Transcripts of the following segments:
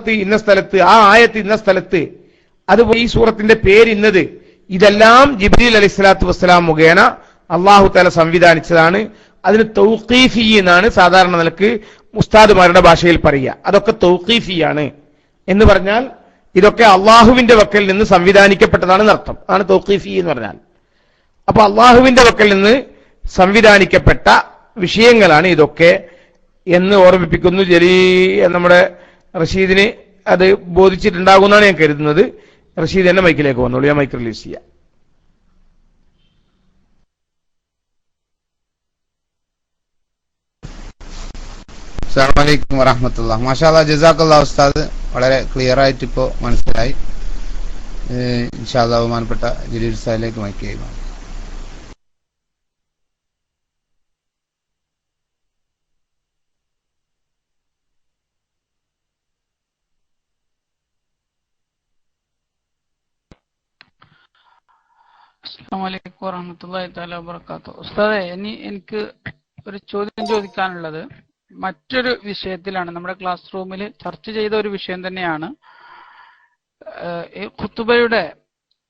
സൂറത്ത് ഇന്ന സ്ഥലത്ത്, ആ ആയത്ത് ഇന്ന സ്ഥലത്ത്, അതുപോലെ ഈ സൂറത്തിന്റെ പേര് ഇന്നത്, ഇതെല്ലാം ജിബ്രീൽ അലൈഹി സ്വലാത്തു വസ്സലാം മുഖേന അള്ളാഹു തആല സംവിധാനിച്ചതാണ്. അതിന് തൗഖീഫി എന്നാണ് സാധാരണ നിലക്ക് ഉസ്താദുമാരുടെ ഭാഷയിൽ പറയുക. അതൊക്കെ തൗഖീഫിയാണ് എന്ന് പറഞ്ഞാൽ ഇതൊക്കെ അള്ളാഹുവിന്റെ വക്കൽ നിന്ന് സംവിധാനിക്കപ്പെട്ടതാണെന്ന് അർത്ഥം. അതാണ് തൗഖീഫി എന്ന് പറഞ്ഞാൽ. അപ്പൊ അള്ളാഹുവിന്റെ വക്കൽ നിന്ന് സംവിധാനിക്കപ്പെട്ട വിഷയങ്ങളാണ് ഇതൊക്കെ എന്ന് ഓർമ്മിപ്പിക്കുന്നു. നമ്മുടെ റഷീദിന് അത് ബോധിച്ചിട്ടുണ്ടാകുമെന്നാണ് ഞാൻ കരുതുന്നത്. റഷീദ് എന്നെ മൈക്കിലേക്ക് വന്നോളൂ, ഞാൻ മൈക്ക് റിലീസ് ചെയ്യാം. അസ്സലാമു അലൈക്കും വറഹ്മത്തുള്ളാഹി. മാഷാ അല്ലാഹ്, ജസാക്കല്ലാഹു ഉസ്താദ്. വളരെ ക്ലിയർ ആയിട്ട് ഇപ്പോ മനസ്സിലായി. ഇൻഷാ അല്ലാഹ് ബഹുമാനപ്പെട്ട ജലീൽ ഉസ്താദിലേക്ക് മൈക്ക് ചെയ്യുക. അസ്സലാമു അലൈക്കും വറഹ്മത്തുള്ളാഹി തആല വബറകാതുഹു. ഉസ്താദേ, എനിക്ക് ഒരു ചോദ്യം ചോദിക്കാനുള്ളത് മറ്റൊരു വിഷയത്തിലാണ്. നമ്മുടെ ക്ലാസ് റൂമിൽ ചർച്ച ചെയ്ത ഒരു വിഷയം തന്നെയാണ്. ഖുതുബയുടെ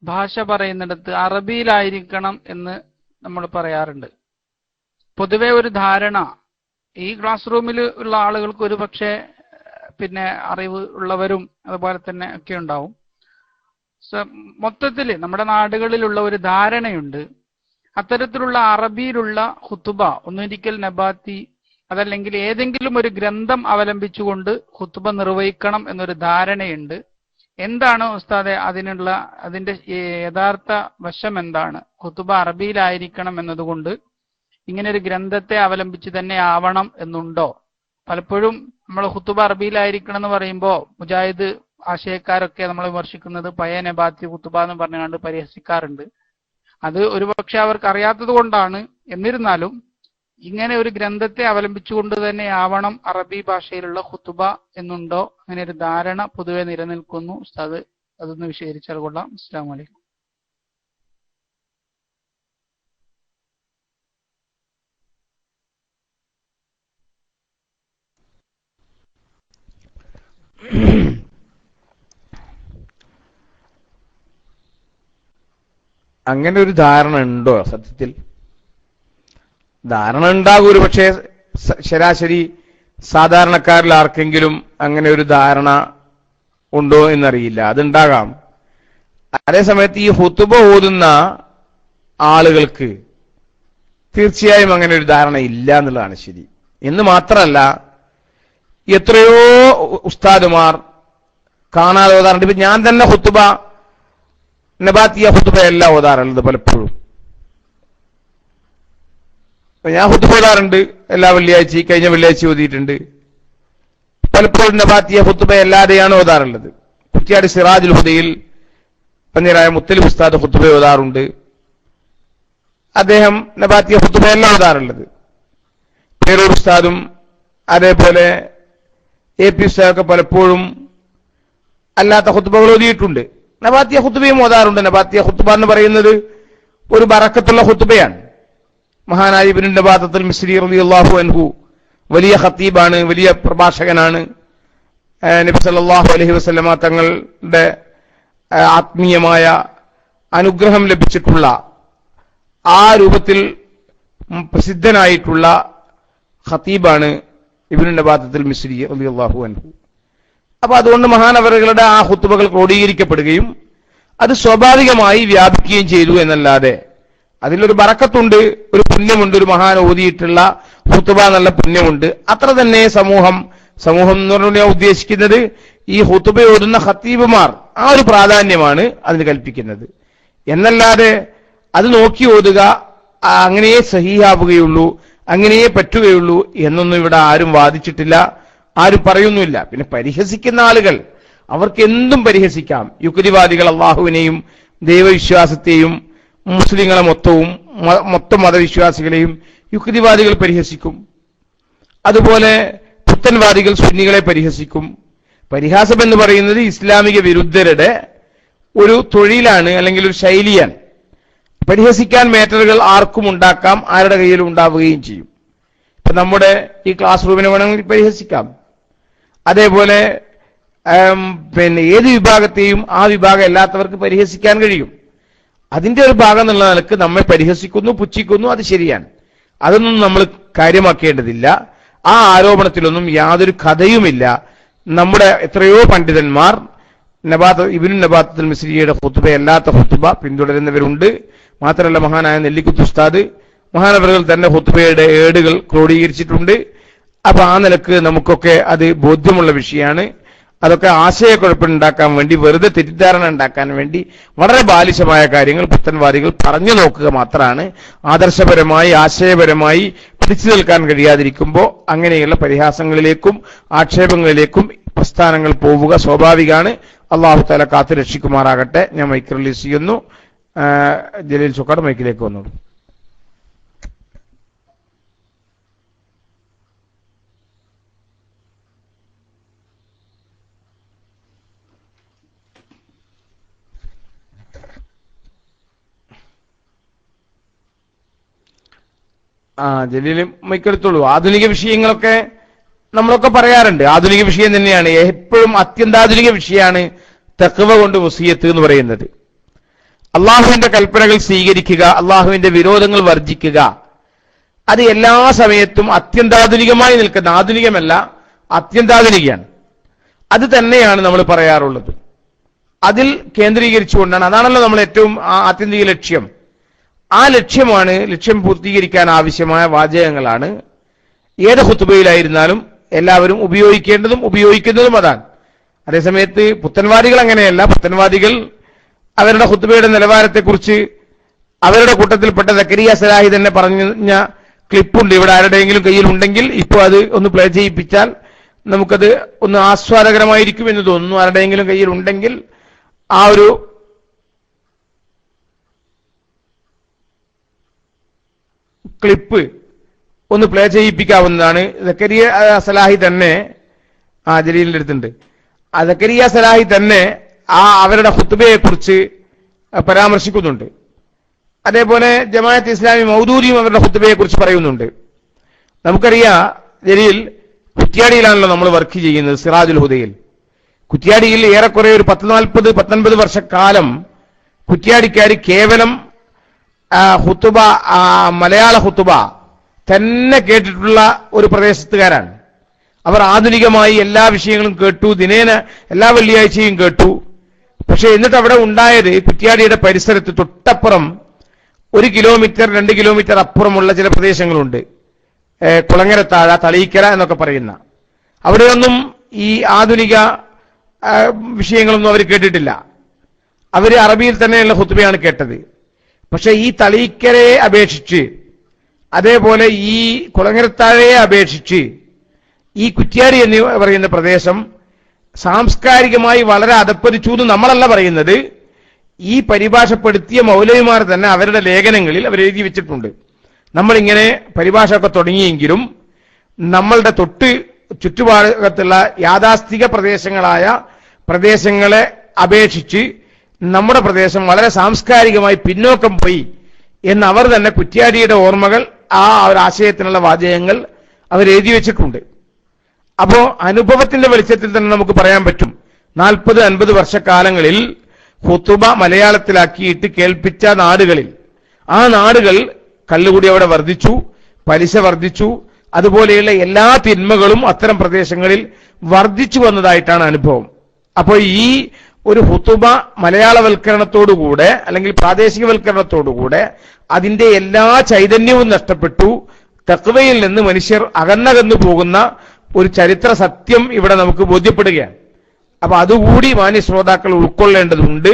ഭാഷ പറയുന്നിടത്ത് അറബിയിലായിരിക്കണം എന്ന് നമ്മൾ പറയാറുണ്ട്. പൊതുവെ ഒരു ധാരണ ഈ ക്ലാസ് റൂമിൽ ഉള്ള ആളുകൾക്ക് ഒരു പക്ഷേ അറിവ് ഉള്ളവരും അതുപോലെ തന്നെ ഒക്കെ ഉണ്ടാവും. മൊത്തത്തിൽ നമ്മുടെ നാടുകളിലുള്ള ഒരു ധാരണയുണ്ട്, അത്തരത്തിലുള്ള അറബിയിലുള്ള ഖുതുബ ഒന്നൊരിക്കൽ നബാത്തി അതല്ലെങ്കിൽ ഏതെങ്കിലും ഒരു ഗ്രന്ഥം അവലംബിച്ചുകൊണ്ട് ഖുതുബ നിർവഹിക്കണം എന്നൊരു ധാരണയുണ്ട്. എന്താണ് ഉസ്താദെ അതിന്റെ യഥാർത്ഥ വശം എന്താണ്? ഖുതുബ അറബിയിലായിരിക്കണം എന്നതുകൊണ്ട് ഇങ്ങനെ ഒരു ഗ്രന്ഥത്തെ അവലംബിച്ച് തന്നെ ആവണം എന്നുണ്ടോ? പലപ്പോഴും നമ്മൾ ഖുതുബ അറബിയിലായിരിക്കണം എന്ന് പറയുമ്പോൾ മുജാഹിദ് ആശയക്കാരൊക്കെ നമ്മൾ വിമർശിക്കുന്നത് പഴയ നബാത്തി ഖുതുബ എന്ന് പറഞ്ഞുകൊണ്ട് പരിഹസിക്കാറുണ്ട്. അത് ഒരുപക്ഷെ അവർക്ക് അറിയാത്തത് കൊണ്ടാണ്. എന്നിരുന്നാലും ഇങ്ങനെ ഒരു ഗ്രന്ഥത്തെ അവലംബിച്ചുകൊണ്ട് തന്നെ ആവണം അറബി ഭാഷയിലുള്ള ഖുതുബ എന്നുണ്ടോ? അങ്ങനെ ഒരു ധാരണ പൊതുവെ നിലനിൽക്കുന്നു. ഉസ്താദ് അതൊന്ന് വിശദീകരിച്ചാൽ കൊള്ളാം. അസ്സലാമു അലൈക്കും. അങ്ങനെ ഒരു ധാരണ ഉണ്ടോ? സത്യത്തിൽ ധാരണ ഉണ്ടാകും. ഒരു പക്ഷേ ശരാശരി സാധാരണക്കാരിൽ ആർക്കെങ്കിലും അങ്ങനെ ഒരു ധാരണ ഉണ്ടോ എന്നറിയില്ല, അതുണ്ടാകാം. അതേസമയത്ത് ഈ ഖുതുബ ഓതുന്ന ആളുകൾക്ക് തീർച്ചയായും അങ്ങനെ ഒരു ധാരണ ഇല്ല എന്നുള്ളതാണ് ശരി. എന്ന് മാത്രമല്ല, എത്രയോ ഉസ്താദുമാർ കാണാതെ ഓതാറുണ്ട്. ഇപ്പൊ ഞാൻ തന്നെ ഖുതുബ നബാത്തിയ ഖുതുബയല്ല ഓതാറുള്ളത്. പലപ്പോഴും ഞാൻ ഖുതുബ ഓതാറുണ്ട് എല്ലാ വെള്ളിയാഴ്ചയും. കഴിഞ്ഞ വെള്ളിയാഴ്ച ഓതിയിട്ടുണ്ട്. പലപ്പോഴും നബാത്തിയ ഖുതുബ അല്ലാതെയാണ് ഓതാറുള്ളത്. കുറ്റ്യാടി സിറാജുൽ ഹുദയിൽ പന്നീറായ മുത്തലിബ് ഉസ്താദ് ഖുതുബ ഓതാറുണ്ട്. അദ്ദേഹം നബാത്തിയ ഖുതുബയല്ല ഓതാറുള്ളത്. പേരൂർ ഉസ്താദും അതേപോലെ AP ഉസ്താദൊക്കെ പലപ്പോഴും അല്ലാത്ത ഖുതുബകൾ ഓതിയിട്ടുണ്ട്. നബാത്തിയ ഖുതുബയും ഓതാറുണ്ട്. നബാത്തിയ ഖുതുബ എന്ന് പറയുന്നത് ഒരു ബറക്കത്തുള്ള ഖുതുബയാണ്. മഹാനായ ഇബ്നു നബാത്തത്തുൽ മിസ്രി റളിയല്ലാഹു അൻഹു വലിയ ഖതീബാണ്, വലിയ പ്രഭാഷകനാണ്. നബി സല്ലല്ലാഹു അലൈഹി വസല്ലമ തങ്ങളുടെ ആത്മീയമായ അനുഗ്രഹം ലഭിച്ചിട്ടുള്ള ആ രൂപത്തിൽ പ്രസിദ്ധനായിട്ടുള്ള ഖതീബാണ് ഇബ്നു നബാത്തത്തുൽ മിസ്രി റളിയല്ലാഹു അൻഹു. അപ്പൊ അതുകൊണ്ട് മഹാനവറുകളുടെ ആ ഖുതുബകൾ ക്രോഡീകരിക്കപ്പെടുകയും അത് സ്വാഭാവികമായി വ്യാപിക്കുകയും ചെയ്തു എന്നല്ലാതെ അതിലൊരു ബറക്കത്തുണ്ട്, ഒരു പുണ്യമുണ്ട്. ഒരു മഹാൻ ഓതിയിട്ടുള്ള ഖുതുബ എന്നുള്ള പുണ്യമുണ്ട്. അത്ര തന്നെ സമൂഹം എന്ന് പറഞ്ഞാൽ ഞാൻ ഉദ്ദേശിക്കുന്നത് ഈ ഖുതുബ ഓതുന്ന ഖതീബുമാർ ആ ഒരു പ്രാധാന്യമാണ് അതിന് കൽപ്പിക്കുന്നത്. എന്നല്ലാതെ അത് നോക്കി ഓതുക, അങ്ങനെയേ സഹീഹാവുകയുള്ളൂ, അങ്ങനെയേ പറ്റുകയുള്ളൂ എന്നൊന്നും ഇവിടെ ആരും വാദിച്ചിട്ടില്ല, ആരും പറയുന്നുമില്ല. പിന്നെ പരിഹസിക്കുന്ന ആളുകൾ, അവർക്ക് എന്തും പരിഹസിക്കാം. യുക്തിവാദികൾ അള്ളാഹുവിനെയും ദൈവവിശ്വാസത്തെയും മുസ്ലിങ്ങളെ മൊത്തം മതവിശ്വാസികളെയും യുക്തിവാദികൾ പരിഹസിക്കും. അതുപോലെ പുത്തൻവാദികൾ സുന്നികളെ പരിഹസിക്കും. പരിഹാസം എന്ന് പറയുന്നത് ഇസ്ലാമിക വിരുദ്ധരുടെ ഒരു തൊഴിലാണ്, അല്ലെങ്കിൽ ഒരു ശൈലിയാണ്. പരിഹസിക്കാൻ മേറ്ററുകൾ ആർക്കും ഉണ്ടാക്കാം, ആരുടെ കയ്യിലും ഉണ്ടാവുകയും ചെയ്യും. ഇപ്പൊ നമ്മുടെ ഈ ക്ലാസ് റൂമിനെ വേണമെങ്കിൽ പരിഹസിക്കാം. അതേപോലെ പിന്നെ ഏത് വിഭാഗത്തെയും ആ വിഭാഗം അല്ലാത്തവർക്ക് പരിഹസിക്കാൻ കഴിയും. അതിന്റെ ഒരു ഭാഗം എന്നുള്ള നിലക്ക് നമ്മെ പരിഹസിക്കുന്നു, പുച്ഛിക്കുന്നു, അത് ശരിയാണ്. അതൊന്നും നമ്മൾ കാര്യമാക്കേണ്ടതില്ല. ആ ആരോപണത്തിലൊന്നും യാതൊരു കഥയുമില്ല. നമ്മുടെ എത്രയോ പണ്ഡിതന്മാർ ഇബ്നു നബാത്തുൽ മിസ്രിയുടെ ഖുത്ബ അല്ലാത്ത ഖുത്ബ പിന്തുടരുന്നവരുണ്ട്. മാത്രമല്ല മഹാനായ നെല്ലിക്കുത്ത് ഉസ്താദ് മഹാനവറുകൾ തന്നെ ഖുത്ബയുടെ ഏടുകൾ ക്രോഡീകരിച്ചിട്ടുണ്ട്. അപ്പൊ ആ നിലക്ക് നമുക്കൊക്കെ അത് ബോധ്യമുള്ള വിഷയമാണ്. അതൊക്കെ ആശയക്കുഴപ്പമുണ്ടാക്കാൻ വേണ്ടി, വെറുതെ തെറ്റിദ്ധാരണ ഉണ്ടാക്കാൻ വേണ്ടി വളരെ ബാലിശമായ കാര്യങ്ങൾ പുത്തൻവാദികൾ പറഞ്ഞു നോക്കുക മാത്രമാണ്. ആദർശപരമായി ആശയപരമായി പിടിച്ചു നിൽക്കാൻ കഴിയാതിരിക്കുമ്പോൾ അങ്ങനെയുള്ള പരിഹാസങ്ങളിലേക്കും ആക്ഷേപങ്ങളിലേക്കും പ്രസ്ഥാനങ്ങൾ പോവുക സ്വാഭാവികമാണ്. അള്ളാഹു തആല കാത്തു രക്ഷിക്കുമാറാകട്ടെ. ഞാൻ മൈക്ക് റിലീസ് ചെയ്യുന്നു. ജലീൽ ചൊക്കാട് മൈക്കിലേക്ക് വന്നോളൂ. ജലീൽ മൈക്കെടുത്തോളൂ. ആധുനിക വിഷയങ്ങളൊക്കെ നമ്മളൊക്കെ പറയാറുണ്ട്. ആധുനിക വിഷയം തന്നെയാണ്, എപ്പോഴും അത്യന്താധുനിക വിഷയമാണ് തഖ്വ കൊണ്ട് വസിയത്ത് എന്ന് പറയുന്നത്. അള്ളാഹുവിന്റെ കൽപ്പനകൾ സ്വീകരിക്കുക, അള്ളാഹുവിന്റെ വിരോധങ്ങൾ വർജിക്കുക, അത് എല്ലാ സമയത്തും അത്യന്താധുനികമായി നിൽക്കുന്ന, ആധുനികമല്ല അത്യന്താധുനികയാണ്. അത് തന്നെയാണ് നമ്മൾ പറയാറുള്ളത്. അതിൽ കേന്ദ്രീകരിച്ചുകൊണ്ടാണ്, അതാണല്ലോ നമ്മൾ ഏറ്റവും ആത്യന്തിക ലക്ഷ്യം. ആ ലക്ഷ്യം പൂർത്തീകരിക്കാൻ ആവശ്യമായ വാചകങ്ങളാണ് ഏത് ഖുത്ബയിലായിരുന്നാലും എല്ലാവരും ഉപയോഗിക്കേണ്ടതും ഉപയോഗിക്കുന്നതും അതാണ്. അതേസമയത്ത് പുത്തൻവാദികൾ അങ്ങനെയല്ല. പുത്തൻവാദികൾ അവരുടെ ഖുത്ബയുടെ നിലവാരത്തെക്കുറിച്ച് അവരുടെ കൂട്ടത്തിൽപ്പെട്ട സക്കരിയ സലാഹി തന്നെ പറഞ്ഞ ക്ലിപ്പുണ്ട്. ഇവിടെ ആരുടെയെങ്കിലും കയ്യിൽ ഉണ്ടെങ്കിൽ ഇപ്പോൾ അത് ഒന്ന് പ്ലേ ചെയ്യിപ്പിച്ചാൽ നമുക്കത് ഒന്ന് ആസ്വാദകരമായിരിക്കും എന്ന് തോന്നുന്നു. ആരുടെയെങ്കിലും കയ്യിൽ ഉണ്ടെങ്കിൽ ആ ഒരു ക്ലിപ്പ് ഒന്ന് പ്ലേ ചെയ്യിപ്പിക്കാവുന്നതാണ്. സക്കരിയ സലാഹി തന്നെ ജലീലിന്റെ അടുത്തുണ്ട്. സക്കരിയ സലാഹി തന്നെ അവരുടെ ഖുത്ബയെ കുറിച്ച് പരാമർശിക്കുന്നുണ്ട്. അതേപോലെ ജമാഅത്ത് ഇസ്ലാമി മൗദൂദിയും അവരുടെ ഖുത്ബയെ കുറിച്ച് പറയുന്നുണ്ട്. നമുക്കറിയാം, ജലീൽ കുറ്റ്യാടിയിലാണല്ലോ നമ്മൾ വർക്ക് ചെയ്യുന്നത്, സിറാജുൽ ഹുദയിൽ. കുറ്റ്യാടിയിൽ ഏറെക്കുറെ ഒരു 19 വർഷക്കാലം കുറ്റ്യാടിക്കാർ കേവലം ഖുത്ബ, മലയാള ഖുത്ബ തന്നെ കേട്ടിട്ടുള്ള ഒരു പ്രദേശത്തുകാരാണ്. അവർ ആധുനികമായി എല്ലാ വിഷയങ്ങളും കേട്ടു, ദിനേന എല്ലാ വെള്ളിയാഴ്ചയും കേട്ടു. പക്ഷെ എന്നിട്ട് അവിടെ ഉണ്ടായത്, കുറ്റ്യാടിയുടെ പരിസരത്ത് തൊട്ടപ്പുറം 1 കിലോമീറ്റർ 2 കിലോമീറ്റർ അപ്പുറമുള്ള ചില പ്രദേശങ്ങളുണ്ട്. കുളങ്ങരത്താഴ, തളീക്കര എന്നൊക്കെ പറയുന്ന, അവിടെയൊന്നും ഈ ആധുനിക വിഷയങ്ങളൊന്നും അവർ കേട്ടിട്ടില്ല. അവർ അറബിയിൽ തന്നെയുള്ള ഖുത്ബയാണ് കേട്ടത്. പക്ഷെ ഈ തളീക്കരയെ അപേക്ഷിച്ച്, അതേപോലെ ഈ കുളങ്ങരത്താഴയെ അപേക്ഷിച്ച് ഈ കുറ്റ്യാടി എന്ന് പറയുന്ന പ്രദേശം സാംസ്കാരികമായി വളരെ അധപ്പതിച്ചു എന്ന് നമ്മളല്ല പറയുന്നത്. ഈ പരിഭാഷപ്പെടുത്തിയ മൗലവിമാർ തന്നെ അവരുടെ ലേഖനങ്ങളിൽ അവർ എഴുതി വെച്ചിട്ടുണ്ട്. നമ്മളിങ്ങനെ പരിഭാഷ ഒക്കെ തുടങ്ങിയെങ്കിലും നമ്മളുടെ ചുറ്റുഭാഗത്തുള്ള യാഥാസ്ഥിക പ്രദേശങ്ങളെ അപേക്ഷിച്ച് നമ്മുടെ പ്രദേശം വളരെ സാംസ്കാരികമായി പിന്നോക്കം പോയി എന്ന് അവർ തന്നെ കുറ്റ്യാടിയുടെ ഓർമ്മകൾ, ആ ഒരു ആശയത്തിനുള്ള വാചകങ്ങൾ അവർ എഴുതി വെച്ചിട്ടുണ്ട്. അപ്പോ അനുഭവത്തിന്റെ വെളിച്ചത്തിൽ തന്നെ നമുക്ക് പറയാൻ പറ്റും, 40-50 വർഷക്കാലങ്ങളിൽ ഖുത്ബ മലയാളത്തിലാക്കിയിട്ട് കേൾപ്പിച്ച നാടുകളിൽ, ആ നാടുകൾ കള്ളുകൂടി അവിടെ വർദ്ധിച്ചു, പലിശ വർദ്ധിച്ചു, അതുപോലെയുള്ള എല്ലാ തിന്മകളും അത്തരം പ്രദേശങ്ങളിൽ വർദ്ധിച്ചു വന്നതായിട്ടാണ് അനുഭവം. അപ്പോൾ ഈ ഒരു ഖുത്ബ മലയാളവൽക്കരണത്തോടുകൂടെ അല്ലെങ്കിൽ പ്രാദേശികവൽക്കരണത്തോടുകൂടെ അതിന്റെ എല്ലാ ചൈതന്യവും നഷ്ടപ്പെട്ടു. തഖ്വയിൽ നിന്ന് മനുഷ്യർ അകന്നകന്നു പോകുന്ന ഒരു ചരിത്ര സത്യം ഇവിടെ നമുക്ക് ബോധ്യപ്പെടുകയാണ്. അപ്പൊ അതുകൂടി മാന്യ ശ്രോതാക്കൾ ഉൾക്കൊള്ളേണ്ടതുണ്ട്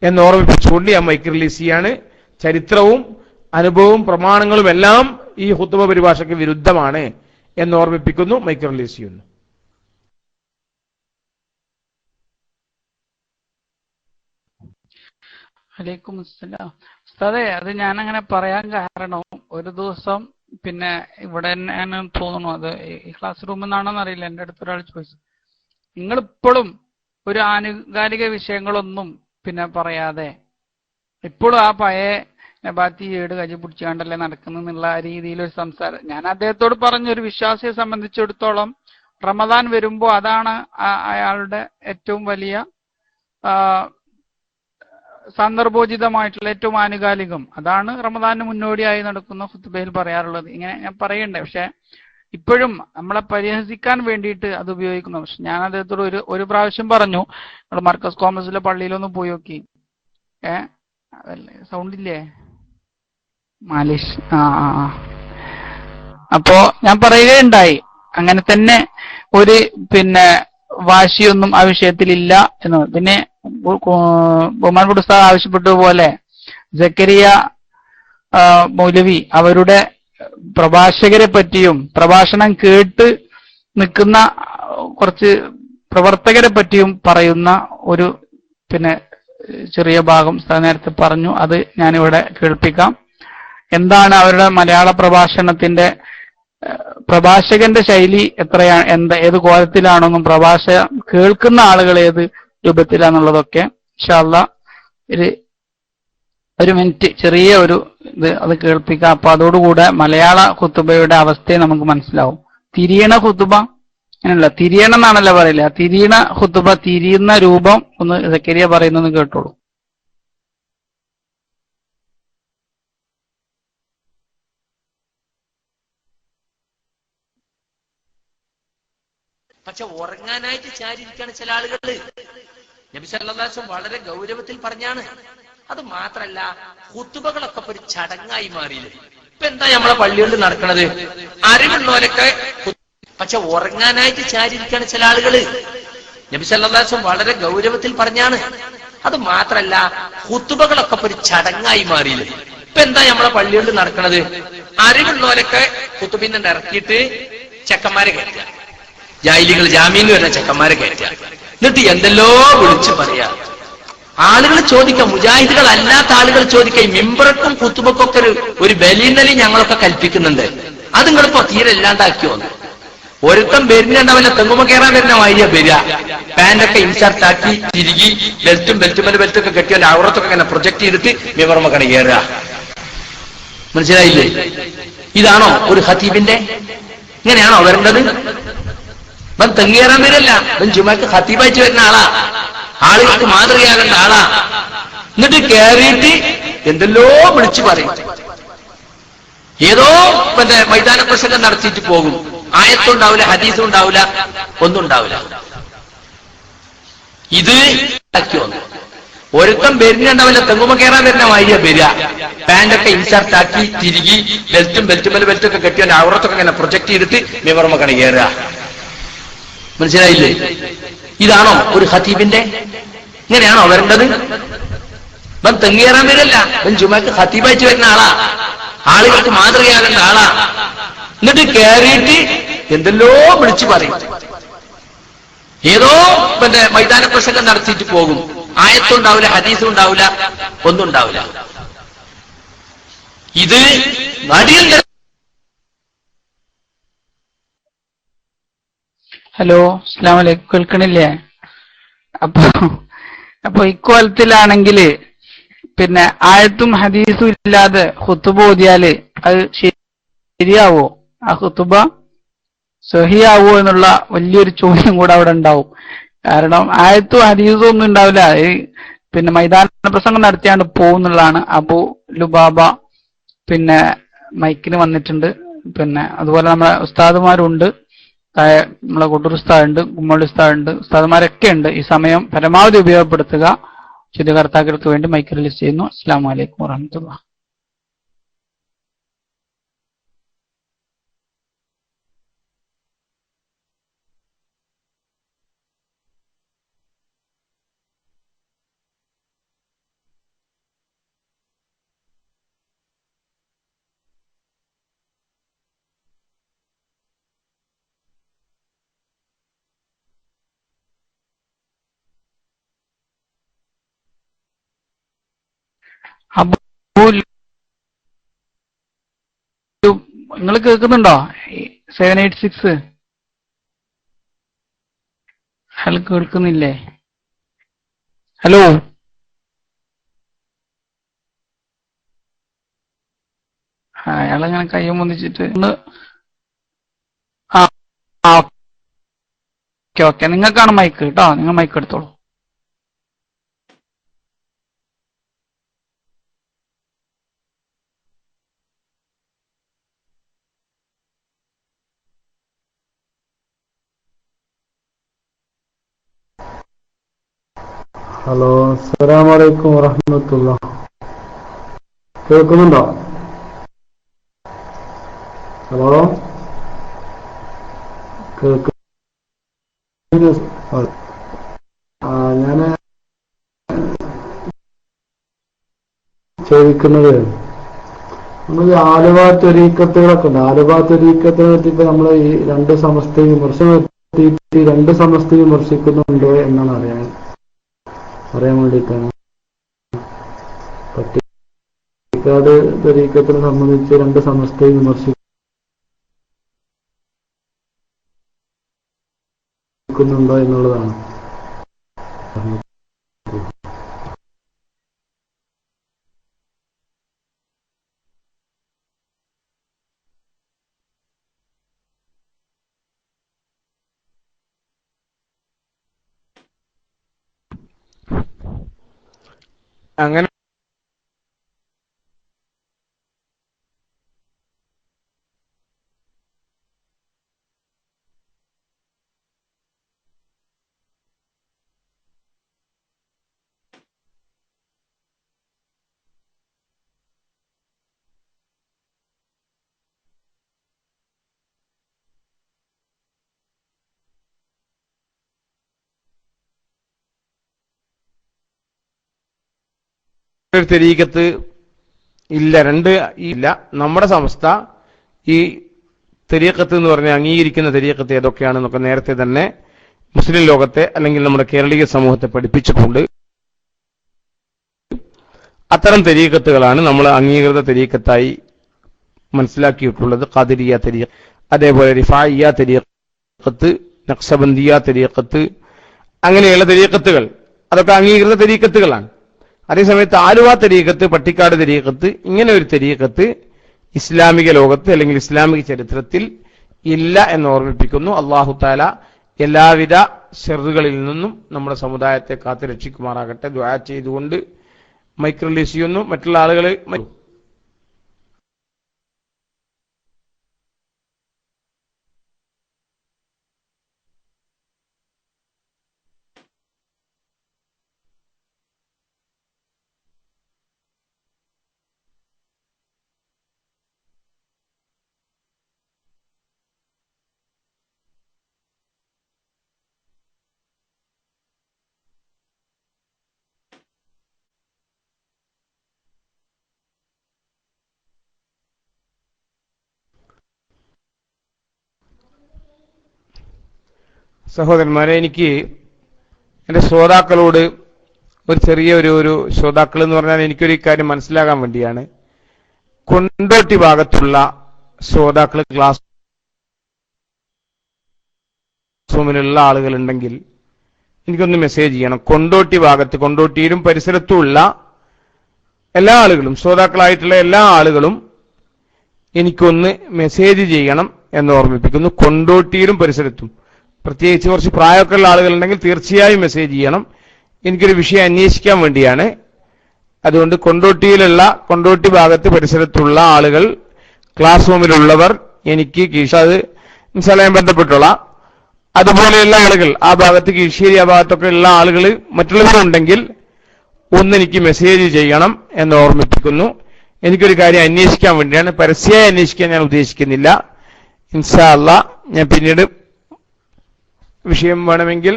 എന്ന് ഓർമ്മിപ്പിച്ചുകൊണ്ട് ഞാൻ മൈക്ക് റിലീസ് ചെയ്യാണ്. ചരിത്രവും അനുഭവവും പ്രമാണങ്ങളും എല്ലാം ഈ ഖുത്ബ പരിഭാഷയ്ക്ക് വിരുദ്ധമാണ് എന്ന് ഓർമ്മിപ്പിക്കുന്നു. മൈക്ക് റിലീസ് ചെയ്യുന്നു. വലൈക്കും അസ്സലാം. ഉസ്താദേ, അത് ഞാൻ അങ്ങനെ പറയാൻ കാരണം, ഒരു ദിവസം പിന്നെ ഇവിടെ തന്നെ തോന്നുന്നു, അത് ഈ ക്ലാസ് റൂമിൽ നിന്നാണോന്ന് അറിയില്ല, എന്റെ അടുത്ത് ഒരാൾ ചോദിച്ചു, നിങ്ങൾ ഇപ്പോഴും ഒരു ആനുകാലിക വിഷയങ്ങളൊന്നും പിന്നെ പറയാതെ ഇപ്പോഴും ആ പഴയ നബാത്തി ഏട് കജി പിടിച്ചാണ്ടല്ലേ നടക്കുന്നുള്ള രീതിയിലൊരു സംസാരം. ഞാൻ അദ്ദേഹത്തോട് പറഞ്ഞൊരു വിശ്വാസിയെ സംബന്ധിച്ചിടത്തോളം റമദാൻ വരുമ്പോൾ അതാണ് അയാളുടെ ഏറ്റവും വലിയ സന്ദർഭോചിതമായിട്ടുള്ള ഏറ്റവും ആനുകാലികം. അതാണ് റമദാനിന് മുന്നോടിയായി നടക്കുന്ന ഖുത്ബയിൽ പറയാറുള്ളത്. ഇങ്ങനെ ഞാൻ പറയണ്ടേ, പക്ഷെ ഇപ്പോഴും നമ്മളെ പരിഹസിക്കാൻ വേണ്ടിയിട്ട് അത് ഉപയോഗിക്കുന്നു. പക്ഷെ ഞാൻ അദ്ദേഹത്തോട് ഒരു പ്രാവശ്യം പറഞ്ഞു, നമ്മൾ മർക്കസ് കോമേഴ്സിലെ പള്ളിയിലൊന്ന് പോയി നോക്കി. അതല്ലേ സൗണ്ട് ഇല്ലേ മാലിഷ്? അപ്പോ ഞാൻ പറയുകയുണ്ടായി, അങ്ങനെ തന്നെ ഒരു വാശിയൊന്നും ആ വിഷയത്തിലില്ല എന്ന്. പിന്നെ ബഹുമാനപ്പെട്ട ഉസ്താദ് ആവശ്യപ്പെട്ടതുപോലെ സക്കരിയ മൗലവി അവരുടെ പ്രഭാഷകരെ പറ്റിയും പ്രഭാഷണം കേട്ട് നിൽക്കുന്ന കുറച്ച് പ്രവർത്തകരെ പറ്റിയും പറയുന്ന ഒരു ചെറിയ ഭാഗം നേരത്തെ പറഞ്ഞു. അത് ഞാനിവിടെ കേൾപ്പിക്കാം. എന്താണ് അവരുടെ മലയാള പ്രഭാഷകന്റെ ശൈലി എത്രയാണ്, ഏത് കോലത്തിലാണെന്നും കേൾക്കുന്ന ആളുകൾ ഏത് രൂപത്തിലാണെന്നുള്ളതൊക്കെ ഇൻഷാ അല്ലാഹ് ഒരു മിനിറ്റ് ചെറിയ അത് കേൾപ്പിക്കാം. അപ്പൊ അതോടുകൂടെ മലയാള ഖുതുബയുടെ അവസ്ഥയെ നമുക്ക് മനസ്സിലാവും. തിരിയണ ഖുതുബ അങ്ങനെയല്ല, തിരിയണം എന്നാണല്ലോ പറയില്ല. തിരിയണ ഖുതുബ, തിരിയുന്ന രൂപം ഒന്ന് സക്കരിയ പറയുന്നത് കേട്ടോളൂ. പക്ഷെ ഉറങ്ങാനായിട്ട് ചാരിയിരിക്കാണ് ചില ആളുകൾ. നബി സല്ലല്ലാഹു അലൈഹി വസല്ലം വളരെ ഗൗരവത്തിൽ പറഞ്ഞാണ്. അത് മാത്രല്ല, ഖുതുബകളൊക്കെ ഒരു ചടങ്ങായി മാറിയില്ലേ. ഇപ്പൊ എന്താ നമ്മളെ പള്ളികളിൽ നടക്കുന്നത്? അറിവുള്ളവരൊക്കെ പക്ഷെ ഉറങ്ങാനായിട്ട് ചാരിയിരിക്കാണ് ചില ആളുകൾ. നബി സല്ലല്ലാഹു അലൈഹി വസല്ലം വളരെ ഗൗരവത്തിൽ പറഞ്ഞാണ്. അത് മാത്രല്ല, ഖുതുബകളൊക്കെ ഒരു ചടങ്ങായി മാറിയില്ലേ. ഇപ്പൊ എന്താ നമ്മളെ പള്ളികളിൽ നടക്കുന്നത്? അറിവുള്ളവരൊക്കെ ഖുതുബിൽ നിന്ന് ഇറക്കിയിട്ട് ചെക്കന്മാരെ കയറ്റുക, ജാഹിലികൾ ജാമീന് വരുന്ന ചെക്കന്മാരെ കയറ്റുക, എന്നിട്ട് എന്തെല്ലോ വിളിച്ചു പറയാ. ആളുകൾ ചോദിക്കാം, മുജാഹിദുകൾ അല്ലാത്ത ആളുകൾ ചോദിക്കാം, മിമ്പറക്കും ഖുതുബക്കൊക്കെ ഒരു ബലീന്നലി ഞങ്ങളൊക്കെ കൽപ്പിക്കുന്നുണ്ട്, അത് നിങ്ങളിപ്പോ തീരെ ഇല്ലാണ്ടാക്കിയോ? ഒരുത്തം വരുന്നുണ്ടവല്ല തെങ്ങുമ കയറാൻ വരുന്ന വഴിയ വരിക, പാന്റൊക്കെ ഇൻസർട്ടാക്കി തിരികി ബെൽറ്റൊക്കെ കെട്ടിയാൽ ഔറത്തൊക്കെ ഇങ്ങനെ പ്രൊജക്ട് ചെയ്തിട്ട് മിമ്പറമൊക്കെ കയറുക. മനസ്സിലായില്ലേ? ഇതാണോ ഒരു ഖതീബിന്റെ? ഇങ്ങനെയാണോ വരേണ്ടത്? ഇവൻ തെങ്ങേറാൻ വരല്ല, ഇവൻ ജുമാക്ക് ഖതീബായിട്ട് വരുന്ന ആളാ, ആളുകൾക്ക് മാതൃകയാകേണ്ട ആളാ. എന്നിട്ട് കയറിയിട്ട് എന്തെല്ലോ വിളിച്ചു പറയും. ഏതോ മൈതാന പ്രസംഗം നടത്തിയിട്ട് പോകും. ആയത്തുണ്ടാവില്ല, ഹദീസും ഉണ്ടാവില്ല, ഒന്നും ഉണ്ടാവില്ല. ഇത് ഒരുത്തം വരുന്നുണ്ടാവില്ല തെങ്ങുമ കയറാൻ വരുന്ന വഴിയ വരിക, പാന്റൊക്കെ ഇൻസർട്ടാക്കി തിരികി ബെൽറ്റൊക്കെ കെട്ടിയാൽ ഔറത്തൊക്കെ ഇങ്ങനെ പ്രൊജക്ട് ചെയ്തിട്ട് മിമ്പറമൊക്കെ കയറുക. മനസ്സിലായില്ലേ? ഇതാണോ ഒരു ഖതീബിന്റെ? ഇങ്ങനെയാണോ വരേണ്ടത്? ഇവൻ തെങ്ങേറാൻ വരല്ല, ഇവൻ ജുമാക്ക് ഖതീബായിട്ട് വരുന്ന ആളാ, ആളുകൾക്ക് മാതൃകയാകേണ്ട ആളാ. എന്നിട്ട് കയറിയിട്ട് എന്തെല്ലോ വിളിച്ചു പറയും. ഏതോ മൈതാന പ്രസംഗം നടത്തിയിട്ട് പോകും. ആയത്തുണ്ടാവില്ല, ഹദീസും ഉണ്ടാവില്ല, ഒന്നും ഉണ്ടാവില്ല. ഇത് നടിയൽ. ഹലോ, അസ്സലാമു അലൈക്കും. കേൾക്കണില്ലേ? അപ്പൊ ഇക്കോലത്തിലാണെങ്കില് ആയത്തും ഹദീസും ഇല്ലാതെ ഖുതുബ ഓതിയാല് അത് ശരിയാവോ? ആ ഖുതുബ സഹിയാവോ എന്നുള്ള വലിയൊരു ചോദ്യം കൂടെ അവിടെ ഉണ്ടാവും. കാരണം ആയത്തും ഹദീസും ഒന്നും ഉണ്ടാവില്ല, മൈതാന പ്രസംഗം നടത്തിയാണ്ട് പോകുന്നുള്ളതാണ്. അബു ലുബാബ മൈക്കിന് വന്നിട്ടുണ്ട്. അതുപോലെ നമ്മളെ ഉസ്താദുമാരുണ്ട്, നമ്മളെ കൊട്ടൂർ ഉസ്താദുണ്ട്, കുമ്മള്ളി ഉസ്താദുണ്ട്, ഉസ്താദുമാരൊക്കെ ഉണ്ട്. ഈ സമയം പരമാവധി ഉപയോഗപ്പെടുത്തുക. ചോദ്യകർത്താക്കൾക്ക് വേണ്ടി മൈക്ക് റിലീസ് ചെയ്യുന്നു. അസ്സലാമു അലൈക്കും വറഹ്മത്തുള്ളാഹി. നിങ്ങൾ കേൾക്കുന്നുണ്ടോ? 786 അയാൾ കേൾക്കുന്നില്ലേ? ഹലോ, അയാളങ്ങനെ കയ്യും ഒന്നിച്ചിട്ട് ഓക്കെ ഓക്കെ, നിങ്ങൾക്കാണ് മൈക്ക് കേട്ടോ, നിങ്ങൾ മൈക്ക് എടുത്തോളൂ. ഹലോ, അസ്സലാമു അലൈക്കും വറഹ്മത്തുള്ളാഹി. കേൾക്കുന്നുണ്ടോ? ഹലോ, ഞാൻ ചോദിക്കുന്നത്, നമ്മൾ ഈ ആലുവ ത്വരീക്കത്തുകളൊക്കെ ഉണ്ട്. ആലുവ ത്വരീക്കത്തിനെ പറ്റി ഇപ്പൊ നമ്മൾ ഈ രണ്ട് സമസ്തയും വിമർശിക്കുന്നുണ്ട് എന്നാണ് അറിയാൻ വേണ്ടിയിട്ടാണ്. പട്ടിക്കാട് ത്വരീക്കത്തിനെ സംബന്ധിച്ച് രണ്ട് സമസ്തയും വിമർശിക്കുന്നുണ്ടോ എന്നുള്ളതാണ്. അങ്ങനെ ഒരു തെരീക്കത്ത് ഇല്ല, ഇല്ല. നമ്മുടെ സംസ്ഥ ഈ തെരീക്കത്ത് എന്ന് പറഞ്ഞാൽ അംഗീകരിക്കുന്ന തെരീക്കത്ത് ഏതൊക്കെയാണെന്നൊക്കെ നേരത്തെ തന്നെ മുസ്ലിം ലോകത്തെ അല്ലെങ്കിൽ നമ്മുടെ കേരളീയ സമൂഹത്തെ പഠിപ്പിച്ചിട്ടുണ്ട്. അത്തരം തെരീക്കത്തുകളാണ് നമ്മൾ അംഗീകൃത തെരീക്കത്തായി മനസ്സിലാക്കിയിട്ടുള്ളത്. ഖാദിരിയ തെരീഖത്ത്, അതേപോലെ റിഫായിയ തെരീഖത്ത്, നഖ്ശബന്ദിയ തെരീഖത്ത്, അങ്ങനെയുള്ള തെരീഖത്തുകൾ അതൊക്കെ അംഗീകൃത തെരീഖത്തുകളാണ്. അതേസമയത്ത് ആലുവ തെരീഖത്ത്, പട്ടിക്കാട് തെരീഖത്ത്, ഇങ്ങനെ ഒരു തെരീഖത്ത് ഇസ്ലാമിക ലോകത്ത് അല്ലെങ്കിൽ ഇസ്ലാമിക ചരിത്രത്തിൽ ഇല്ല എന്ന് ഓർമ്മിപ്പിക്കുന്നു. അല്ലാഹു തആല എല്ലാവിധ ശർറുകളിൽ നിന്നും നമ്മുടെ സമുദായത്തെ കാത്തു രക്ഷിക്കുമാറാകട്ടെ. ദുആ ചെയ്തുകൊണ്ട് മൈക്ക് റിലീസ് ചെയ്യുന്നു. മറ്റുള്ള ആളുകൾ സഹോദരന്മാരെ, എനിക്ക് എൻ്റെ ശ്രോതാക്കളോട് ഒരു ചെറിയ ഒരു ശ്രോതാക്കൾ എന്ന് പറഞ്ഞാൽ എനിക്കൊരു കാര്യം മനസ്സിലാകാൻ വേണ്ടിയാണ്. കൊണ്ടോട്ടി ഭാഗത്തുള്ള ശ്രോതാക്കൾ ക്ലാസ് റൂമിലുള്ള ആളുകളുണ്ടെങ്കിൽ എനിക്കൊന്ന് മെസ്സേജ് ചെയ്യണം. കൊണ്ടോട്ടി ഭാഗത്ത്, കൊണ്ടോട്ടിയിലും പരിസരത്തുമുള്ള എല്ലാ ആളുകളും, ശ്രോതാക്കളായിട്ടുള്ള എല്ലാ ആളുകളും എനിക്കൊന്ന് മെസ്സേജ് ചെയ്യണം എന്ന് ഓർമ്മിപ്പിക്കുന്നു. കൊണ്ടോട്ടിയിലും പരിസരത്തും, പ്രത്യേകിച്ച് കുറച്ച് പ്രായമൊക്കെ ഉള്ള ആളുകളുണ്ടെങ്കിൽ തീർച്ചയായും മെസ്സേജ് ചെയ്യണം. എനിക്കൊരു വിഷയം അന്വേഷിക്കാൻ വേണ്ടിയാണ്. അതുകൊണ്ട് കൊണ്ടോട്ടി ഭാഗത്ത് പരിസരത്തുള്ള ആളുകൾ, ക്ലാസ് റൂമിലുള്ളവർ എനിക്ക് അത് ഇൻഷാല്ലാ ഞാൻ ബന്ധപ്പെട്ടോളാം. അതുപോലെയുള്ള ആളുകൾ ആ ഭാഗത്ത്, കീഴ്ശ്ശേരി ആ ഭാഗത്തൊക്കെ ഉള്ള ആളുകൾ മറ്റുള്ളവരുണ്ടെങ്കിൽ ഒന്നെനിക്ക് മെസ്സേജ് ചെയ്യണം എന്ന് ഓർമ്മിപ്പിക്കുന്നു. എനിക്കൊരു കാര്യം അന്വേഷിക്കാൻ വേണ്ടിയാണ്. പരസ്യമായി അന്വേഷിക്കാൻ ഞാൻ ഉദ്ദേശിക്കുന്നില്ല. ഇൻഷാല്ലാ ഞാൻ പിന്നീട് വിഷയം വേണമെങ്കിൽ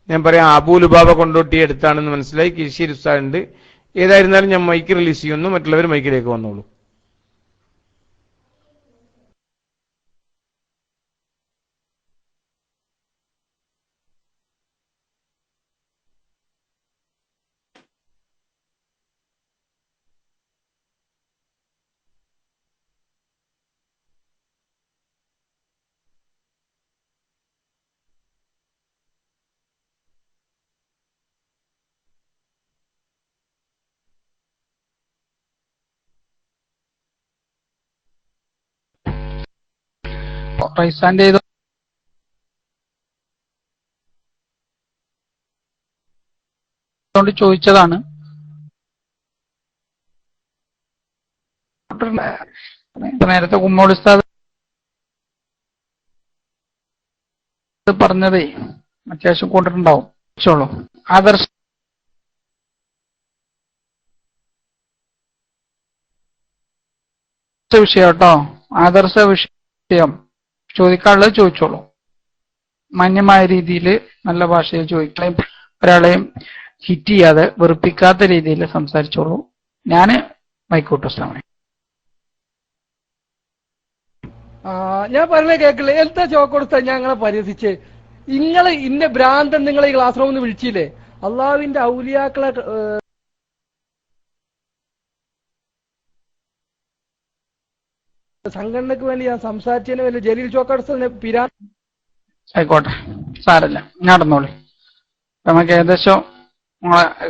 ഞാൻ പറയാം. അബൂലുബാബ കൊണ്ടോട്ടി അടുത്താണെന്ന് മനസ്സിലായി. കീഴ്ശ്ശേരി ഉസ്താദുണ്ട്. ഏതായിരുന്നാലും ഞാൻ മൈക്ക് റിലീസ് ചെയ്യുന്നു. മറ്റുള്ളവർ മൈക്കിലേക്ക് വന്നോളൂ. റൈസാന്റെ അതുകൊണ്ട് ചോദിച്ചതാണ്. നേരത്തെ കുമ്മോൾ ഉസ്താദ് പറഞ്ഞതേ അത്യാവശ്യം കൊണ്ടിട്ടുണ്ടാവും. ചോളൂ ആദർശ വിഷയം കേട്ടോ, ആദർശ വിഷയം ചോദിക്കാനുള്ളത് ചോദിച്ചോളൂ. മാന്യമായ രീതിയിൽ നല്ല ഭാഷയിൽ ചോദിക്കുകയും ഒരാളെയും ഹിറ്റ് ചെയ്യാതെ വെറുപ്പിക്കാത്ത രീതിയിൽ സംസാരിച്ചോളൂ. ഞാന് മൈക്കോട്ട് ഉസ്താദേ. ഞാൻ പറഞ്ഞ കേക്കില്ല. എന്താ ചോക്കൊടുത്ത ഞങ്ങളെ പരിഹസിച്ച് നിങ്ങള് ഇന്ന ഭ്രാന്തൻ നിങ്ങളെ ഈ ക്ലാസ് റൂമിൽ വിളിച്ചില്ലേ? അള്ളാഹുവിന്റെ ഔലിയാക്കളെ സംഘടനക്ക് വേണ്ടി ഞാൻ സംസാരിച്ചതിന് വലിയ ജലീൽ ചോക്കടുത്ത പിരാ. ആയിക്കോട്ടെ, സാരല്ല, നടന്നോളി. നമുക്ക് ഏകദേശം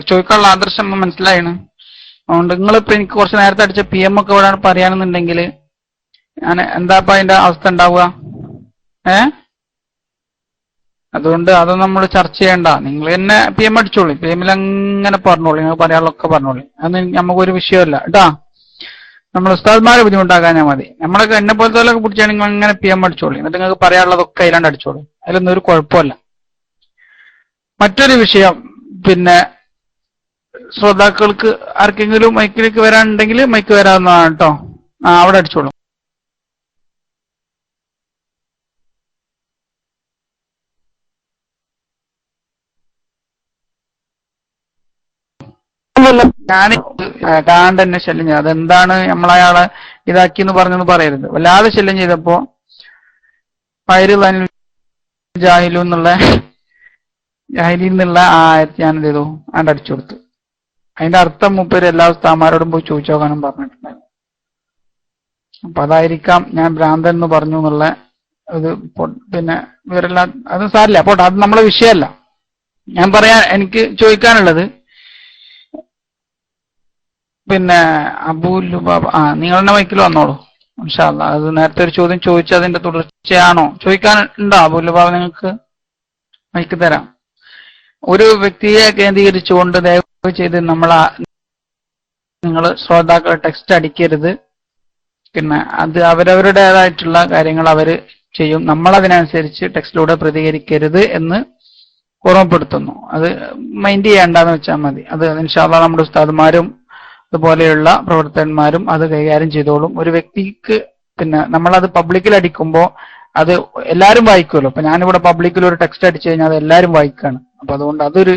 ചോദിക്കാനുള്ള ആദർശം മനസ്സിലായിണ്. അതുകൊണ്ട് നിങ്ങളിപ്പോ എനിക്ക് കുറച്ച് നേരത്തെ അടിച്ച PM ഒക്കെ ഇവിടെ പറയാണെന്നുണ്ടെങ്കിൽ ഞാൻ എന്താപ്പ അതിന്റെ അവസ്ഥ ഉണ്ടാവുക? അതുകൊണ്ട് അത് നമ്മൾ ചർച്ച ചെയ്യണ്ട. നിങ്ങൾ തന്നെ PM അടിച്ചോളി, PM അങ്ങനെ പറഞ്ഞോളി, നിങ്ങൾ പറയാനുള്ളൊക്കെ പറഞ്ഞോളി. അത് നമുക്കൊരു വിഷയമല്ല കേട്ടാ. നമ്മൾ ഉസ്താദ്മാരെ ബുദ്ധിമുട്ടാക്കാഞ്ഞാൽ മതി. നമ്മളൊക്കെ എന്നെ പോലത്തെ പിടിച്ചാൽ നിങ്ങൾ അങ്ങനെ PM അടിച്ചോളി, എന്നിട്ട് നിങ്ങൾക്ക് പറയാനുള്ളതൊക്കെ അതിലാണ്ട് അടിച്ചോളി. അതിലൊന്നും ഒരു കുഴപ്പമില്ല. മറ്റൊരു വിഷയം, പിന്നെ ശ്രോതാക്കൾക്ക് ആർക്കെങ്കിലും മൈക്കിലേക്ക് വരാനുണ്ടെങ്കിൽ മൈക്ക് വരാവുന്നതാണ് കേട്ടോ. അവിടെ അടിച്ചോളൂ. ഞാൻ കാണ്ട് തന്നെ ശല്യം ചെയ്തു. അതെന്താണ് നമ്മളയാളെ ഇതാക്കി എന്ന് പറഞ്ഞെന്ന് പറയരുത്. വല്ലാതെ ശല്യം ചെയ്തപ്പോ ജാഹിലു എന്നുള്ള ജാഹിലി എന്നുള്ള ആയത്ത് ഞാൻ എന്ത് ചെയ്തു, ആണ്ട് അടിച്ചു കൊടുത്തു. അതിന്റെ അർത്ഥം മൂപ്പര് എല്ലാ ഉസ്താദന്മാരോടും പോയി ചോദിച്ചു നോക്കാനും പറഞ്ഞിട്ടുണ്ടായിരുന്നു. അപ്പൊ അതായിരിക്കാം ഞാൻ ഭ്രാന്തൻ എന്ന് പറഞ്ഞു എന്നുള്ള ഇത്. പിന്നെ ഇവരെല്ലാം അത് സാരില്ല, പോട്ടെ, അത് നമ്മളെ വിഷയമല്ല. ഞാൻ എനിക്ക് ചോദിക്കാനുള്ളത്, പിന്നെ അബൂലുബാബ നിങ്ങൾ തന്നെ മൈക്കിൽ വന്നോളൂ ഇൻഷാ അല്ലാ. അത് നേരത്തെ ഒരു ചോദ്യം ചോദിച്ചതിന്റെ തുടർച്ചയാണോ? ചോദിക്കാനുണ്ടോ അബൂലുബാബ? നിങ്ങൾക്ക് മൈക്ക് തരാം. ഒരു വ്യക്തിയെ കേന്ദ്രീകരിച്ചുകൊണ്ട് ദയവ് ചെയ്ത് നിങ്ങൾ ശ്രോതാക്കൾ ടെക്സ്റ്റ് അടിക്കരുത്. പിന്നെ അത് അവരവരുടേതായിട്ടുള്ള കാര്യങ്ങൾ അവര് ചെയ്യും, നമ്മളതിനനുസരിച്ച് ടെക്സ്റ്റിലൂടെ പ്രതികരിക്കരുത് എന്ന് ഓർമ്മപ്പെടുത്തുന്നു. അത് മൈൻഡ് ചെയ്യേണ്ടെന്ന് വെച്ചാൽ മതി. അത് ഇൻഷാ അല്ലാ നമ്മുടെ ഉസ്താദുമാരും അതുപോലെയുള്ള പ്രവർത്തകന്മാരും അത് കൈകാര്യം ചെയ്തോളും. ഒരു വ്യക്തിക്ക് പിന്നെ നമ്മളത് പബ്ലിക്കിൽ അടിക്കുമ്പോൾ അത് എല്ലാവരും വായിക്കുമല്ലോ. അപ്പൊ ഞാനിവിടെ പബ്ലിക്കിൽ ഒരു ടെക്സ്റ്റ് അടിച്ചു കഴിഞ്ഞാൽ അത് എല്ലാവരും വായിക്കാണ്. അപ്പൊ അതുകൊണ്ട് അതൊരു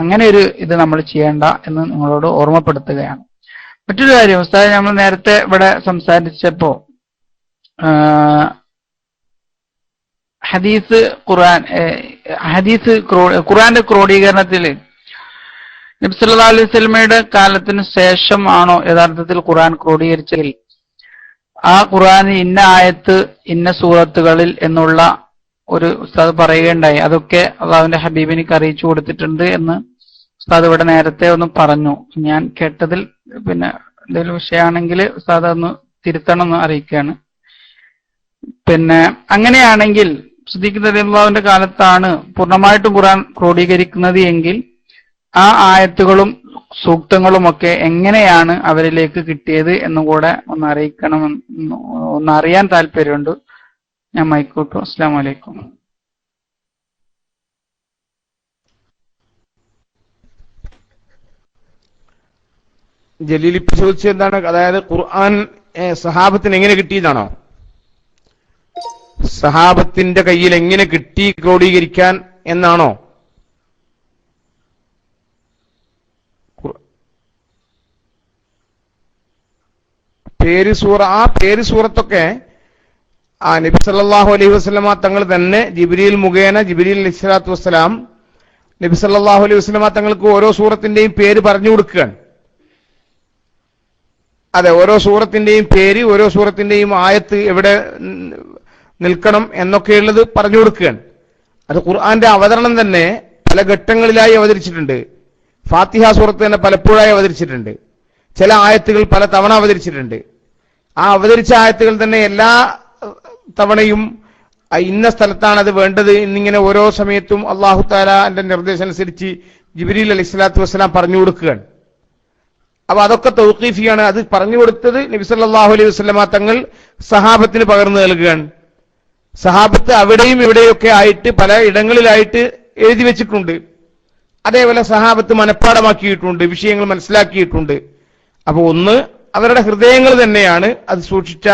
അങ്ങനെ ഒരു ഇത് നമ്മൾ ചെയ്യേണ്ട എന്ന് നിങ്ങളോട് ഓർമ്മപ്പെടുത്തുകയാണ്. മറ്റൊരു കാര്യം ഉസ്താദ്, നമ്മൾ നേരത്തെ ഇവിടെ സംസാരിച്ചപ്പോ ഖുർആന്റെ ക്രോഡീകരണത്തില് നബി സല്ലല്ലാഹു അലൈഹി വസല്ലമയുടെ കാലത്തിന് ശേഷം ആണോ യഥാർത്ഥത്തിൽ ഖുർആൻ ക്രോഡീകരിച്ചെങ്കിൽ ആ ഖുർആന് ഇന്ന ആയത്ത് ഇന്ന സൂറത്തുകളിൽ എന്നുള്ള ഒരു ഉസ്താദ് പറയുകയുണ്ടായി. അതൊക്കെ അള്ളാഹുവിന്റെ ഹബീബിനിക്ക് അറിയിച്ചു കൊടുത്തിട്ടുണ്ട് എന്ന് ഉസ്താദ് ഇവിടെ നേരത്തെ ഒന്ന് പറഞ്ഞു. ഞാൻ കേട്ടതിൽ പിന്നെ എന്തെങ്കിലും വിഷയമാണെങ്കിൽ ഉസ്താദ് ഒന്ന് തിരുത്തണം എന്ന് അറിയിക്കുകയാണ്. പിന്നെ അങ്ങനെയാണെങ്കിൽ സിദ്ദീഖ് റളിയല്ലാഹുവിന്റെ കാലത്താണ് പൂർണ്ണമായിട്ടും ഖുർആൻ ക്രോഡീകരിക്കുന്നത് എങ്കിൽ ആ ആയത്തുകളും സൂക്തങ്ങളും ഒക്കെ എങ്ങനെയാണ് അവരിലേക്ക് കിട്ടിയത് എന്നും കൂടെ ഒന്ന് അറിയാൻ താല്പര്യമുണ്ട്. ഞാൻ മൈക്കോട്ടു. അസ്സലാമു അലൈക്കും. ജലീൽ ഇപ്പൊ ചോദിച്ചത് എന്താണ്? അതായത് ഖുർആൻ സഹാബത്തിന് എങ്ങനെ കിട്ടിയതാണോ? സഹാബത്തിന്റെ കയ്യിൽ എങ്ങനെ കിട്ടി ക്രോഡീകരിക്കാൻ എന്നാണോ? പേര് സൂറത്തൊക്കെ നബി സല്ലല്ലാഹു അലൈഹി വസല്ലമ തങ്ങൾ തന്നെ ജിബ്രീൽ മുഖേന ജിബ്രീൽ അലൈഹിസ്സലാത്തു വസ്സലാം നബി സല്ലല്ലാഹു അലൈഹി വസല്ലമ തങ്ങൾക്ക് ഓരോ സൂറത്തിന്റെയും പേര് പറഞ്ഞു കൊടുക്കുകയാണ്. അതെ, ഓരോ സൂറത്തിന്റെയും പേര്, ഓരോ സൂറത്തിന്റെയും ആയത്ത് എവിടെ നിൽക്കണം എന്നൊക്കെയുള്ളത് പറഞ്ഞു കൊടുക്കുകയാണ്. അത് ഖുർആന്റെ അവതരണം തന്നെ പല ഘട്ടങ്ങളിലായി അവതരിച്ചിട്ടുണ്ട്. ഫാത്തിഹ സൂറത്ത് തന്നെ പലപ്പോഴായി അവതരിച്ചിട്ടുണ്ട്. ചില ആയത്തുകൾ പല തവണ അവതരിച്ചിട്ടുണ്ട്. ആ അവതരിച്ച ആയത്തുകൾ തന്നെ എല്ലാ തവണയും ഇന്ന സ്ഥലത്താണ് അത് വേണ്ടത് എന്നിങ്ങനെ ഓരോ സമയത്തും അല്ലാഹു തആല എന്റെ നിർദ്ദേശം അനുസരിച്ച് ജിബ്രീൽ അലൈഹി സ്വലാത്തു വസ്സലാം പറഞ്ഞു കൊടുക്കുകയാണ്. അപ്പൊ അതൊക്കെ തൗഖീഫിയാണ്. അത് പറഞ്ഞു കൊടുത്തത് നബി സല്ലല്ലാഹു അലൈഹി വസല്ലമ തങ്ങൾ സഹാബത്തിന് പകർന്നു നൽകുകയാണ്. സഹാബത്ത് അവിടെയും ഇവിടെയൊക്കെ ആയിട്ട് പല ഇടങ്ങളിലായിട്ട് എഴുതി വെച്ചിട്ടുണ്ട്. അതേപോലെ സഹാബത്ത് മനഃപ്പാടമാക്കിയിട്ടുണ്ട്, വിഷയങ്ങൾ മനസ്സിലാക്കിയിട്ടുണ്ട്. അപ്പൊ ഒന്ന് അവരുടെ ഹൃദയങ്ങൾ തന്നെയാണ് അത് സൂക്ഷിച്ച,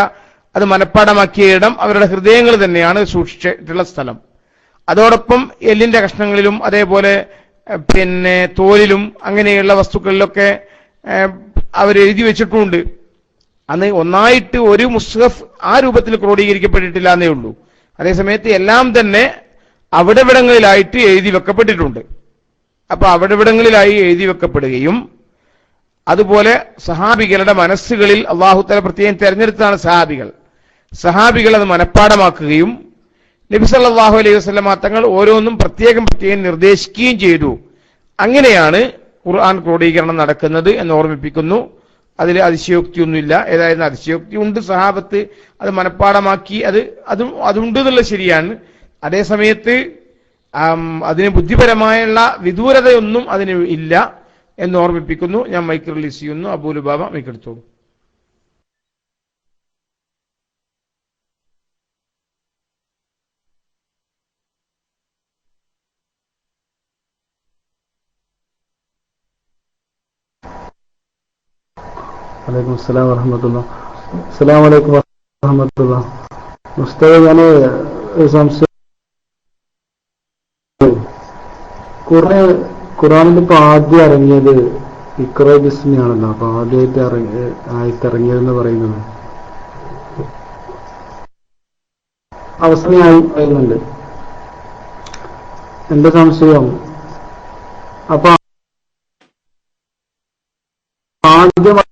അത് മനഃപ്പാടമാക്കിയ ഇടം അവരുടെ ഹൃദയങ്ങൾ തന്നെയാണ് സൂക്ഷിച്ചിട്ടുള്ള സ്ഥലം. അതോടൊപ്പം എല്ലിന്റെ കഷ്ണങ്ങളിലും അതേപോലെ തോലിലും അങ്ങനെയുള്ള വസ്തുക്കളിലൊക്കെ അവരെഴുതി വെച്ചിട്ടുണ്ട്. അന്ന് ഒന്നായിട്ട് ഒരു മുസ്ഹഫ് ആ രൂപത്തിൽ ക്രോഡീകരിക്കപ്പെട്ടിട്ടില്ല എന്നേ ഉള്ളൂ. അതേസമയത്ത് എല്ലാം തന്നെ അവിടെവിടങ്ങളിലായിട്ട് എഴുതി വെക്കപ്പെട്ടിട്ടുണ്ട്. അപ്പൊ അവിടെവിടങ്ങളിലായി എഴുതി വെക്കപ്പെടുകയും അതുപോലെ സഹാബികളുടെ മനസ്സുകളിൽ അള്ളാഹു തആല പ്രത്യേകം തെരഞ്ഞെടുത്താണ് സഹാബികൾ അത് മനഃപ്പാടമാക്കുകയും നബി സല്ലല്ലാഹു അലൈഹി വസല്ലമ തങ്ങൾ ഓരോന്നും പ്രത്യേകം നിർദ്ദേശിക്കുകയും ചെയ്തു. അങ്ങനെയാണ് ഖുർആൻ ക്രോഡീകരണം നടക്കുന്നത് എന്ന് ഓർമ്മിപ്പിക്കുന്നു. അതിൽ അതിശയോക്തിയൊന്നുമില്ല. ഏതായാലും അതിശയോക്തി ഉണ്ട്, സഹാബത്ത് അത് മനഃപ്പാടമാക്കി അതുണ്ട് എന്നുള്ളത് ശരിയാണ്. അതേസമയത്ത് അതിന് ബുദ്ധിപരമായുള്ള വിദൂരതയൊന്നും അതിന് ഇല്ല എന്ന് ഓർമ്മിപ്പിക്കുന്നു. ഞാൻ മൈക്ക് റിലീസ് ചെയ്യുന്നു. അബൂലുബാബ മൈക്കെടുത്തോളൂ. വലൈക്കും അസ്സലാം വറഹ്മത്തുള്ളാഹി. അസ്സലാമു അലൈക്കും വറഹ്മത്തുള്ളാഹി. ഉസ്താദ്, ഞാൻ സംശയം, ഖുർആനിൽ ഇപ്പൊ ആദ്യം ഇറങ്ങിയത് ഇഖ്റ ബിസ്മി ആണല്ലോ. അപ്പൊ ആദ്യമായിട്ട് ഇറങ്ങിയതെന്ന് പറയുന്നത് അവസാനമായി പറയുന്നുണ്ട്. എന്റെ സംശയം, അപ്പൊ ആദ്യം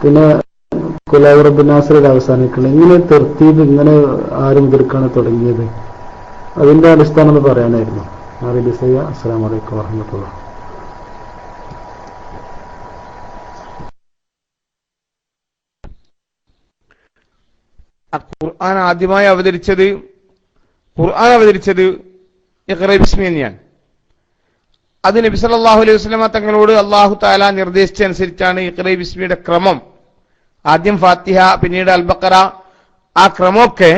പിന്നെ കുലാബുറബിനാസറിൽ അവസാനിക്കണം. ഇങ്ങനെ തെർത്തീബ് ഇങ്ങനെ ആര് മുതൽക്കാണ് തുടങ്ങിയത്? അതിന്റെ അടിസ്ഥാനം എന്ന് പറയാനായിരുന്നു. അസ്സലാമു അലൈക്കും വറഹ്മത്തുള്ളാഹി. ഖുർആൻ ആദ്യമായി അവതരിച്ചത് ഇഖ്റ ബിസ്മി തന്നെയാണ്. അത് നബി സല്ലല്ലാഹു അലൈഹി വസല്ലമ തങ്ങളോട് അല്ലാഹു തആല നിർദ്ദേശിച്ചനുസരിച്ചാണ് ഇഖ്റ ബിസ്മിയുടെ ക്രമം. ആദ്യം ഫാത്തിഹ, പിന്നീട് അൽ ബഖറ. ആ ക്രമമൊക്കെ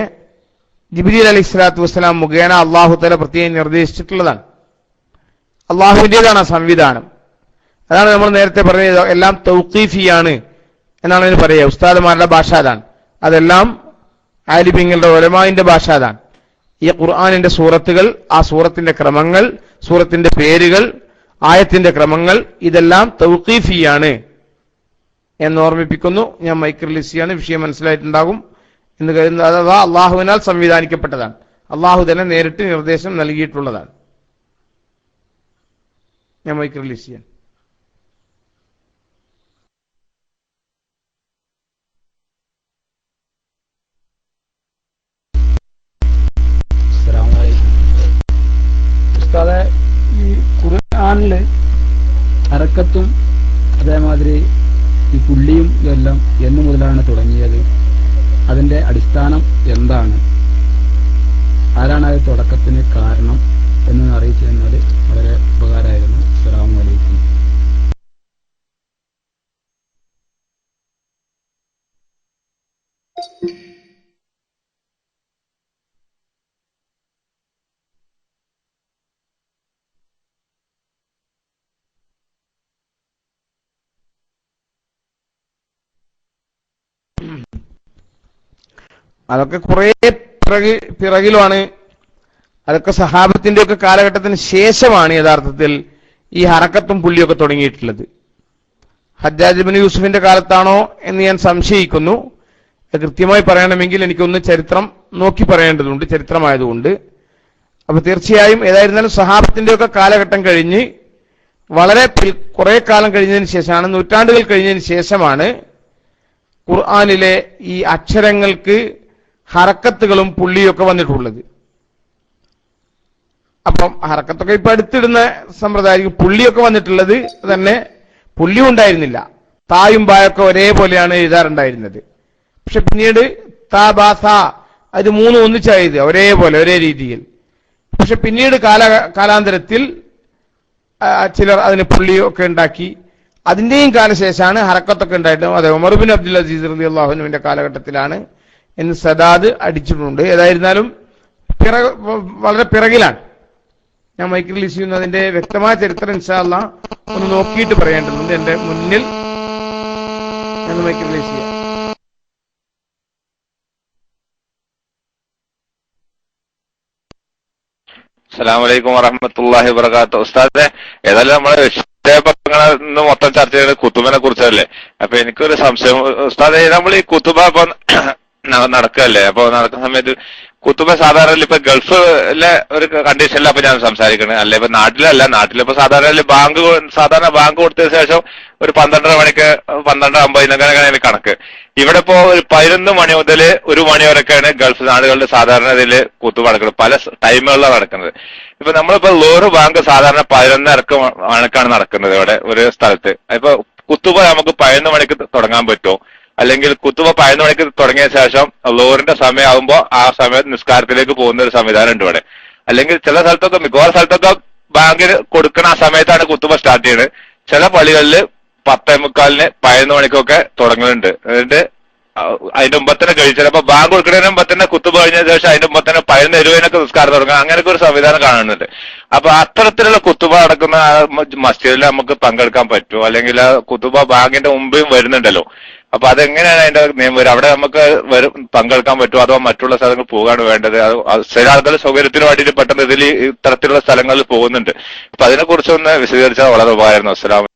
ജിബ്രീൽ അലൈഹി സ്വലാത്തു വസ്സലാം മുഖേന അല്ലാഹു തആല പ്രത്യേകം നിർദ്ദേശിച്ചിട്ടുള്ളതാണ്. അള്ളാഹുവിൻ്റെതാണ് ആ സംവിധാനം. അതാണ് നമ്മൾ നേരത്തെ പറഞ്ഞത്, എല്ലാം തൗഖീഫിയാണ് എന്നാണ് അതിന് പറയുക. ഉസ്താദുമാരുടെ ഭാഷ അതാണ്. അതെല്ലാം ആലിമീങ്ങളുടെ ഉലമാഇന്റെ ഭാഷ അതാണ്. ഈ ഖുർആനിന്റെ സൂറത്തുകൾ, ആ സൂറത്തിന്റെ ക്രമങ്ങൾ, സൂറത്തിന്റെ പേരുകൾ, ആയത്തിന്റെ ക്രമങ്ങൾ, ഇതെല്ലാം തൗഖീഫിയാണ് എന്ന് ഓർമ്മിപ്പിക്കുന്നു. ഞാൻ മൈക്ക് റിലീസ് ചെയ്യാണ്. വിഷയം മനസ്സിലായിട്ടുണ്ടാകും എന്ന് കരുതുന്നത്. അഥവാ അള്ളാഹുവിനാൽ സംവിധാനിക്കപ്പെട്ടതാണ്, അള്ളാഹു തന്നെ നേരിട്ട് നിർദ്ദേശം നൽകിയിട്ടുള്ളതാണ്. ഞാൻ മൈക്ക് റിലീസ് ചെയ്യാൻ. ഉസ്താദെ, ഈ ഖുർആനില് ഹറക്കത്തും അതേമാതിരി ഈ പുള്ളിയും ഇതെല്ലാം എന്നു മുതലാണ് തുടങ്ങിയത്? അതിന്റെ അടിസ്ഥാനം എന്താണ്? ആരാണ് അത് തുടക്കത്തിന് കാരണം എന്ന് അറിയിച്ചു തന്നാൽ വളരെ ഉപകാരമായിരുന്നു. അസ്സലാമു അലൈക്കും. അതൊക്കെ കുറെ പിറകിലാണ്. അതൊക്കെ സഹാബത്തിന്റെ ഒക്കെ കാലഘട്ടത്തിന് ശേഷമാണ് യഥാർത്ഥത്തിൽ ഈ ഹറക്കത്തും പുള്ളിയൊക്കെ തുടങ്ങിയിട്ടുള്ളത്. ഹജ്ജാജ് ഇബ്നു യൂസുഫിന്റെ കാലത്താണോ എന്ന് ഞാൻ സംശയിക്കുന്നു. കൃത്യമായി പറയണമെങ്കിൽ എനിക്കൊന്ന് ചരിത്രം നോക്കി പറയേണ്ടതുണ്ട്, ചരിത്രമായതുകൊണ്ട്. അപ്പൊ തീർച്ചയായും ഏതായിരുന്നാലും സഹാബത്തിന്റെ ഒക്കെ കാലഘട്ടം കഴിഞ്ഞ് വളരെ കുറെ കാലം കഴിഞ്ഞതിന് ശേഷമാണ്, നൂറ്റാണ്ടുകൾ കഴിഞ്ഞതിന് ശേഷമാണ് ഖുർആനിലെ ഈ അക്ഷരങ്ങൾക്ക് ഹറക്കത്തുകളും പുള്ളിയൊക്കെ വന്നിട്ടുള്ളത്. അപ്പം ഹറക്കത്തൊക്കെ ഇപ്പൊ അടുത്തിടുന്ന സമ്പ്രദായം. പുള്ളിയൊക്കെ വന്നിട്ടുള്ളത് തന്നെ പുള്ളിയും ഉണ്ടായിരുന്നില്ല, തായും ബായൊക്കെ ഒരേപോലെയാണ് എഴുതാറുണ്ടായിരുന്നത്. പക്ഷെ പിന്നീട് താ ബാ സാ അത് മൂന്നും ഒന്നിച്ചായത് ഒരേപോലെ ഒരേ രീതിയിൽ. പക്ഷെ പിന്നീട് കാലാന്തരത്തിൽ ചിലർ അതിന് പുള്ളിയൊക്കെ ഉണ്ടാക്കി. അതിന്റെയും കാലശേഷമാണ് ഹറക്കത്തൊക്കെ ഉണ്ടായിട്ട്. അതെ, ഉമർ ബിൻ അബ്ദുൽ അസീസ് റളിയല്ലാഹു അൻഹുവിന്റെ കാലഘട്ടത്തിലാണ് എന്ന് സദാദ് അടിച്ചിട്ടുണ്ട്. ഏതായിരുന്നാലും വളരെ പിറകിലാണ്. ഞാൻ മൈക്കിൽ റിലീസ് ചെയ്യുന്നതിന്റെ വ്യക്തമായ ചരിത്രം ഇൻഷാ അല്ലാഹ് ഒന്ന് നോക്കിയിട്ട് പറയേണ്ടതുണ്ട്. എന്റെ മുന്നിൽ ഞാൻ മൈക്കിൽ റിലീസ് ചെയ്യാം. അസ്സലാമു അലൈക്കും വറഹ്മത്തുള്ളാഹി വബറകാതുഹു. ഉസ്താദെ, ഏതായാലും നമ്മളെ വിഷയങ്ങൾ ഇന്ന് മൊത്തം ചർച്ച ചെയ്യുന്നത് കുത്തുബിനെ കുറിച്ചല്ലേ. അപ്പൊ എനിക്കൊരു സംശയം ഉസ്താദെ, നമ്മൾ ഈ കുത്തുബ ഇപ്പൊ നടക്കല്ലേ, അപ്പൊ നടക്കുന്ന സമയത്ത് കുത്തുബ സാധാരണ ഇപ്പൊ ഗൾഫിലെ ഒരു കണ്ടീഷനിലാണ് അപ്പൊ ഞാൻ സംസാരിക്കണത്, അല്ലെ ഇപ്പൊ നാട്ടിലിപ്പോ സാധാരണ ബാങ്ക് കൊടുത്തതിന് ശേഷം ഒരു 12:30 മണിക്ക് 12:50 അങ്ങനെയാണ് കണക്ക്. ഇവിടെ ഇപ്പോ ഒരു 11 മണി മുതൽ 1 മണി വരെയൊക്കെയാണ് ഗൾഫ് നാടുകളിൽ സാധാരണ ഇതിൽ കുത്തുബ നടക്കുന്നത്, പല ടൈമുകളിലാണ് നടക്കുന്നത്. ഇപ്പൊ നമ്മളിപ്പോ ലോറ് ബാങ്ക് സാധാരണ 11:30 മണിക്കാണ് നടക്കുന്നത് ഇവിടെ ഒരു സ്ഥലത്ത്. ഇപ്പൊ കുത്തുബ നമുക്ക് 11 മണിക്ക് തുടങ്ങാൻ പറ്റുമോ? അല്ലെങ്കിൽ കുത്തുബ 11 മണിക്ക് തുടങ്ങിയ ശേഷം ലോറിന്റെ സമയമാകുമ്പോൾ ആ സമയത്ത് നിസ്കാരത്തിലേക്ക് പോകുന്ന ഒരു സംവിധാനം ഉണ്ട് ഇവിടെ. അല്ലെങ്കിൽ ചില സ്ഥലത്തൊക്കെ, മിക്കവാറും സ്ഥലത്തൊക്കെ ബാങ്കിന് കൊടുക്കുന്ന ആ സമയത്താണ് കുത്തുബ സ്റ്റാർട്ട് ചെയ്യുന്നത്. ചില പള്ളികളിൽ 10:45 11 മണിക്കൊക്കെ തുടങ്ങുന്നുണ്ട്. എന്നിട്ട് അതിന്റെ മുമ്പ് തന്നെ കഴിച്ചു, ചിലപ്പോ ബാങ്ക് കൊടുക്കുന്നതിന് മുമ്പ് തന്നെ കുത്തുബ കഴിഞ്ഞ ശേഷം അതിന്റെ മുമ്പ് തന്നെ 11:20 നിസ്കാരം തുടങ്ങുക, അങ്ങനെയൊക്കെ ഒരു സംവിധാനം കാണുന്നുണ്ട്. അപ്പൊ അത്തരത്തിലുള്ള കുത്തുബ നടക്കുന്ന മസ്ജിദിൽ നമുക്ക് പങ്കെടുക്കാൻ പറ്റുമോ? അല്ലെങ്കിൽ ആ കുത്തുബ ബാങ്കിന്റെ മുമ്പേയും വരുന്നുണ്ടല്ലോ, അപ്പൊ അതെങ്ങനെയാണ് അതിന്റെ നിയമം വരും? അവിടെ നമുക്ക് പങ്കെടുക്കാൻ പറ്റുമോ, അതോ മറ്റുള്ള സ്ഥലങ്ങളിൽ പോകാണ് വേണ്ടത്? ചില ആളുകൾ സൗകര്യത്തിന് വേണ്ടിയിട്ട് പെട്ടെന്ന് ഇതിൽ ഇത്തരത്തിലുള്ള സ്ഥലങ്ങളിൽ പോകുന്നുണ്ട്. അപ്പൊ അതിനെ കുറിച്ചൊന്ന് വിശദീകരിച്ചാൽ വളരെ ഉപകാരമായിരുന്നു. അസ്സലാമു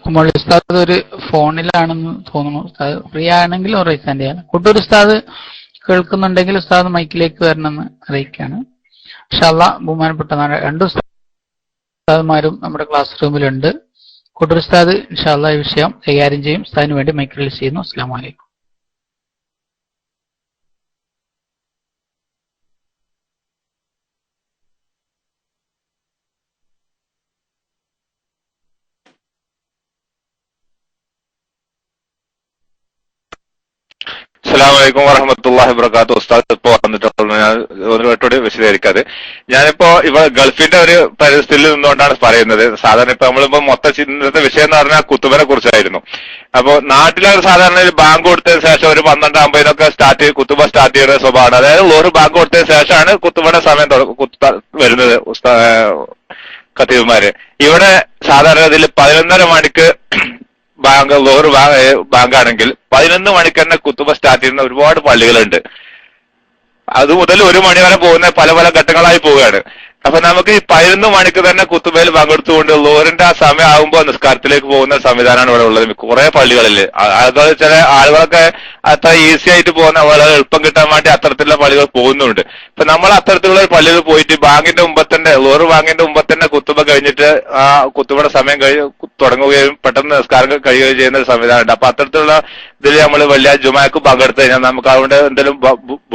കുമളി ഉസ്താദ് ഒരു ഫോണിലാണെന്ന് തോന്നുന്നു. ഉസ്താദ് ഫ്രീ ആണെങ്കിൽ റൈസ് ഹാൻഡ് ചെയ്യാം. കൊട്ടൂർ ഉസ്താദ് കേൾക്കുന്നുണ്ടെങ്കിൽ ഉസ്താദ് മൈക്കിലേക്ക് വരണമെന്ന് അറിയിക്കുകയാണ്. ഇൻഷാ അല്ലാഹ് ബഹുമാനപ്പെട്ട 2 ഉസ്താദുമാരും നമ്മുടെ ക്ലാസ് റൂമിലുണ്ട്. കൊട്ടൂർ ഉസ്താദ് ഇൻഷാ അല്ലാഹ് ഈ വിഷയം കൈകാര്യം ചെയ്യും. ഉസ്താദിന് വേണ്ടി മൈക്ക് റിലീസ് ചെയ്യുന്നു. അസ്സലാമു അലൈക്കും. അസ്സലാമു അലൈക്കും വറഹ്മത്തുള്ളാഹി വബറകാതുഹു. ഉസ്താദ് ഇപ്പോ വന്നിട്ടുള്ളത് ഞാൻ ഒരു വട്ടോടെ വിശദീകരിക്കാതെ, ഞാനിപ്പോ ഇവിടെ ഗൾഫിന്റെ ഒരു പരിസ്ഥിതിയിൽ നിന്നുകൊണ്ടാണ് പറയുന്നത്. സാധാരണ ഇപ്പൊ നമ്മളിപ്പോ മൊത്തം ഇന്നത്തെ വിഷയം എന്ന് പറഞ്ഞാൽ കുത്തുബനെ കുറിച്ചായിരുന്നു. അപ്പൊ നാട്ടിലെ സാധാരണ ബാങ്ക് കൊടുത്തതിന് ശേഷം ഒരു 12:50 കുത്തുബ സ്റ്റാർട്ട് ചെയ്യുന്ന സ്വഭാവമാണ്. അതായത് ഒരു ബാങ്ക് കൊടുത്തതിന് ശേഷമാണ് കുത്തുബയുടെ സമയം വരുന്നത് ഖത്തീബുമാര്. ഇവിടെ സാധാരണ ഇതിൽ 11:30 മണിക്ക് ലോറ് ബാങ്കാണെങ്കിൽ 11 മണിക്ക് തന്നെ കുത്തുബ സ്റ്റാർട്ട് ചെയ്യുന്ന ഒരുപാട് പള്ളികളുണ്ട്. അത് മുതൽ 1 മണി വരെ പോകുന്ന പല പല ഘട്ടങ്ങളായി പോവുകയാണ്. അപ്പൊ നമുക്ക് ഈ 11 മണിക്ക് തന്നെ കുത്തുബയിൽ പങ്കെടുത്തുകൊണ്ട് ലോറിന്റെ ആ സമയം ആകുമ്പോൾ നിസ്കാരത്തിലേക്ക് പോകുന്ന സംവിധാനമാണ് ഇവിടെ ഉള്ളത് കുറെ പള്ളികളിൽ. അതുപോലെ ചില ആളുകളൊക്കെ അത്ര ഈസി ആയിട്ട് പോകുന്ന വളരെ എളുപ്പം കിട്ടാൻ വേണ്ടി അത്തരത്തിലുള്ള പള്ളികൾ പോകുന്നുണ്ട്. ഇപ്പൊ നമ്മൾ അത്തരത്തിലുള്ള പള്ളികൾ പോയിട്ട് ബാങ്കിന്റെ മുമ്പ് തന്നെ ലോറ് ബാങ്കിന്റെ മുമ്പ് തന്നെ കുത്തുബ കഴിഞ്ഞിട്ട് ആ കുത്തുബയുടെ സമയം തുടങ്ങുകയും പെട്ടെന്ന് നിസ്കാരം കഴിയുകയും ചെയ്യുന്ന ഒരു സംവിധാനമുണ്ട്. അപ്പൊ അത്തരത്തിലുള്ള ഇതിൽ നമ്മൾ വലിയ ജുമാക്ക് പങ്കെടുത്തു കഴിഞ്ഞാൽ നമുക്ക് അതുകൊണ്ട് എന്തെങ്കിലും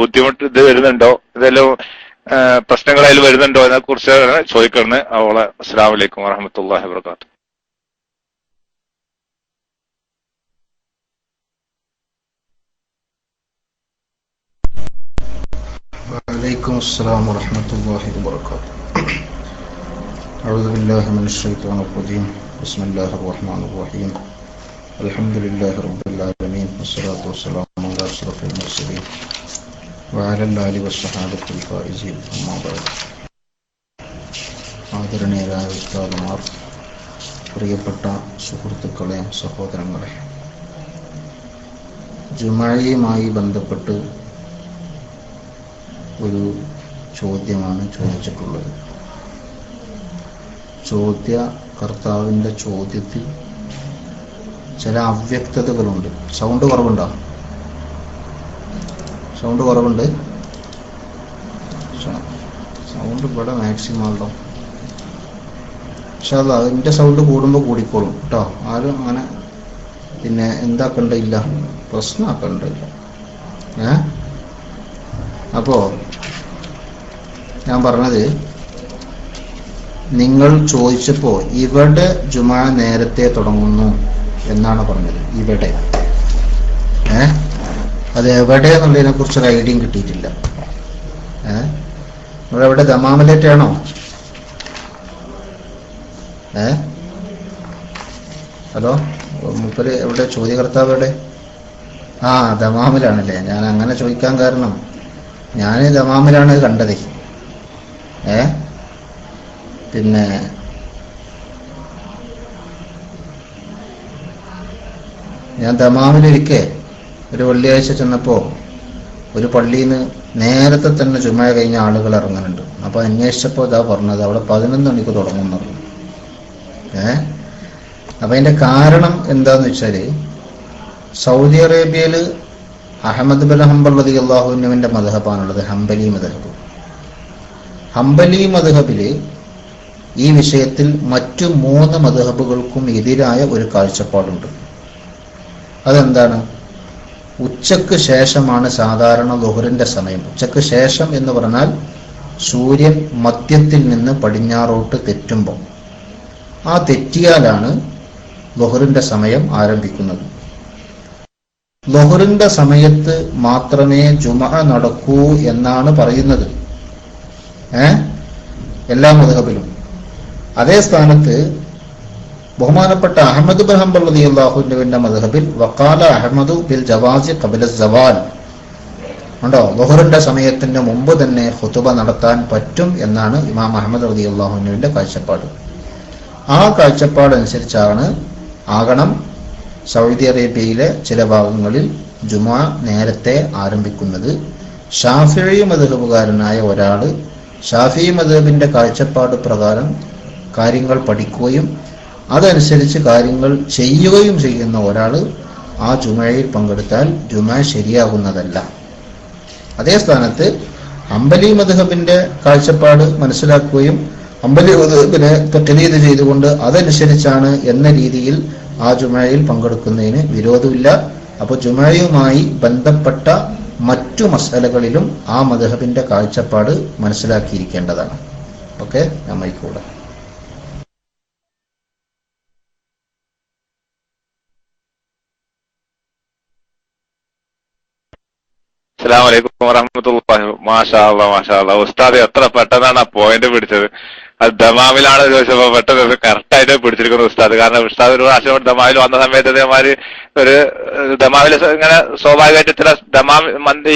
ബുദ്ധിമുട്ട് ഇത് വരുന്നുണ്ടോ, എന്തെങ്കിലും പ്രശ്നങ്ങൾ അതിൽ വരുന്നുണ്ടോ എന്നെ കുറിച്ച് ചോദിക്കുന്നത് അവളെ. അസ്സലാമു അലൈക്കും വറഹ്മത്തുള്ളാഹി വബറകാതുഹു. വഅലൈക്കും അസ്സലാം വറഹ്മത്തുള്ളാഹി വബറകാതുഹു. അഊദു ബില്ലാഹി മിനശ് ശൈത്വാനിർ റജീം. ബിസ്മില്ലാഹിർ റഹ്മാനിർ റഹീം. അൽഹംദുലില്ലാഹി റബ്ബിൽ ആലമീൻ വസ്സലാത്തു വസ്സലാമു അലാ അഷ്റഫിൽ മുർസലീൻ വഅലൽ ആലി വസ്സഹാബത്തിൽ ഫായിസീൻ. അമ്മാ ബഅദ്. ആദരണീയരായ ഉസ്താദുമാർ, പ്രിയപ്പെട്ട സുഹൃത്തുക്കളെ, സഹോദരങ്ങളെ, ജുമാഅയുമായി ബന്ധപ്പെട്ട് ഒരു ചോദ്യമാണ് ചോദിച്ചിട്ടുള്ളത്. ചോദ്യകർത്താവിൻ്റെ ചോദ്യത്തിൽ ചില അവ്യക്തതകളുണ്ട്. സൗണ്ട് കുറവുണ്ട്. സൗണ്ട് ഇവിടെ മാക്സിമം ഉണ്ടോ? പക്ഷെ അത് അതിൻ്റെ സൗണ്ട് കൂടുമ്പോൾ കൂടിക്കോളും കേട്ടോ. ആരും അങ്ങനെ പിന്നെ എന്താക്കണ്ടില്ല, പ്രശ്നമാക്കണ്ടില്ല. അപ്പോ ഞാൻ പറഞ്ഞത്, നിങ്ങൾ ചോദിച്ചപ്പോ ഇവിടെ ജുമാ നേരത്തെ തുടങ്ങുന്നു എന്നാണ് പറഞ്ഞത്. ഇവിടെ അത് എവിടെ എന്നുള്ളതിനെ കുറിച്ചൊരു ഐഡിയയും കിട്ടിയിട്ടില്ല. നിങ്ങളെവിടെ ദമാമിലേറ്റാണോ? ഹലോ, മൂപ്പര് എവിടെ? ചോദ്യകർത്താവ് എവിടെ? ആ, ദമാമിലാണല്ലേ. ഞാൻ അങ്ങനെ ചോദിക്കാൻ കാരണം, ഞാൻ ദമാമിലാണ് കണ്ടത്. പിന്നെ ഞാൻ ദമാമിലിരിക്കെ ഒരു വെള്ളിയാഴ്ച ചെന്നപ്പോ ഒരു പള്ളിയിൽ നിന്ന് നേരത്തെ തന്നെ ജുമാ കഴിഞ്ഞ ആളുകൾ ഇറങ്ങുന്നുണ്ട്. അപ്പൊ അന്വേഷിച്ചപ്പോ ഇതാ പറഞ്ഞത് അവിടെ 11 മണിക്ക് തുടങ്ങുന്നു. അപ്പൊ അതിന്റെ കാരണം എന്താന്ന് വെച്ചാല്, സൗദി അറേബ്യയില് അഹമ്മദ് ബിൻ ഹംബൽ റളിയല്ലാഹു അൻഹുവിന്റെ മദ്ഹബാണുള്ളത്, ഹംബലി മദ്ഹബ്. ഹംബലി മദ്ഹബില് ഈ വിഷയത്തിൽ മറ്റു 3 മദ്ഹബുകൾക്കും എതിരായ ഒരു കാഴ്ചപ്പാടുണ്ട്. അതെന്താണ്? ഉച്ചക്ക് ശേഷമാണ് സാധാരണ ളുഹറിന്റെ സമയം. ഉച്ചക്ക് ശേഷം എന്ന് പറഞ്ഞാൽ സൂര്യൻ മധ്യത്തിൽ നിന്ന് പടിഞ്ഞാറോട്ട് തെറ്റുമ്പോൾ, ആ തെറ്റിയാലാണ് ളുഹറിന്റെ സമയം ആരംഭിക്കുന്നത്. ളുഹറിന്റെ സമയത്ത് മാത്രമേ ജുമഅ നടക്കൂ എന്നാണ് പറയുന്നത് എല്ലാ മദ്ഹബിലും. അതേ സ്ഥാനത്ത് ബഹുമാനപ്പെട്ട അഹമ്മദ് ബിൻ ഹംബൽ റളിയല്ലാഹു അൻഹുവിന്റെ മദ്ഹബിൽ വഖാല അഹ്മദു ബിൽ ജവാസി ഖബല സവാൽ ഉണ്ടോ, ളുഹറിന്റെ സമയത്തിന് മുമ്പ് തന്നെ ഖുതുബ നടത്താൻ പറ്റും എന്നാണ് ഇമാം അഹ്മദ് റളിയല്ലാഹു അൻഹുവിന്റെ കാഴ്ചപ്പാട്. ആ കാഴ്ചപ്പാടനുസരിച്ചാണ് സൗദി അറേബ്യയിലെ ചില ഭാഗങ്ങളിൽ ജുമുഅ നേരത്തെ ആരംഭിക്കുന്നത്. ഷാഫിഈ മദ്ഹബുകാരനായ ഒരാള് ഷാഫിഈ മദ്ഹബിന്റെ കാഴ്ചപ്പാട് പ്രകാരം കാര്യങ്ങൾ പഠിക്കുകയും അതനുസരിച്ച് കാര്യങ്ങൾ ചെയ്യുകയും ചെയ്യുന്ന ഒരാള് ആ ജുമയിൽ പങ്കെടുത്താൽ ജുമ ശരിയാകുന്നതല്ല. അതേ സ്ഥാനത്ത് ഹംബലി മദ്ഹബിന്റെ കാഴ്ചപ്പാട് മനസ്സിലാക്കുകയും ഹംബലി മദ്ഹബിനെ തഖ്ലീദ് ചെയ്തുകൊണ്ട് അതനുസരിച്ചാണ് എന്ന രീതിയിൽ ആ ജുമയിൽ പങ്കെടുക്കുന്നതിന് വിരോധമില്ല. അപ്പൊ ജുമയുമായി ബന്ധപ്പെട്ട മറ്റു മസലകളിലും ആ മദ്ഹബിന്റെ കാഴ്ചപ്പാട് മനസ്സിലാക്കിയിരിക്കേണ്ടതാണ്. ഓക്കെ, നമ്മൾക്കൂടെ അസ്സലാമു അലൈക്കും വറഹ്മത്തുള്ളാഹി. മാഷാ അല്ലാഹ്, മാഷാ അല്ലാഹ്. ഉസ്താദ് എത്ര പെട്ടെന്നാണ് ആ പോയിന്റ് പിടിച്ചത്. അത് ദമാമിലാണ് ചോദിച്ചപ്പോ പെട്ടെന്ന് കറക്റ്റായിട്ട് പിടിച്ചിരിക്കുന്നു ഉസ്താദ്. കാരണം ഉസ്താദ് ഒരു പ്രാവശ്യം ദമാമിൽ വന്ന സമയത്ത് ഇതേമാതിരി ഒരു ദമാമിൽ ഇങ്ങനെ സ്വാഭാവികമായിട്ട് ചില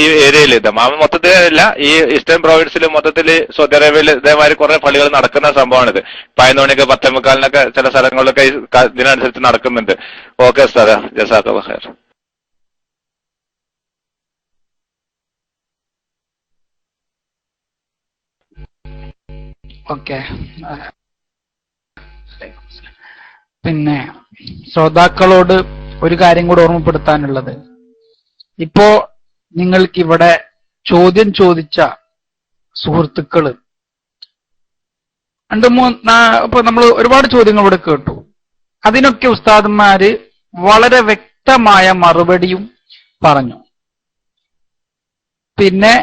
ഈ ഏരിയയിൽ ദമാമ് മൊത്തത്തിലല്ല, ഈ ഈസ്റ്റേൺ പ്രോവിൻസിൽ മൊത്തത്തിൽ സൗദി അറേബ്യയിൽ ഇതേമാതിരി കുറെ പള്ളികൾ നടക്കുന്ന സംഭവമാണിത്. 11 മണിക്ക് 10:45 ചില സ്ഥലങ്ങളിലൊക്കെ ഇതിനനുസരിച്ച് നടക്കുന്നുണ്ട്. ഓക്കെ ഉസ്താദ്, ജസാക്കല്ലാഹു ഖൈർ. ഓക്കെ, പിന്നെ ശ്രോതാക്കളോട് ഒരു കാര്യം കൂടെ ഓർമ്മപ്പെടുത്താനുള്ളത്, ഇപ്പോ നിങ്ങൾക്കിവിടെ ചോദ്യം ചോദിച്ച സുഹൃത്തുക്കള് ഇപ്പൊ നമ്മൾ ഒരുപാട് ചോദ്യങ്ങൾ ഇവിടെ കേട്ടു. അതിനൊക്കെ ഉസ്താദന്മാര് വളരെ വ്യക്തമായ മറുപടിയും പറഞ്ഞു. പിന്നെ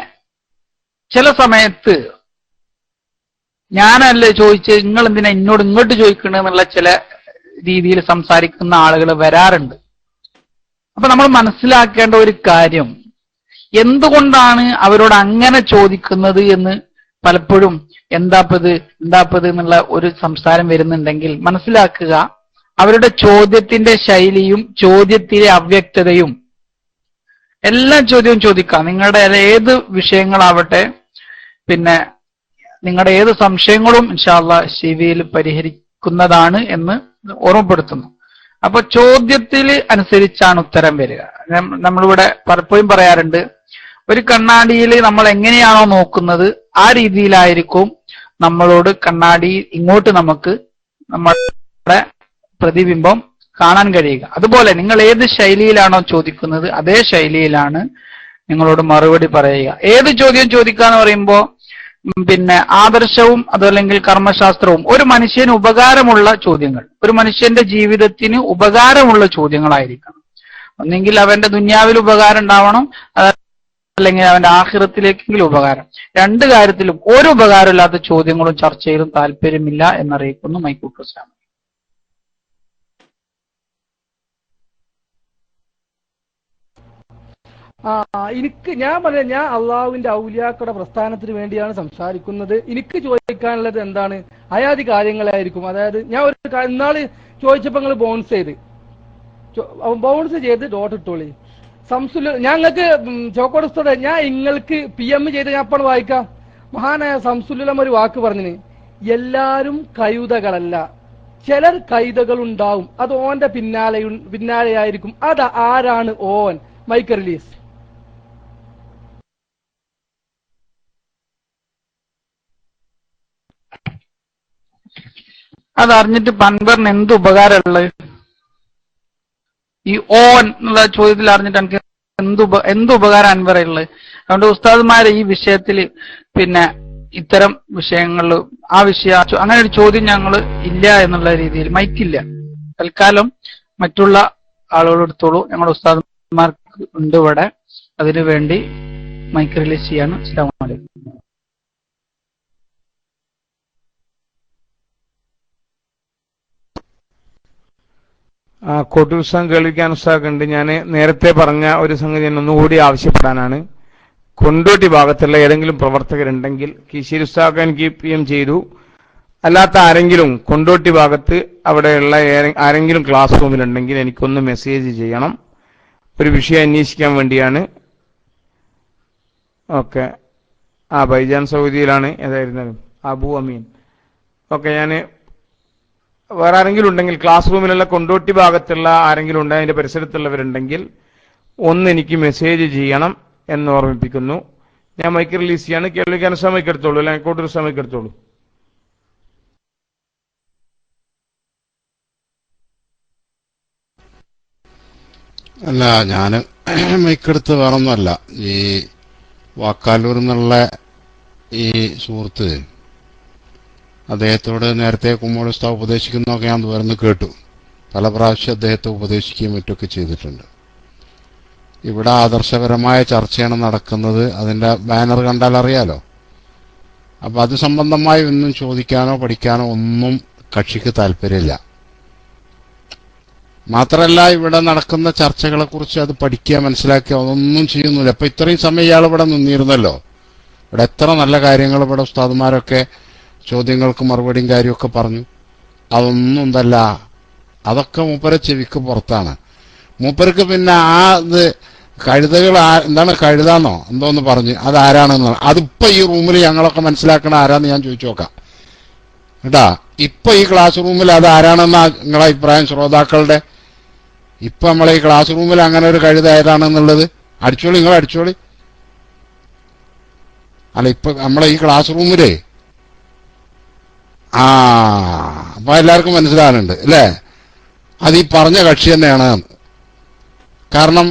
ചില സമയത്ത് ഞാനല്ലേ ചോദിച്ചത്, നിങ്ങൾ എന്തിനാ എന്നോട് ഇങ്ങോട്ട് ചോദിക്കണെന്നുള്ള ചില രീതിയിൽ സംസാരിക്കുന്ന ആളുകൾ വരാറുണ്ട്. അപ്പൊ നമ്മൾ മനസ്സിലാക്കേണ്ട ഒരു കാര്യം, എന്തുകൊണ്ടാണ് അവരോട് അങ്ങനെ ചോദിക്കുന്നത് എന്ന് പലപ്പോഴും എന്താപ്പത് എന്നുള്ള ഒരു സംസാരം വരുന്നുണ്ടെങ്കിൽ മനസ്സിലാക്കുക, അവരുടെ ചോദ്യത്തിന്റെ ശൈലിയും ചോദ്യത്തിലെ അവ്യക്തതയും. എല്ലാ ചോദ്യവും ചോദിക്കാം, നിങ്ങളുടെ ഏത് വിഷയങ്ങളാവട്ടെ, പിന്നെ നിങ്ങളുടെ ഏത് സംശയങ്ങളും ഇൻഷാ അല്ലാഹ് ശിവയിൽ പരിഹരിക്കുന്നതാണ് എന്ന് ഓർമ്മപ്പെടുത്തുന്നു. അപ്പൊ ചോദ്യത്തിൽ അനുസരിച്ചാണ് ഉത്തരം വരിക. നമ്മളിവിടെ പലപ്പോഴും പറയാറുണ്ട്, ഒരു കണ്ണാടിയിൽ നമ്മൾ എങ്ങനെയാണോ നോക്കുന്നത് ആ രീതിയിലായിരിക്കും നമ്മളോട് കണ്ണാടി ഇങ്ങോട്ട് നമുക്ക് നമ്മുടെ പ്രതിബിംബം കാണാൻ കഴിയുക. അതുപോലെ നിങ്ങൾ ഏത് ശൈലിയിലാണോ ചോദിക്കുന്നത് അതേ ശൈലിയിലാണ് നിങ്ങളോട് മറുപടി പറയുക. ഏത് ചോദ്യം ചോദിക്കാന്ന് പറയുമ്പോ പിന്നെ ആദർശവും അതല്ലെങ്കിൽ കർമ്മശാസ്ത്രവും ഒരു മനുഷ്യന് ഉപകാരമുള്ള ചോദ്യങ്ങൾ, ഒരു മനുഷ്യന്റെ ജീവിതത്തിന് ഉപകാരമുള്ള ചോദ്യങ്ങളായിരിക്കണം. ഒന്നെങ്കിൽ അവന്റെ ദുന്യാവിൽ ഉപകാരം ഉണ്ടാവണം, അല്ലെങ്കിൽ അവന്റെ ആഖിറത്തിലേക്കെങ്കിലും ഉപകാരം. രണ്ട് കാര്യത്തിലും ഒരു ഉപകാരമില്ലാത്ത ചോദ്യങ്ങളും ചർച്ചയിലും താല്പര്യമില്ല എന്നറിയിക്കുന്നു മൈക്കൂട്ടർ ഇസ്ലാം. ഞാൻ പറയാം, ഞാൻ അള്ളാഹുവിന്റെ ഔലിയാക്കളുടെ പ്രസ്ഥാനത്തിന് വേണ്ടിയാണ് സംസാരിക്കുന്നത്. എനിക്ക് ചോദിക്കാനുള്ളത് എന്താണ്, അയാതി കാര്യങ്ങളായിരിക്കും. അതായത് ഞാൻ ഒരു ഇന്നാള് ചോദിച്ചപ്പോ നിങ്ങൾ ബൗൺസ് ചെയ്ത് ഡോട്ട് ഇട്ടോളി. ഞങ്ങൾക്ക് ചോക്കോടസ്ഥോടെ ഞാൻ നിങ്ങൾക്ക് PM ചെയ്ത് ഞാൻ അപ്പോൾ വായിക്കാം. മഹാനായ സംസുലുലം ഒരു വാക്ക് പറഞ്ഞിന്, എല്ലാരും കൈതകളല്ല, ചിലർ കൈതകളുണ്ടാവും, അത് ഓന്റെ പിന്നാലെയായിരിക്കും. അത് ആരാണ് ഓൻ? Mic release. അതറിഞ്ഞിട്ട് പൻപറിന് എന്ത് ഉപകാരമുള്ളത്? ഈ ഓൻ എന്നുള്ള ചോദ്യത്തിൽ അറിഞ്ഞിട്ട് എനിക്ക് എന്ത് ഉപകാരം അൻവറുള്ളത്? അതുകൊണ്ട് ഉസ്താദ്മാരെ ഈ വിഷയത്തിൽ പിന്നെ ഇത്തരം വിഷയങ്ങളിൽ അങ്ങനെ ഒരു ചോദ്യം ഞങ്ങൾ ഇല്ല എന്നുള്ള രീതിയിൽ മൈക്കില്ല. തൽക്കാലം മറ്റുള്ള ആളുകൾ എടുത്തോളൂ. ഞങ്ങളുടെ ഉസ്താദ്മാർക്ക് ഉണ്ട് ഇവിടെ, അതിനു വേണ്ടി മൈക്ക് റിലീസ് ചെയ്യാണ്. അസ്സലാമു അലൈക്കും. കോട്ടൂസം കേൾവിക്കാൻ ഉത്സാഹമുണ്ട്. ഞാൻ നേരത്തെ പറഞ്ഞ ഒരു സംഗതി ഞാൻ ഒന്നുകൂടി ആവശ്യപ്പെടാനാണ്. കൊണ്ടോട്ടി ഭാഗത്തുള്ള ഏതെങ്കിലും പ്രവർത്തകരുണ്ടെങ്കിൽ, കീശേരി ഉസ്താഖ് എനിക്ക് PM ചെയ്തു, അല്ലാത്ത ആരെങ്കിലും കൊണ്ടോട്ടി ഭാഗത്ത് അവിടെയുള്ള ആരെങ്കിലും ക്ലാസ് റൂമിലുണ്ടെങ്കിൽ എനിക്കൊന്ന് മെസ്സേജ് ചെയ്യണം. ഒരു വിഷയം അന്വേഷിക്കാൻ വേണ്ടിയാണ്. ഓക്കെ. ബൈജാൻ സൗദിയിലാണ്. ഏതായിരുന്നാലും അബു അമീൻ. ഓക്കെ. ഞാൻ വേറെ ആരെങ്കിലും ഉണ്ടെങ്കിൽ, ക്ലാസ് റൂമിലുള്ള കൊണ്ടോട്ടി ഭാഗത്തുള്ള ആരെങ്കിലും ഉണ്ട്, അതിന്റെ പരിസരത്തുള്ളവരുണ്ടെങ്കിൽ ഒന്ന് എനിക്ക് മെസ്സേജ് ചെയ്യണം എന്ന് ഓർമ്മിപ്പിക്കുന്നു. ഞാൻ മൈക്ക് റിലീസ് ചെയ്യാണ്. കേൾവിക്കാൻ സമയത്ത് എടുത്തോളൂ, അല്ലെങ്കിൽ കോട്ടൂർ സമയത്ത് എടുത്തോളൂ. അല്ല, ഞാൻ മൈക്കെടുത്ത് വേറൊന്നുമല്ല. ഈ വാക്കാലൂർ എന്നുള്ള ഈ സുഹൃത്ത് അദ്ദേഹത്തോട് നേരത്തെ കുമ്മോൾ ഉസ്താദ് ഉപദേശിക്കുന്നതൊക്കെ ഞാൻ വരുന്നു കേട്ടു. പല പ്രാവശ്യം അദ്ദേഹത്തെ ഉപദേശിക്കുകയും മറ്റൊക്കെ ചെയ്തിട്ടുണ്ട്. ഇവിടെ ആദർശപരമായ ചർച്ചയാണ് നടക്കുന്നത്. അതിന്റെ ബാനർ കണ്ടാൽ അറിയാലോ. അപ്പൊ അത് സംബന്ധമായി ഒന്നും ചോദിക്കാനോ പഠിക്കാനോ ഒന്നും കക്ഷിക്ക് താല്പര്യമില്ല. മാത്രമല്ല, ഇവിടെ നടക്കുന്ന ചർച്ചകളെ കുറിച്ച് അത് പഠിക്കുക, മനസ്സിലാക്കുക, അതൊന്നും ചെയ്യുന്നില്ല. അപ്പൊ ഇത്രയും സമയം ഇയാൾ ഇവിടെ നിന്നിരുന്നല്ലോ. ഇവിടെ എത്ര നല്ല കാര്യങ്ങൾ ഇവിടെ ഉസ്താദുമാരൊക്കെ ചോദ്യങ്ങൾക്ക് മറുപടിയും കാര്യമൊക്കെ പറഞ്ഞു. അതൊന്നും എന്തല്ല, അതൊക്കെ മൂപ്പരെ ചെവിക്ക് പുറത്താണ്. മൂപ്പർക്ക് പിന്നെ ഇത് കഴുതകൾ എന്താണ് കഴുതാന്നോ എന്തോന്ന് പറഞ്ഞ് അതാരാണെന്ന് അതിപ്പോ ഈ റൂമിൽ ഞങ്ങളൊക്കെ മനസ്സിലാക്കണ ആരാന്ന് ഞാൻ ചോദിച്ചു നോക്കാം കേട്ടാ. ഇപ്പൊ ഈ ക്ലാസ് റൂമിൽ അത് ആരാണെന്നാ നിങ്ങളെ അഭിപ്രായം ശ്രോതാക്കളുടെ? ഇപ്പൊ നമ്മളെ ഈ ക്ലാസ് റൂമിൽ അങ്ങനെ ഒരു കഴുത ഏതാണെന്നുള്ളത് അടിച്ചോളി, നിങ്ങൾ അടിച്ചോളി. അല്ല, ഇപ്പൊ നമ്മളെ ഈ ക്ലാസ് റൂമിലേ അപ്പൊ എല്ലാവർക്കും മനസ്സിലാകുന്നുണ്ട് അല്ലേ? അത് ഈ പറഞ്ഞ കക്ഷി തന്നെയാണ്. കാരണം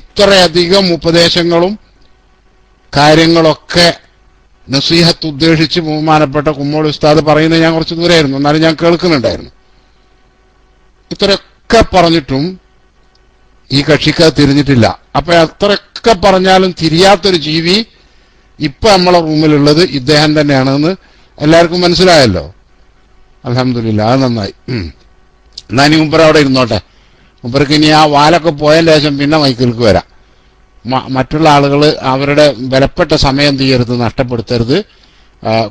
ഇത്രയധികം ഉപദേശങ്ങളും കാര്യങ്ങളൊക്കെ നസീഹത്ത് ഉദ്ദേശിച്ച് ബഹുമാനപ്പെട്ട കുമ്മോൾ ഉസ്താദ് പറയുന്നത് ഞാൻ കുറച്ച് ദൂരമായിരുന്നു, എന്നാലും ഞാൻ കേൾക്കുന്നുണ്ടായിരുന്നു. ഇത്രയൊക്കെ പറഞ്ഞിട്ടും ഈ കക്ഷിക്ക് തിരിഞ്ഞിട്ടില്ല. അപ്പൊ അത്രയൊക്കെ പറഞ്ഞാലും തിരിയാത്തൊരു ജീവി ഇപ്പൊ നമ്മളെ റൂമിലുള്ളത് ഇദ്ദേഹം തന്നെയാണെന്ന് എല്ലാവർക്കും മനസ്സിലായല്ലോ. അൽഹംദുലില്ലാ, അത് നന്നായി. എന്നാ ഇനി മുമ്പ് അവിടെ ഇരുന്നോട്ടെ. മുമ്പർക്ക് ഇനി ആ വാലൊക്കെ പോയതിന് ശേഷം പിന്നെ മൈക്കിലേക്ക് വരാം. മറ്റുള്ള ആളുകൾ അവരുടെ വിലപ്പെട്ട സമയം ചെയ്യരുത്, നഷ്ടപ്പെടുത്തരുത്.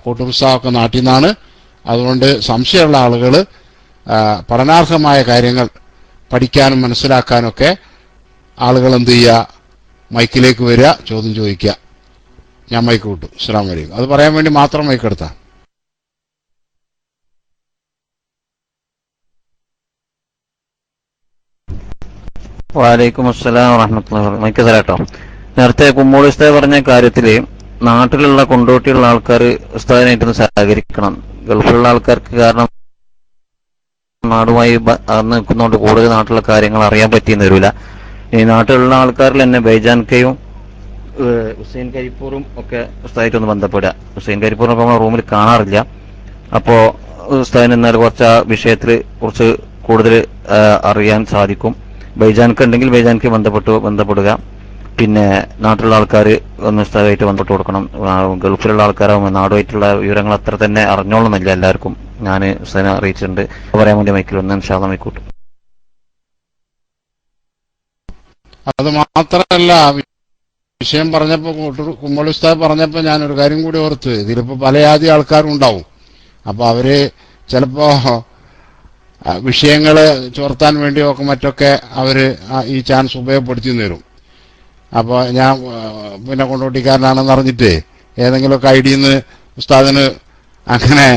കൂട്ടുപുസ്തകമൊക്കെ നാട്ടിൽ നിന്നാണ്. അതുകൊണ്ട് സംശയമുള്ള ആളുകൾ പഠനാർഹമായ കാര്യങ്ങൾ പഠിക്കാനും മനസ്സിലാക്കാനൊക്കെ ആളുകൾ എന്ത് ചെയ്യുക, മൈക്കിലേക്ക് വരിക, ചോദ്യം ചോദിക്കുക. ഞാൻ മൈക്ക് വിട്ടു. അസ്സലാമു അലൈക്കും. അത് പറയാൻ വേണ്ടി മാത്രം മൈക്കെടുത്താ. വലൈക്കും അസ്സലാം വറഹ്മത്തുള്ളാഹി. മൈക്ക് തരാട്ടോ. നേരത്തെ കുമ്മോൾ ഉസ്താദ് പറഞ്ഞ കാര്യത്തില് നാട്ടിലുള്ള കൊണ്ടോട്ടിയുള്ള ആൾക്കാർ ഉസ്താദിനായിട്ടൊന്ന് സഹകരിക്കണം. ഗൾഫിലുള്ള ആൾക്കാർക്ക് കാരണം നാടുമായി നിൽക്കുന്നതുകൊണ്ട് കൂടുതൽ നാട്ടിലുള്ള കാര്യങ്ങൾ അറിയാൻ പറ്റിയെന്ന് വരില്ല. ഈ നാട്ടിലുള്ള ആൾക്കാരിൽ തന്നെ ബൈജാൻകയും ഹുസൈൻ കരിപ്പൂറും ഒക്കെ ഉസ്താദായിട്ടൊന്ന് ബന്ധപ്പെടുക. ഹുസൈൻ കരിപ്പൂറിനെ നമ്മൾ റൂമിൽ കാണാറില്ല. അപ്പോ ഉസ്താദിന് എന്നാൽ കുറച്ച് ആ വിഷയത്തിൽ കുറച്ച് കൂടുതൽ അറിയാൻ സാധിക്കും. ബൈജാൻക്ക് ഉണ്ടെങ്കിൽ ബൈജാൻക്ക് ബന്ധപ്പെടുക. പിന്നെ നാട്ടിലുള്ള ആൾക്കാർ ഒന്ന് ഉസ്താദായിട്ട് ബന്ധപ്പെട്ട് കൊടുക്കണം. ഗൾഫിലുള്ള ആൾക്കാരാകുമ്പോൾ നാടുമായിട്ടുള്ള വിവരങ്ങൾ അത്ര തന്നെ അറിഞ്ഞോളുന്നില്ല എല്ലാവർക്കും. ഞാൻ ഉസ്താദിനെ അറിയിച്ചിട്ടുണ്ട്. പറയാൻ വേണ്ടി മൈക്കിൽ ഒന്ന് ഇൻഷാല്ലാ മൈക്കൂട്ടു. അത് മാത്രമല്ല, വിഷയം പറഞ്ഞപ്പോ കുമ്മളി ഉസ്താദ് പറഞ്ഞപ്പോ ഞാനൊരു കാര്യം കൂടി ഓർത്ത്, ഇതിലിപ്പോ പല ജാതി ആൾക്കാരും ഉണ്ടാവും. അപ്പൊ അവര് ചിലപ്പോ വിഷയങ്ങള് ചോർത്താൻ വേണ്ടിയൊക്കെ മറ്റൊക്കെ അവര് ഈ ചാൻസ് ഉപയോഗപ്പെടുത്തി തരും. അപ്പൊ ഞാൻ പിന്നെ കൊണ്ടോട്ടിക്കാരനാണെന്ന് അറിഞ്ഞിട്ട് ഏതെങ്കിലുമൊക്കെ ഐഡിന്ന് ഉസ്താദിന് അങ്ങനെ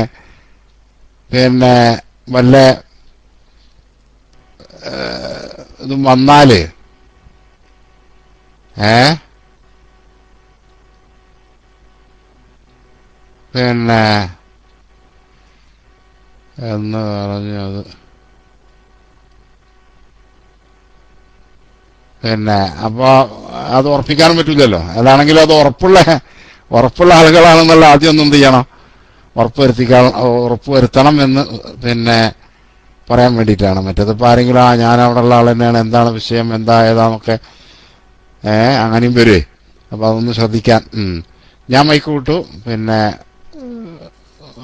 പിന്നെ വല്ല ഇതും വന്നാല് പിന്നെ എന്ന് പറഞ്ഞത് പിന്നെ അപ്പൊ അത് ഉറപ്പിക്കാനും പറ്റില്ലല്ലോ. അതാണെങ്കിലും അത് ഉറപ്പുള്ള ആളുകളാണെന്നുള്ള ആദ്യം ഒന്നും എന്ത് ചെയ്യണം, ഉറപ്പുവരുത്തണം എന്ന് പിന്നെ പറയാൻ വേണ്ടിയിട്ടാണ്. മറ്റേതിപ്പോ ആരെങ്കിലും ഞാൻ അവിടെ ഉള്ള ആൾ തന്നെയാണ്, എന്താണ് വിഷയം, എന്താ ഏതാന്നൊക്കെ അങ്ങനെയും വരുവേ. അപ്പൊ അതൊന്ന് ശ്രദ്ധിക്കാൻ. ഞാൻ മൈക്ക് വിട്ടു. പിന്നെ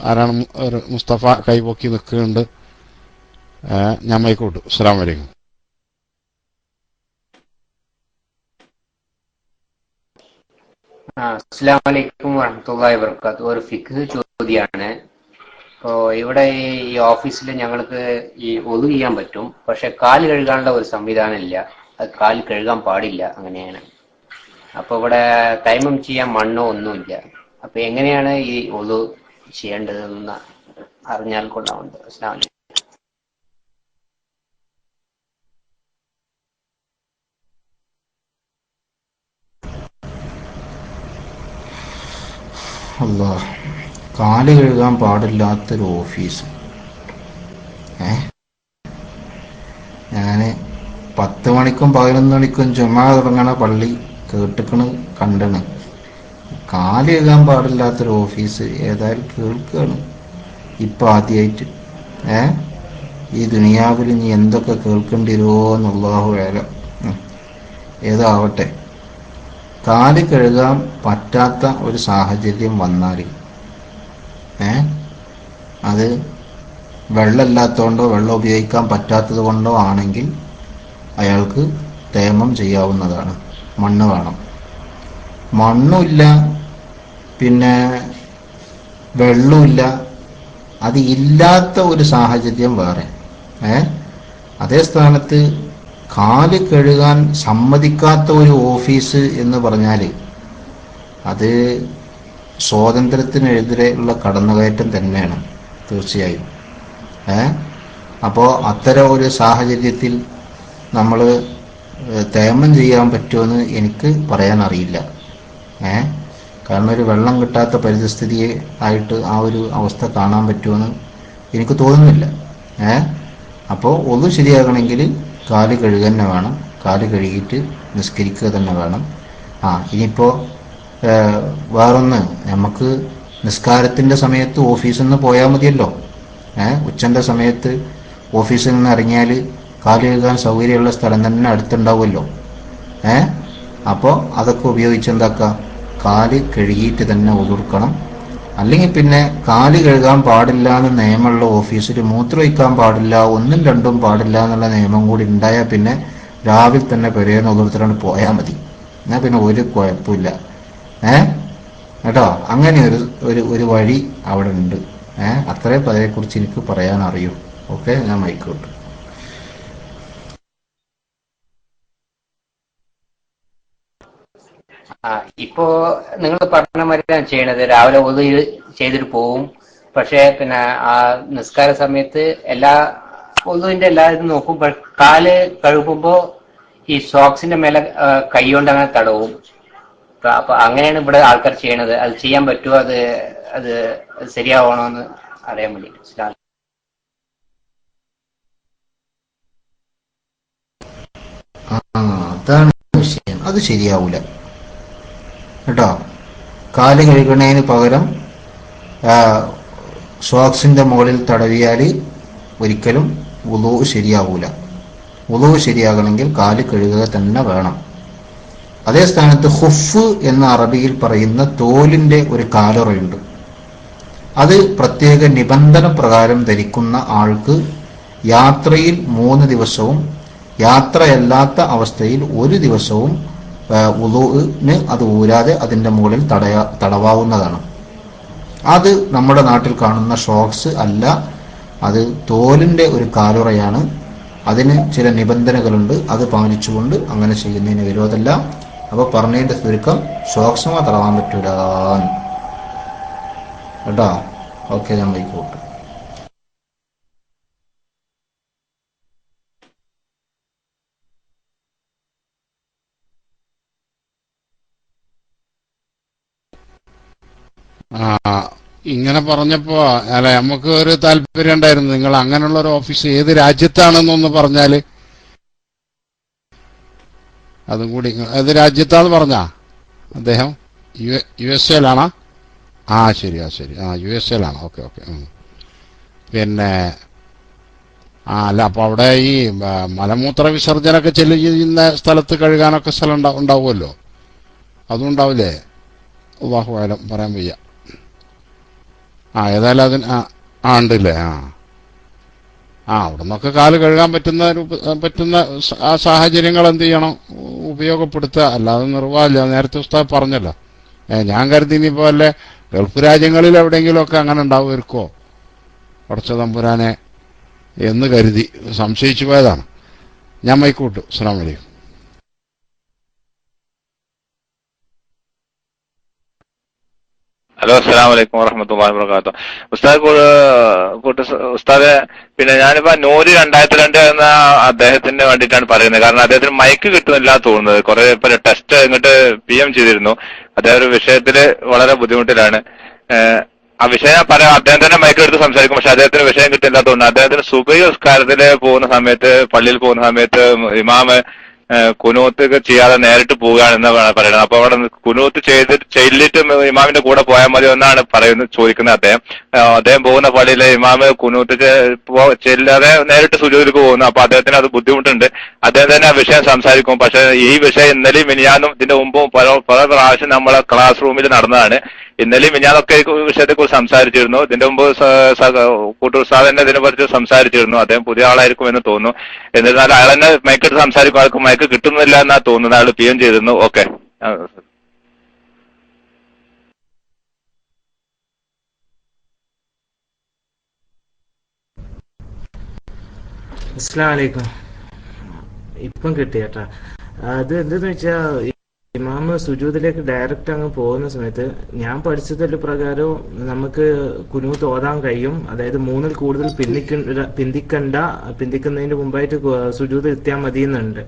ആരാണ് ഒരു മുസ്തഫ കൈപൊക്കി നിൽക്കുന്നുണ്ട്. ഞാൻ മൈക്ക് വിട്ടു. അസ്സലാമു അലൈക്കും. അസ്സലാമു അലൈക്കും വറഹ്മത്തുള്ളാഹി വബറകാതുഹു. ഒരു ഫിഖ് ചോദ്യമാണ്. ഇപ്പോൾ ഇവിടെ ഈ ഓഫീസിൽ ഞങ്ങൾക്ക് ഈ ഒളു ചെയ്യാൻ പറ്റും, പക്ഷെ കാല് കഴുകാനുള്ള ഒരു സംവിധാനം ഇല്ല. അത് കാല് കഴുകാൻ പാടില്ല, അങ്ങനെയാണ്. അപ്പൊ ഇവിടെ തൈമം ചെയ്യാൻ മണ്ണോ ഒന്നുമില്ല. അപ്പൊ എങ്ങനെയാണ് ഈ ഒളു ചെയ്യേണ്ടതെന്ന് അറിഞ്ഞാൽ കൊള്ളാമുണ്ട്. അസ്സലാമു അലൈക്കും. അല്ലാഹ്, കാല് കഴുകാൻ പാടില്ലാത്തൊരു ഓഫീസ്. ഞാന് 10 മണിക്കും 11 മണിക്കും ജുമാ തുടങ്ങണ പള്ളി കേട്ടിക്കണ്, കണ്ടണ്. കാല് കഴുകാൻ പാടില്ലാത്തൊരു ഓഫീസ് ഏതായാലും കേൾക്കുകയാണ് ഇപ്പൊ ആദ്യമായിട്ട്. ഈ ദുനിയാവിൽ ഇനി എന്തൊക്കെ കേൾക്കേണ്ടി വരുമോ എന്നുള്ളാഹു വേലം. ഏതാവട്ടെ, കാല് കഴുകാൻ പറ്റാത്ത ഒരു സാഹചര്യം വന്നാൽ അത് വെള്ളമില്ലാത്തതുകൊണ്ടോ വെള്ളം ഉപയോഗിക്കാൻ പറ്റാത്തത് കൊണ്ടോ ആണെങ്കിൽ അയാൾക്ക് തേമം ചെയ്യാവുന്നതാണ്. മണ്ണ് വേണം. മണ്ണുമില്ല, പിന്നെ വെള്ളമില്ല, അത് ഇല്ലാത്ത ഒരു സാഹചര്യം വേറെ. അതേ സ്ഥാനത്ത് കാല് കഴുകാൻ സമ്മതിക്കാത്ത ഒരു ഓഫീസ് എന്ന് പറഞ്ഞാൽ അത് സ്വാതന്ത്ര്യത്തിനെതിരെയുള്ള കടന്നുകയറ്റം തന്നെയാണ് തീർച്ചയായും. അപ്പോൾ അത്തരം ഒരു സാഹചര്യത്തിൽ നമ്മൾ തേമം ചെയ്യാൻ പറ്റുമെന്ന് എനിക്ക് പറയാൻ അറിയില്ല. കാരണം ഒരു വെള്ളം കിട്ടാത്ത പരിസ്ഥിതിയെ ആയിട്ട് ആ ഒരു അവസ്ഥ കാണാൻ പറ്റുമെന്ന് എനിക്ക് തോന്നുന്നില്ല. അപ്പോൾ ഒന്നു ശരിയാകണമെങ്കിൽ കാല് കഴുകുക തന്നെ വേണം. കാല് കഴുകിയിട്ട് നിസ്കരിക്കുക തന്നെ വേണം. ഇനിയിപ്പോൾ വേറൊന്ന്, നമുക്ക് നിസ്കാരത്തിൻ്റെ സമയത്ത് ഓഫീസിൽ നിന്ന് പോയാൽ മതിയല്ലോ. ഉച്ചൻ്റെ സമയത്ത് ഓഫീസിൽ നിന്ന് ഇറങ്ങിയാൽ കാല് കഴുകാൻ സൗകര്യമുള്ള സ്ഥലം തന്നെ അടുത്തുണ്ടാവുമല്ലോ. അപ്പോൾ അതൊക്കെ ഉപയോഗിച്ച് എന്താക്കുക, കാല് കഴുകിയിട്ട് തന്നെ ഒതുക്കണം. അല്ലെങ്കിൽ പിന്നെ കാല് കഴുകാൻ പാടില്ല എന്ന് നിയമമുള്ള ഓഫീസിൽ മൂത്രമൊഴിക്കാൻ പാടില്ല, 1ഉം 2ഉം പാടില്ല എന്നുള്ള നിയമം കൂടി ഉണ്ടായാൽ പിന്നെ രാവിലെ തന്നെ പെരേന്ന് ഒതുർത്തിട്ടാണ് പോയാൽ മതി. എന്നാൽ പിന്നെ ഒരു കുഴപ്പമില്ല. കേട്ടോ, അങ്ങനെ ഒരു വഴി അവിടെ ഉണ്ട്. അത്രേ അതേക്കുറിച്ച് എനിക്ക് പറയാൻ അറിയൂ. ഓക്കെ, ഞാൻ മൈക്ക് വിട്ടു. ഇപ്പോ നിങ്ങൾ പറഞ്ഞ മാതിരിയാണ് ചെയ്യണത്. രാവിലെ ഒളു ചെയ്തിട്ട് പോവും. പക്ഷെ പിന്നെ ആ നിസ്കാര സമയത്ത് ഒളുവിന്റെ എല്ലാ ഇതും നോക്കും. കാല് കഴുകുമ്പോ ഈ സോക്സിന്റെ മേലെ കൈ കൊണ്ട് അങ്ങനെ തടവും. അപ്പൊ അങ്ങനെയാണ് ഇവിടെ ആൾക്കാർ ചെയ്യണത്. അത് ചെയ്യാൻ പറ്റുമോ? അത് ശരിയാവണോന്ന് അറിയാൻ വേണ്ടിട്ട്. അതാണ് വിഷയം. അത് ശരിയാവൂല. കേട്ടോ. കാല് കഴുകണതിന് പകരം ഷോക്സിന്റെ മുകളിൽ തടവിയാൽ ഒരിക്കലും വുളൂ ശരിയാവൂല. വുളൂ ശരിയാകണമെങ്കിൽ കാല് കഴുകുക തന്നെ വേണം. അതേ സ്ഥാനത്ത് ഖുഫ് എന്ന അറബിയിൽ പറയുന്ന തോലിന്റെ ഒരു കാലുറയുണ്ട്. അത് പ്രത്യേക നിബന്ധന പ്രകാരം ധരിക്കുന്ന ആൾക്ക് യാത്രയിൽ 3 ദിവസവും യാത്രയല്ലാത്ത അവസ്ഥയിൽ 1 ദിവസവും വുളൂന് അത് ഊരാതെ അതിന്റെ മുകളിൽ തടവാവുന്നതാണ്. അത് നമ്മുടെ നാട്ടിൽ കാണുന്ന ഷോക്സ് അല്ല, അത് തോലിന്റെ ഒരു കാലുറയാണ്. അതിന് ചില നിബന്ധനകളുണ്ട്, അത് പാലിച്ചുകൊണ്ട് അങ്ങനെ ചെയ്യുന്നതിന് വിരോധമല്ല. അപ്പൊ പറഞ്ഞതിന്റെ ചുരുക്കം ഷോക്സുമാ തടവാൻ പറ്റൂല കേട്ടോ. ഓക്കെ, ഞാൻ വൈക്കോട്ടെ. ഇങ്ങനെ പറഞ്ഞപ്പോ അല്ല നമുക്ക് ഒരു താല്പര്യം ഉണ്ടായിരുന്നു, നിങ്ങൾ അങ്ങനെയുള്ള ഒരു ഓഫീസ് ഏത് രാജ്യത്താണെന്നൊന്ന് പറഞ്ഞാല് അതും കൂടി. ഏത് രാജ്യത്താന്ന് പറഞ്ഞാ അദ്ദേഹം? USA-ലാണോ? ശരി, USA-ലാണ്. ഓക്കെ. പിന്നെ അല്ല, അപ്പൊ അവിടെ ഈ മലമൂത്ര വിസർജനമൊക്കെ ചെയ്യുന്ന സ്ഥലത്ത് കഴുകാനൊക്കെ സ്ഥലം ഉണ്ടാവുമല്ലോ, അതും ഉണ്ടാവില്ലേ? അല്ലാഹു അഅലം, പറയാൻ വയ്യ. ഏതായാലും അതിന് ഉണ്ടല്ലേ. അവിടെ നിന്നൊക്കെ കാല് കഴുകാൻ പറ്റുന്ന ആ സാഹചര്യങ്ങൾ എന്ത് ചെയ്യണം, ഉപയോഗപ്പെടുത്തുക. അല്ലാതെ നിർവാഹമില്ല. നേരത്തെ ഉസ്താദ് പറഞ്ഞല്ലോ. ഞാൻ കരുതി ഇനിയിപ്പോ അല്ലേ ഗൾഫ് രാജ്യങ്ങളിൽ എവിടെയെങ്കിലുമൊക്കെ അങ്ങനെ ഉണ്ടാവുമായിരിക്കോ പടച്ച തമ്പുരാനെ എന്ന് കരുതി സംശയിച്ചു പോയതാണ്. ഞാൻ മൈക്കൂട്ടു. അസ്സലാമു അലൈക്കും. ഹലോ, അസ്സലാമു അലൈക്കും വറഹ്മത്തുള്ളാഹി വബറകാതുഹു. ഉസ്താദെ, പിന്നെ ഞാനിപ്പോ നൂര് 2002 എന്ന അദ്ദേഹത്തിന് വേണ്ടിയിട്ടാണ് പറയുന്നത്. കാരണം അദ്ദേഹത്തിന് മൈക്ക് കിട്ടുന്നില്ല തോന്നുന്നത്. കുറെ ഇപ്പൊ ടെസ്റ്റ് ഇങ്ങോട്ട് PM ചെയ്തിരുന്നു. അദ്ദേഹം ഒരു വിഷയത്തില് വളരെ ബുദ്ധിമുട്ടിലാണ്. ആ വിഷയം ഞാൻ പറയാം, അദ്ദേഹം തന്നെ മൈക്ക് എടുത്ത് സംസാരിക്കും. പക്ഷെ അദ്ദേഹത്തിന് വിഷയം കിട്ടില്ല തോന്നുന്നു. അദ്ദേഹത്തിന് സുബഹി നിസ്കാരത്തില് പോകുന്ന സമയത്ത്, പള്ളിയിൽ പോകുന്ന സമയത്ത് ഇമാമ് കുനൂത്ത് ചെയ്യാതെ നേരിട്ട് പോവുകയാണെന്ന് പറയുന്നത്. അപ്പൊ അവിടെ കുനൂത്ത് ചെയ്തിട്ട് ഇമാമിന്റെ കൂടെ പോയാൽ മതി എന്നാണ് ചോദിക്കുന്നത് അദ്ദേഹം പോകുന്ന പള്ളിയിലെ ഇമാമ് കുനൂത്ത് ചെല്ലാതെ നേരിട്ട് സുജൂദിലേക്ക് പോകുന്നു. അപ്പൊ അദ്ദേഹത്തിന് അത് ബുദ്ധിമുട്ടുണ്ട്. അദ്ദേഹം തന്നെ ആ വിഷയം സംസാരിക്കും. പക്ഷെ ഈ വിഷയം ഇന്നലെയും മിനിയാന്നും ഇതിന്റെ മുമ്പും പല പ്രാവശ്യം നമ്മളെ ക്ലാസ് റൂമിൽ നടന്നതാണ്. ഇന്നലെയും മിനിയാന്നൊക്കെ ഈ വിഷയത്തെ കുറിച്ച് സംസാരിച്ചിരുന്നു. ഇതിന്റെ മുമ്പ് കൂട്ടുസാദ് തന്നെ ഇതിനെ കുറിച്ച് സംസാരിച്ചിരുന്നു. അദ്ദേഹം പുതിയ ആളായിരിക്കും എന്ന് തോന്നുന്നു. എന്നിരുന്നാലും അയാൾ തന്നെ മൈക്കെടുത്ത് സംസാരിക്കും. ആൾക്ക് മൈക്ക് കിട്ടുന്നില്ല എന്നാ തോന്നുന്നത്. അയാൾ PM ചെയ്തിരുന്നു. ഓക്കെ. അസ്സലാമു അലൈക്കും. ഇപ്പം കിട്ടിയേട്ടാ. അത് എന്തെന്ന് വെച്ചാ, ഇമാമ് സുജൂദിലേക്ക് ഡയറക്റ്റ് അങ്ങ് പോകുന്ന സമയത്ത് ഞാൻ പഠിച്ചതിൽ പ്രകാരം നമുക്ക് കുനൂത്ത് ഓതാൻ കഴിയും. അതായത് 3-ൽ കൂടുതൽ പിന്തിക്കുന്നതിന് മുമ്പായിട്ട് സുജൂദ് എത്തിയാൽ മതിയെന്നുണ്ട്.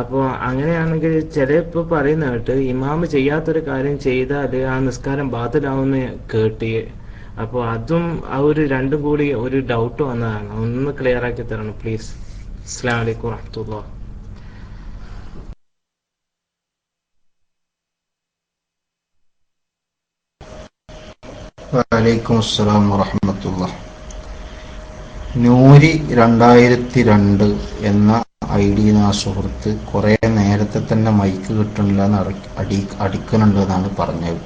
അപ്പോൾ അങ്ങനെയാണെങ്കിൽ ചിലപ്പോൾ പറയുന്ന കേട്ട് ഇമാമ് ചെയ്യാത്തൊരു കാര്യം ചെയ്താൽ ആ നിസ്കാരം ബാത്തിലാവുമെന്ന് കേട്ടി. അപ്പോൾ അതും ആ ഒരു രണ്ടും കൂടി ഒരു ഡൗട്ട് വന്നതാണ്. ഒന്ന് ക്ലിയർ ആക്കി തരണം പ്ലീസ്. അസ്സലാമു അലൈക്കും വറഹ്മത്തുള്ളാഹി. വലൈക്കും അസ്സലാം വറഹ്മത്തുള്ളാഹി. നൂരി 2002 എന്ന ID ആ സുഹൃത്ത് കുറെ നേരത്തെ തന്നെ മൈക്ക് കിട്ടണില്ല എന്ന് അടിക്കുന്നുണ്ട് എന്നാണ് പറഞ്ഞത്.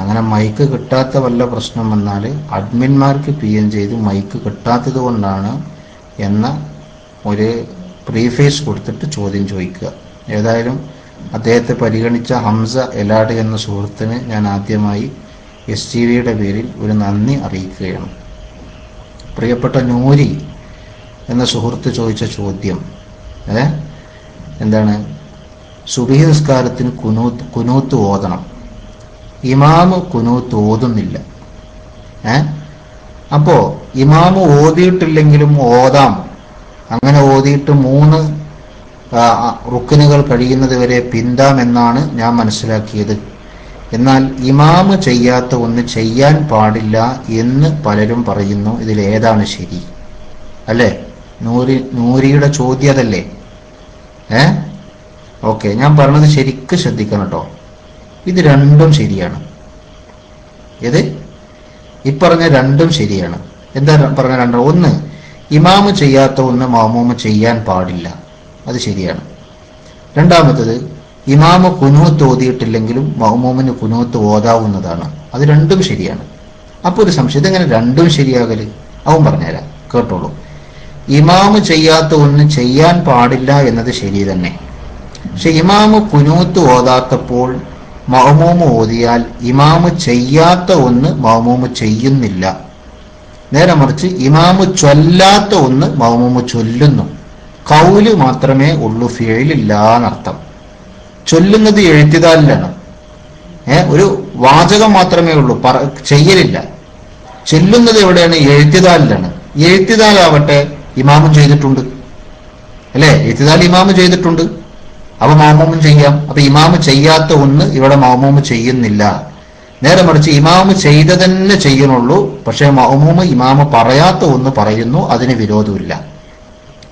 അങ്ങനെ മൈക്ക് കിട്ടാത്ത വല്ല പ്രശ്നം വന്നാൽ അഡ്മിന്മാർക്ക് PM ചെയ്ത് മൈക്ക് കിട്ടാത്തത് കൊണ്ടാണ് എന്ന ഒരു പ്രീഫേസ് കൊടുത്തിട്ട് ചോദ്യം ചോദിക്കുക. ഏതായാലും അദ്ദേഹത്തെ പരിഗണിച്ച ഹംസ എലാഡ് എന്ന സുഹൃത്തിന് ഞാൻ ആദ്യമായി STVയുടെ പേരിൽ ഒരു നന്ദി അറിയിക്കുകയാണ്. പ്രിയപ്പെട്ട നൂരി എന്ന സുഹൃത്ത് ചോദിച്ച ചോദ്യം എന്താണ്? സുബഹി നിസ്കാരത്തിന് കുനൂത്ത് ഓതണം. ഇമാമ് കുനൂത്ത് ഓതുന്നില്ല. അപ്പോ ഇമാമ് ഓതിയിട്ടില്ലെങ്കിലും ഓതാം. അങ്ങനെ ഓതിയിട്ട് 3 റുക്കനുകൾ കഴിയുന്നത് വരെ പിന്താമെന്നാണ് ഞാൻ മനസ്സിലാക്കിയത്. എന്നാൽ ഇമാമ് ചെയ്യാത്ത ഒന്ന് ചെയ്യാൻ പാടില്ല എന്ന് പലരും പറയുന്നു. ഇതിലേതാണ് ശരി? അല്ലേ? നൂരിയുടെ ചോദ്യം അതല്ലേ? ഓക്കെ, ഞാൻ പറഞ്ഞത് ശരിക്കും ശ്രദ്ധിക്കണം കേട്ടോ. ഇത് രണ്ടും ശരിയാണ്. ഇത് ഇപ്പറഞ്ഞ രണ്ടും ശരിയാണ്. എന്താ പറഞ്ഞ രണ്ടും? ഒന്ന്, ഇമാമ് ചെയ്യാത്ത ഒന്ന് മഅ്മൂമ് ചെയ്യാൻ പാടില്ല, അത് ശരിയാണ്. രണ്ടാമത്തത്, ഇമാമ് കുനൂത്ത് ഓതിയിട്ടില്ലെങ്കിലും മഅ്മൂമിന് കുനൂത്ത് ഓതാവുന്നതാണ്, അത് രണ്ടും ശരിയാണ്. അപ്പൊ ഒരു സംശയം, ഇതെങ്ങനെ രണ്ടും ശരിയാകല്? അവൻ പറഞ്ഞുതരാം, കേട്ടോളൂ. ഇമാമ് ചെയ്യാത്ത ഒന്ന് ചെയ്യാൻ പാടില്ല എന്നത് ശരി തന്നെ. പക്ഷെ ഇമാമ് കുനൂത്ത് ഓതാത്തപ്പോൾ മഅ്മൂമ് ഓതിയാൽ ഇമാമ് ചെയ്യാത്ത ഒന്ന് മഅ്മൂമ് ചെയ്യുന്നില്ല. നേരെ മറിച്ച് ഇമാമ് ചൊല്ലാത്ത ഒന്ന് മഅ്മൂമ് ചൊല്ലുന്നു. ഖൗല് മാത്രമേ ഉള്ളൂ, ഫിഅലില്ല എന്നർത്ഥം. ചൊല്ലുന്നത് എഴുത്തിദാലിലാണ്. ഒരു വാചകം മാത്രമേ ഉള്ളൂ, ചെയ്യലില്ല. ചൊല്ലുന്നത് എവിടെയാണ്? എഴുത്തിദാലിലാണ്. എഴുത്തിദാലാവട്ടെ ഇമാമും ചെയ്തിട്ടുണ്ട്, അല്ലെ? എഴുത്തിദാൽ ഇമാമ് ചെയ്തിട്ടുണ്ട്, അപ്പൊ മഅ്മൂമും ചെയ്യാം. അപ്പൊ ഇമാമ് ചെയ്യാത്ത ഒന്ന് ഇവിടെ മഅ്മൂമ് ചെയ്യുന്നില്ല. നേരെ മറിച്ച് ഇമാമ് ചെയ്ത തന്നെ ചെയ്യണുള്ളൂ, പക്ഷെ മഅ്മൂമ് ഇമാമ് പറയാത്ത ഒന്ന് പറയുന്നു, അതിന് വിരോധമില്ല.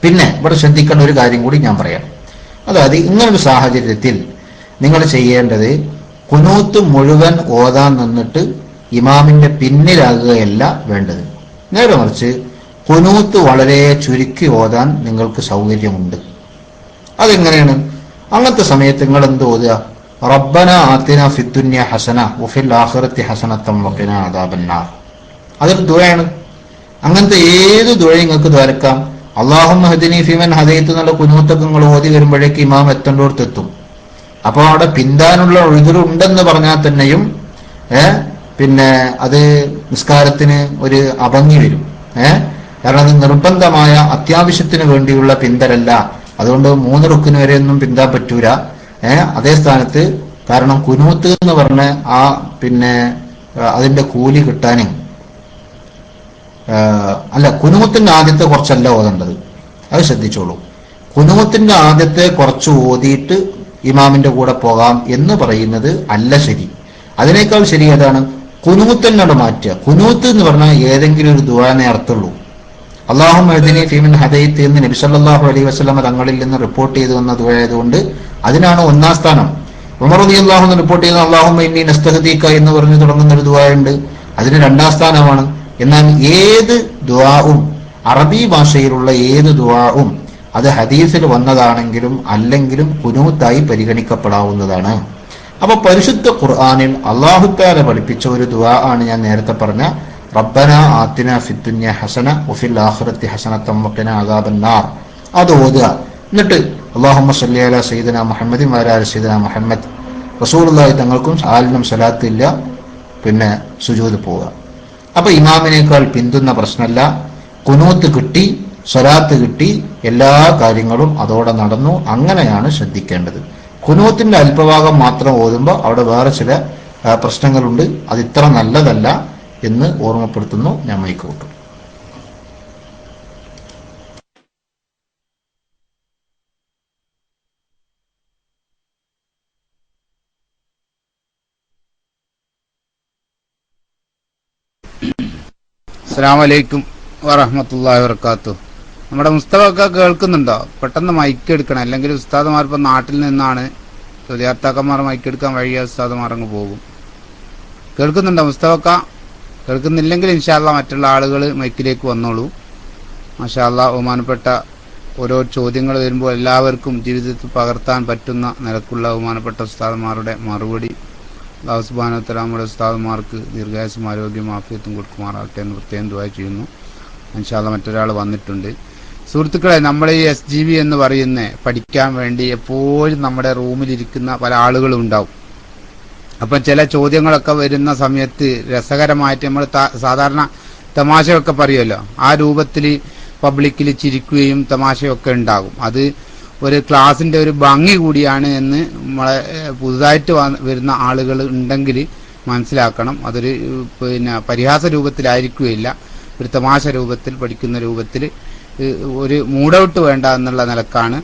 പിന്നെ ഇവിടെ ശ്രദ്ധിക്കേണ്ട ഒരു കാര്യം കൂടി ഞാൻ പറയാം. അതായത് ഇങ്ങനൊരു സാഹചര്യത്തിൽ നിങ്ങൾ ചെയ്യേണ്ടത് കുനൂത്ത് മുഴുവൻ ഓതാൻ നിന്നിട്ട് ഇമാമിന്റെ പിന്നിലാകുകയല്ല വേണ്ടത്. നേരെ മറിച്ച് കുനൂത്ത് വളരെ ചുരുക്കി ഓതാൻ നിങ്ങൾക്ക് സൗകര്യമുണ്ട്. അതെങ്ങനെയാണ്? അങ്ങനത്തെ സമയത്ത് നിങ്ങൾ എന്ത് ഓതുക? റബ്ബന ആതിന ഫിദ്ദുനിയ ഹസന വഫിൽ ആഖിറതി ഹസനത്തൻ വഖിനാ അദാബന്നാർ. അതൊരു ദുആയാണ്. അങ്ങനത്തെ ഏത് ദുആയും നിങ്ങൾക്ക് ദ്വാരക്കാം. അല്ലാഹുമ്മ ഹദിനി ഫിമൻ ഹദൈതു എന്നുള്ള കുനൂത്തൊക്കെ നിങ്ങൾ ഓതി വരുമ്പോഴേക്ക് ഇമാം എത്തേണ്ടോടത്ത് എത്തും. അപ്പൊ അവിടെ പിന്താനുള്ള ഉഴുതുറുണ്ടെന്ന് പറഞ്ഞാൽ തന്നെയും പിന്നെ അത് നിസ്കാരത്തിന് ഒരു അഭംഗി വരും. കാരണം അത് നിർബന്ധമായ അത്യാവശ്യത്തിന് വേണ്ടിയുള്ള പിന്തലല്ല. അതുകൊണ്ട് 3 റുക്കിന് വരെയൊന്നും പിന്താൻ പറ്റൂല. അതേ സ്ഥാനത്ത് കാരണം കുനൂത്ത് എന്ന് പറഞ്ഞ ആ പിന്നെ അതിന്റെ കൂലി കിട്ടാനും അല്ല, കുനൂത്തിന്റെ ആദ്യത്തെ കുറച്ചല്ല ഓതേണ്ടത്, അത് ശ്രദ്ധിച്ചോളൂ. കുനൂത്തിന്റെ ആദ്യത്തെ കുറച്ച് ഓതിയിട്ട് ഇമാമിന്റെ കൂടെ പോകാം എന്ന് പറയുന്നത് അല്ല ശരി. അതിനേക്കാൾ ശരി ഏതാണ്? കുനൂത്തിനോട് മാറ്റുക. കുനൂത്ത് എന്ന് പറഞ്ഞാൽ ഏതെങ്കിലും ഒരു ദുആനെ അർത്ഥമുള്ളൂ. അല്ലാഹുമ്മ ഹദിനി ഫീമൻ ഹദൈത്ത് എന്ന് നബി സല്ലല്ലാഹു അലൈഹി വസല്ലം തങ്ങളിൽ നിന്ന് റിപ്പോർട്ട് ചെയ്തു വന്ന ദുആ ആയതുകൊണ്ട് അതിനാണ് ഒന്നാം സ്ഥാനം. ഉമർ റളിയല്ലാഹു അൻഹു റിപ്പോർട്ട് ചെയ്യുന്ന അല്ലാഹുമ്മ ഇന്നി നസ്തഹദീക എന്ന് പറഞ്ഞു തുടങ്ങുന്ന ഒരു ദുആ ഉണ്ട്, അതിന് 2ാം സ്ഥാനമാണ്. എന്നാൽ ഏത് ദുആവും, അറബി ഭാഷയിലുള്ള ഏത് ദുആവും, അത് ഹദീസിൽ വന്നതാണെങ്കിലും അല്ലെങ്കിലും കുനൂത്തായി പരിഗണിക്കപ്പെടാവുന്നതാണ്. അപ്പൊ പരിശുദ്ധ ഖുർആനിൽ അല്ലാഹു തആല പഠിപ്പിച്ച ഒരു ദുആ ആണ് ഞാൻ നേരത്തെ പറഞ്ഞ റബ്ബന ആതിന ഫിദ്ദുനിയ ഹസന വഫിൽ ആഖിറതി ഹസനത്തൻ വഖിനാ അദാബന്നാർ. അത് ഓതുക. എന്നിട്ട് അല്ലാഹുമ്മ സ്വല്ലി അലാ സയ്യിദിന മുഹമ്മദിൻ വഅലാ ആലി സയ്യിദിന മുഹമ്മദ്, റസൂലുള്ളാഹി തങ്ങൾക്കും ആലിനും സലാത്ത് ഇല്ല, പിന്നെ സുജൂദ് പോവുക. അപ്പൊ ഇമാമിനേക്കാൾ പിന്തുന്ന പ്രശ്നമല്ല. കുനൂത്ത് കിട്ടി, സ്വലാത്ത് കിട്ടി, എല്ലാ കാര്യങ്ങളും അതോടെ നടന്നു. അങ്ങനെയാണ് ശ്രദ്ധിക്കേണ്ടത്. കുനൂത്തിന്റെ അല്പഭാഗം മാത്രം ഓതുമ്പോൾ അവിടെ വേറെ ചില പ്രശ്നങ്ങളുണ്ട്. അത് ഇത്ര നല്ലതല്ല എന്ന് ഓർമ്മപ്പെടുത്തുന്നു. ഞാൻ മൈക്ക് വിട്ടു. അസ്സലാമു അലൈക്കും വറഹ്മത്തുള്ളാഹി വബറകാതുഹു. നമ്മുടെ മുസ്തഫ കേൾക്കുന്നുണ്ടോ? പെട്ടെന്ന് മൈക്ക് എടുക്കണം, അല്ലെങ്കിൽ ഉസ്താദുമാർ ഇപ്പം നാട്ടിൽ നിന്നാണ്, വിദ്യാർത്ഥാക്കന്മാർ മൈക്ക് എടുക്കാൻ വഴിയാ ഉസ്താദുമാർ അങ്ങ് പോകും. കേൾക്കുന്നുണ്ടോ മുസ്തഫ? കേൾക്കുന്നില്ലെങ്കിൽ ഇൻഷാ അല്ലാഹ് മറ്റുള്ള ആളുകൾ മൈക്കിലേക്ക് വന്നോളൂ. മാഷാ അല്ലാഹ്, ബഹുമാനപ്പെട്ട ഓരോ ചോദ്യങ്ങൾ വരുമ്പോൾ എല്ലാവർക്കും ജീവിതത്തിൽ പകർത്താൻ പറ്റുന്ന നിലക്കുള്ള ബഹുമാനപ്പെട്ട ഉസ്താദുമാരുടെ മറുപടി അല്ലാഹു സുബ്ഹാനഹു വ തആല നമ്മുടെ ഉസ്താദുമാർക്ക് ദീർഘായുസ്സും ആരോഗ്യവും ആഫിയത്തും കൊടുക്കുമാറാകട്ടെ എന്ന് പ്രത്യേകം ദുആ ചെയ്യുന്നു. ഇൻഷാ അല്ലാഹ് മറ്റൊരാൾ വന്നിട്ടുണ്ട്. സുഹൃത്തുക്കളെ, നമ്മൾ ഈ SGV എന്ന് പറയുന്ന പഠിക്കാൻ വേണ്ടി എപ്പോഴും നമ്മുടെ റൂമിലിരിക്കുന്ന പല ആളുകളും ഉണ്ടാവും. അപ്പം ചില ചോദ്യങ്ങളൊക്കെ വരുന്ന സമയത്ത് രസകരമായിട്ട് നമ്മൾ സാധാരണ തമാശയൊക്കെ പറയുമല്ലോ, ആ രൂപത്തിൽ പബ്ലിക്കിൽ ചിരിക്കുകയും തമാശയൊക്കെ ഉണ്ടാകും. അത് ഒരു ക്ലാസിന്റെ ഒരു ഭംഗി കൂടിയാണ് എന്ന് നമ്മളെ പുതുതായിട്ട് വരുന്ന ആളുകൾ ഉണ്ടെങ്കിൽ മനസ്സിലാക്കണം. അതൊരു പിന്നെ പരിഹാസ രൂപത്തിലായിരിക്കുകയില്ല, ഒരു തമാശ രൂപത്തിൽ പഠിക്കുന്ന രൂപത്തിൽ ഒരു മൂഡൌട്ട് വേണ്ട എന്നുള്ള നിലക്കാണ്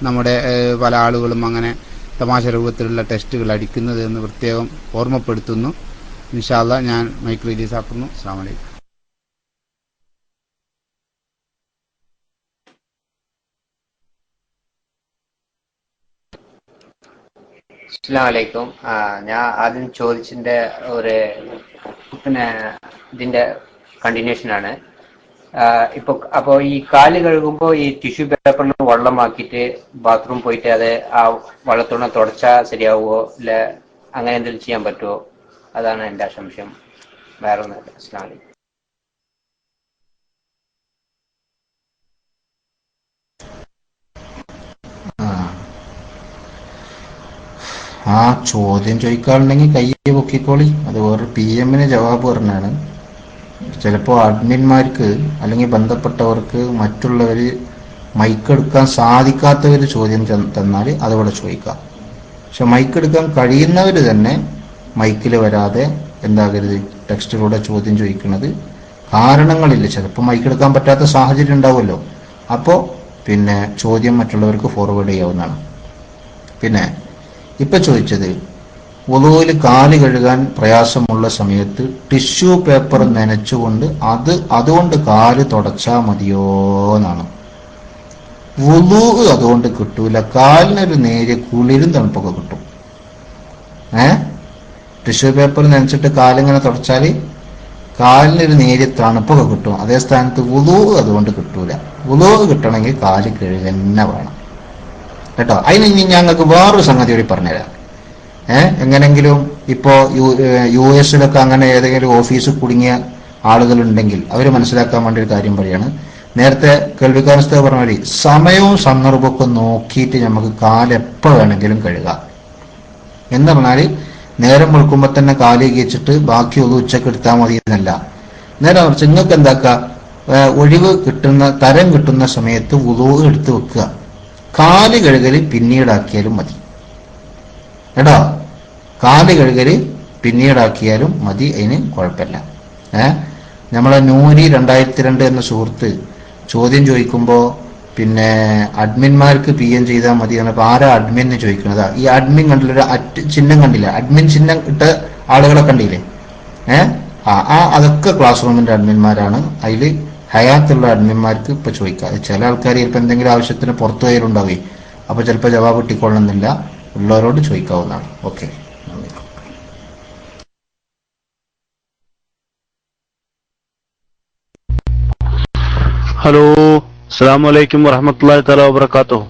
നമ്മുടെ പല ആളുകളും അങ്ങനെ തമാശ രൂപത്തിലുള്ള ടെസ്റ്റുകൾ അടിക്കുന്നത് എന്ന് പ്രത്യേകം ഓർമ്മപ്പെടുത്തുന്നു. ഇൻഷാ അല്ലാഹ് ഞാൻ മൈക്ക് റിലീസ് ആക്കുന്നു. അസ്സലാമു അലൈക്കും. അസ്സലാമു അലൈക്കും. ഞാൻ ആദ്യം ചോദിച്ചതിന്റെ ഒരു ഇതിന്റെ കണ്ടിന്യൂഷൻ ആണ്. അപ്പോ ഈ കാല് കഴുകുമ്പോ ഈ ടിഷ്യൂ പേപ്പറിൽ വെള്ളമാക്കിയിട്ട് ബാത്റൂം പോയിട്ട് അത് ആ വെള്ളത്തോടെ തുടച്ചാൽ ശരിയാവുമോ, ഇല്ല അങ്ങനെ എന്തെങ്കിലും ചെയ്യാൻ പറ്റുമോ? അതാണ് എന്റെ സംശയം, വേറെ ഒന്നുമില്ല. അസ്സലാമു അലൈക്കും. ആ ചോദ്യം ചോദിക്കാറുണ്ടെങ്കിൽ കൈ പൊക്കിക്കോളി. അത് വേറെ PM ജവാബ് പറഞ്ഞാണ്. ചിലപ്പോൾ അഡ്മിന്മാർക്ക് അല്ലെങ്കിൽ ബന്ധപ്പെട്ടവർക്ക് മറ്റുള്ളവർ മൈക്കെടുക്കാൻ സാധിക്കാത്തവർ ചോദ്യം തന്നാൽ അതവിടെ ചോദിക്കാം. പക്ഷെ മൈക്കെടുക്കാൻ കഴിയുന്നവർ തന്നെ മൈക്കിൽ വരാതെ എന്താകരുത്, ടെക്സ്റ്റിലൂടെ ചോദ്യം ചോദിക്കുന്നത് കാരണങ്ങളില്ല. ചിലപ്പോൾ മൈക്കെടുക്കാൻ പറ്റാത്ത സാഹചര്യം ഉണ്ടാവുമല്ലോ. അപ്പോൾ പിന്നെ ചോദ്യം മറ്റുള്ളവർക്ക് ഫോർവേഡ് ചെയ്യാവുന്നതാണ്. പിന്നെ ഇപ്പൊ ചോദിച്ചത് വുളുവിൽ കാല് കഴുകാൻ പ്രയാസമുള്ള സമയത്ത് ടിഷ്യൂ പേപ്പർ നനച്ചുകൊണ്ട് അതുകൊണ്ട് കാല് തുടച്ചാൽ മതിയോ എന്നാണ്. വുളു അതുകൊണ്ട് കിട്ടൂല, കാലിനൊരു നേരിയ കുളിരും തണുപ്പൊക്കെ കിട്ടും. ടിഷ്യൂ പേപ്പർ നനച്ചിട്ട് കാലിങ്ങനെ തുടച്ചാൽ കാലിനൊരു നേരിയ തണുപ്പൊക്കെ കിട്ടും. അതേ സ്ഥാനത്ത് വുളു അതുകൊണ്ട് കിട്ടൂല. വുളു കിട്ടണമെങ്കിൽ കാല് കഴുകന്നെ വേണം കേട്ടോ. അതിന് ഇനി ഞങ്ങൾക്ക് വേറൊരു സംഗതി കൂടി പറഞ്ഞുതരാം. എങ്ങനെങ്കിലും ഇപ്പോ US അങ്ങനെ ഏതെങ്കിലും ഓഫീസിൽ കുടുങ്ങിയ ആളുകളുണ്ടെങ്കിൽ അവർ മനസ്സിലാക്കാൻ വേണ്ടി ഒരു കാര്യം പറയാണ്. നേരത്തെ കേൾവിക്കാരസ്ഥ പറഞ്ഞ വഴി സമയവും സന്ദർഭമൊക്കെ നോക്കിയിട്ട് നമുക്ക് കാലെപ്പോൾ വേണമെങ്കിലും കഴുകാം എന്ന് പറഞ്ഞാല് നേരം വെളുക്കുമ്പോ തന്നെ കാല് കഴിച്ചിട്ട് ബാക്കി ഒന്ന് ഉച്ചക്ക് എടുത്താൽ മതി എന്നല്ല. നേരെ മറിച്ച് നിങ്ങൾക്ക് എന്താക്കുക, ഒഴിവ് കിട്ടുന്ന തരം കിട്ടുന്ന സമയത്ത് വുളു എടുത്ത് വെക്കുക. കാല് കഴുകല് പിന്നീടാക്കിയാലും മതി കേട്ടോ. കാല് കഴുകല് പിന്നീടാക്കിയാലും മതി, അതിന് കുഴപ്പമില്ല. നമ്മളെ നൂരി 2002 എന്ന സുഹൃത്ത് ചോദ്യം ചോദിക്കുമ്പോ പിന്നെ അഡ്മിന്മാർക്ക് PM ചെയ്താൽ മതി എന്നപ്പോ ആരാ അഡ്മിൻ എന്ന് ചോദിക്കുന്നതാ. ഈ അഡ്മിൻ കണ്ടില്ല, ചിഹ്നം കണ്ടില്ല, അഡ്മിൻ ചിഹ്നം ഇട്ട ആളുകളെ കണ്ടില്ലേ? അതൊക്കെ ക്ലാസ് റൂമിന്റെ അഡ്മിന്മാരാണ്. അതിൽ ഹയാത്തുള്ള അഡ്മിന്മാർക്ക് ഇപ്പൊ ചോദിക്കാം. ചില ആൾക്കാർ ചിലപ്പോൾ എന്തെങ്കിലും ആവശ്യത്തിന് പുറത്തു പോയാലുണ്ടാവേ, അപ്പൊ ചിലപ്പോൾ ജവാബ് കിട്ടിക്കൊള്ളുന്നില്ല. ഉള്ളവരോട് ചോദിക്കാവുന്നതാണ്. ഓക്കെ. ഹലോ, അസ്സലാമു അലൈക്കും വറഹ്മത്തുള്ളാഹി തആല വബറകാതുഹു.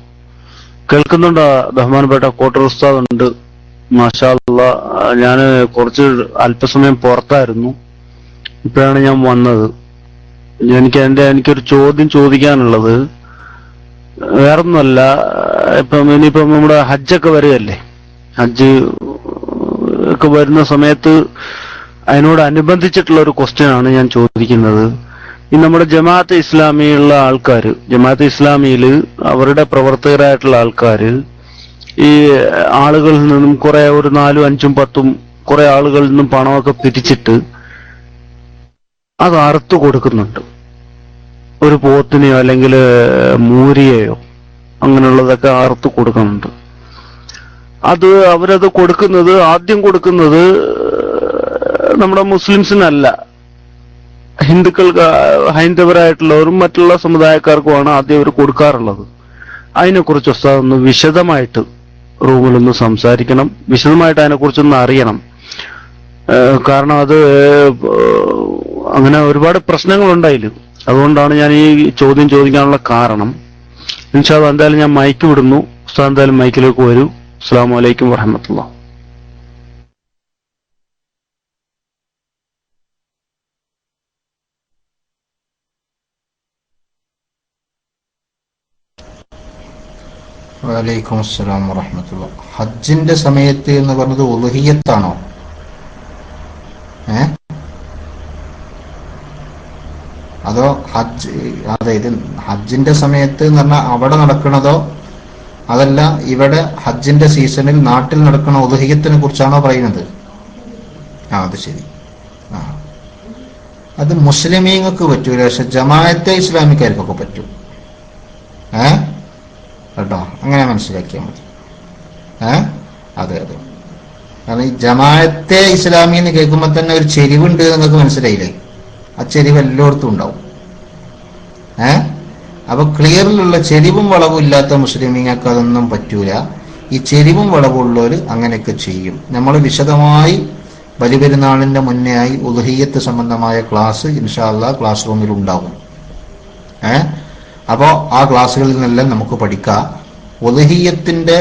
കേൾക്കുന്നുണ്ടോ? ബഹുമാനപ്പെട്ട കോട്ടൂർ ഉസ്താദ് ഉണ്ട്. മാഷാ അല്ലാഹ്. ഞാൻ കുറച്ച് അല്പസമയം പുറത്തായിരുന്നു, ഇപ്പോഴാണ് ഞാൻ വന്നത്. എനിക്കൊരു ചോദ്യം ചോദിക്കാനുള്ളത് വേറൊന്നുമല്ല. ഇനിയിപ്പം നമ്മുടെ ഹജ്ജൊക്കെ വരികയല്ലേ, ഹജ്ജ് ഒക്കെ വരുന്ന സമയത്ത് അതിനോടനുബന്ധിച്ചിട്ടുള്ള ഒരു ക്വസ്റ്റ്യൻ ആണ് ഞാൻ ചോദിക്കുന്നത്. ഈ നമ്മുടെ ജമാഅത്തെ ഇസ്ലാമിയുള്ള ആൾക്കാർ, ജമാഅത്തെ ഇസ്ലാമിയിൽ അവരുടെ പ്രവർത്തകരായിട്ടുള്ള ആൾക്കാർ ഈ ആളുകളിൽ നിന്നും കുറെ ഒരു 4, 5, 10 കുറെ ആളുകളിൽ നിന്നും പണമൊക്കെ പിരിച്ചിട്ട് അത് അറുത്തു കൊടുക്കുന്നുണ്ട്. ഒരു പോത്തിനെയോ അല്ലെങ്കിൽ മൂരിയെയോ അങ്ങനെയുള്ളതൊക്കെ അറുത്തു കൊടുക്കുന്നുണ്ട്. അവരത് കൊടുക്കുന്നത്, ആദ്യം കൊടുക്കുന്നത് നമ്മുടെ മുസ്ലിംസിനല്ല, ഹിന്ദുക്കൾക്ക്, ഹൈന്ദവരായിട്ടുള്ളവരും മറ്റുള്ള സമുദായക്കാർക്കുമാണ് ആദ്യം അവർ കൊടുക്കാറുള്ളത്. അതിനെക്കുറിച്ച് ഉസ്താദ് ഒന്ന് വിശദമായിട്ട് റൂമിലൊന്ന് സംസാരിക്കണം, വിശദമായിട്ട് അതിനെക്കുറിച്ചൊന്ന് അറിയണം. കാരണം അത് അങ്ങനെ ഒരുപാട് പ്രശ്നങ്ങളുണ്ടായില്ല. അതുകൊണ്ടാണ് ഞാൻ ഈ ചോദ്യം ചോദിക്കാനുള്ള കാരണം. ഇൻഷാ അല്ലാഹ് എന്തായാലും ഞാൻ മൈക്ക് വിടുന്നു. ഉസ്താദ് എന്തായാലും മൈക്കിലേക്ക് വരൂ. അസ്സലാമു അലൈക്കും വറഹ്മത്തുള്ളാഹി. വലൈക്കും അസ്സലാം വറഹ്മത്തുള്ളാഹി. ഹജ്ജിന്റെ സമയത്ത് എന്ന് പറഞ്ഞത് ഉളുഹിയ്യത്താണോ? അതോ അതായത് ഹജ്ജിന്റെ സമയത്ത് എന്ന് പറഞ്ഞാൽ അവിടെ നടക്കണതോ, അതല്ല ഇവിടെ ഹജ്ജിന്റെ സീസണിൽ നാട്ടിൽ നടക്കുന്ന ഉളുഹിയ്യത്തിനെ കുറിച്ചാണോ പറയുന്നത്? അത് ശരി. അത് മുസ്ലിമീങ്ങൾക്ക് പറ്റൂല, പക്ഷെ ജമാഅത്തെ ഇസ്ലാമിക്കാർക്കൊക്കെ പറ്റും. കേട്ടോ, അങ്ങനെ മനസ്സിലാക്കിയാൽ മതി. അതെ. കാരണം ഈ ജമാഅത്തെ ഇസ്ലാമി എന്ന് കേൾക്കുമ്പോൾ തന്നെ ഒരു ചെരിവുണ്ട് നിങ്ങൾക്ക് മനസ്സിലായില്ലേ? ആ ചെരിവ് എല്ലായിടത്തും ഉണ്ടാവും. അപ്പൊ ക്ലിയറിലുള്ള ചെരിവും വളവും ഇല്ലാത്ത മുസ്ലിമീങ്ങൾക്ക് അതൊന്നും പറ്റൂല. ഈ ചെരിവും വളവുള്ളവർ അങ്ങനെയൊക്കെ ചെയ്യും. നമ്മൾ വിശദമായി ബലിപെരുന്നാളിന്റെ മുന്നേ ആയി ഉദ്ഹിയ്യത്ത് സംബന്ധമായ ക്ലാസ് ഇൻഷാ അല്ലാഹ് ക്ലാസ് റൂമിൽ ഉണ്ടാകും. അപ്പോ ആ ക്ലാസ്സുകളിൽ നിന്നെല്ലാം നമുക്ക് പഠിക്കാം. ഉദ്ഹിയ്യത്തിന്റെ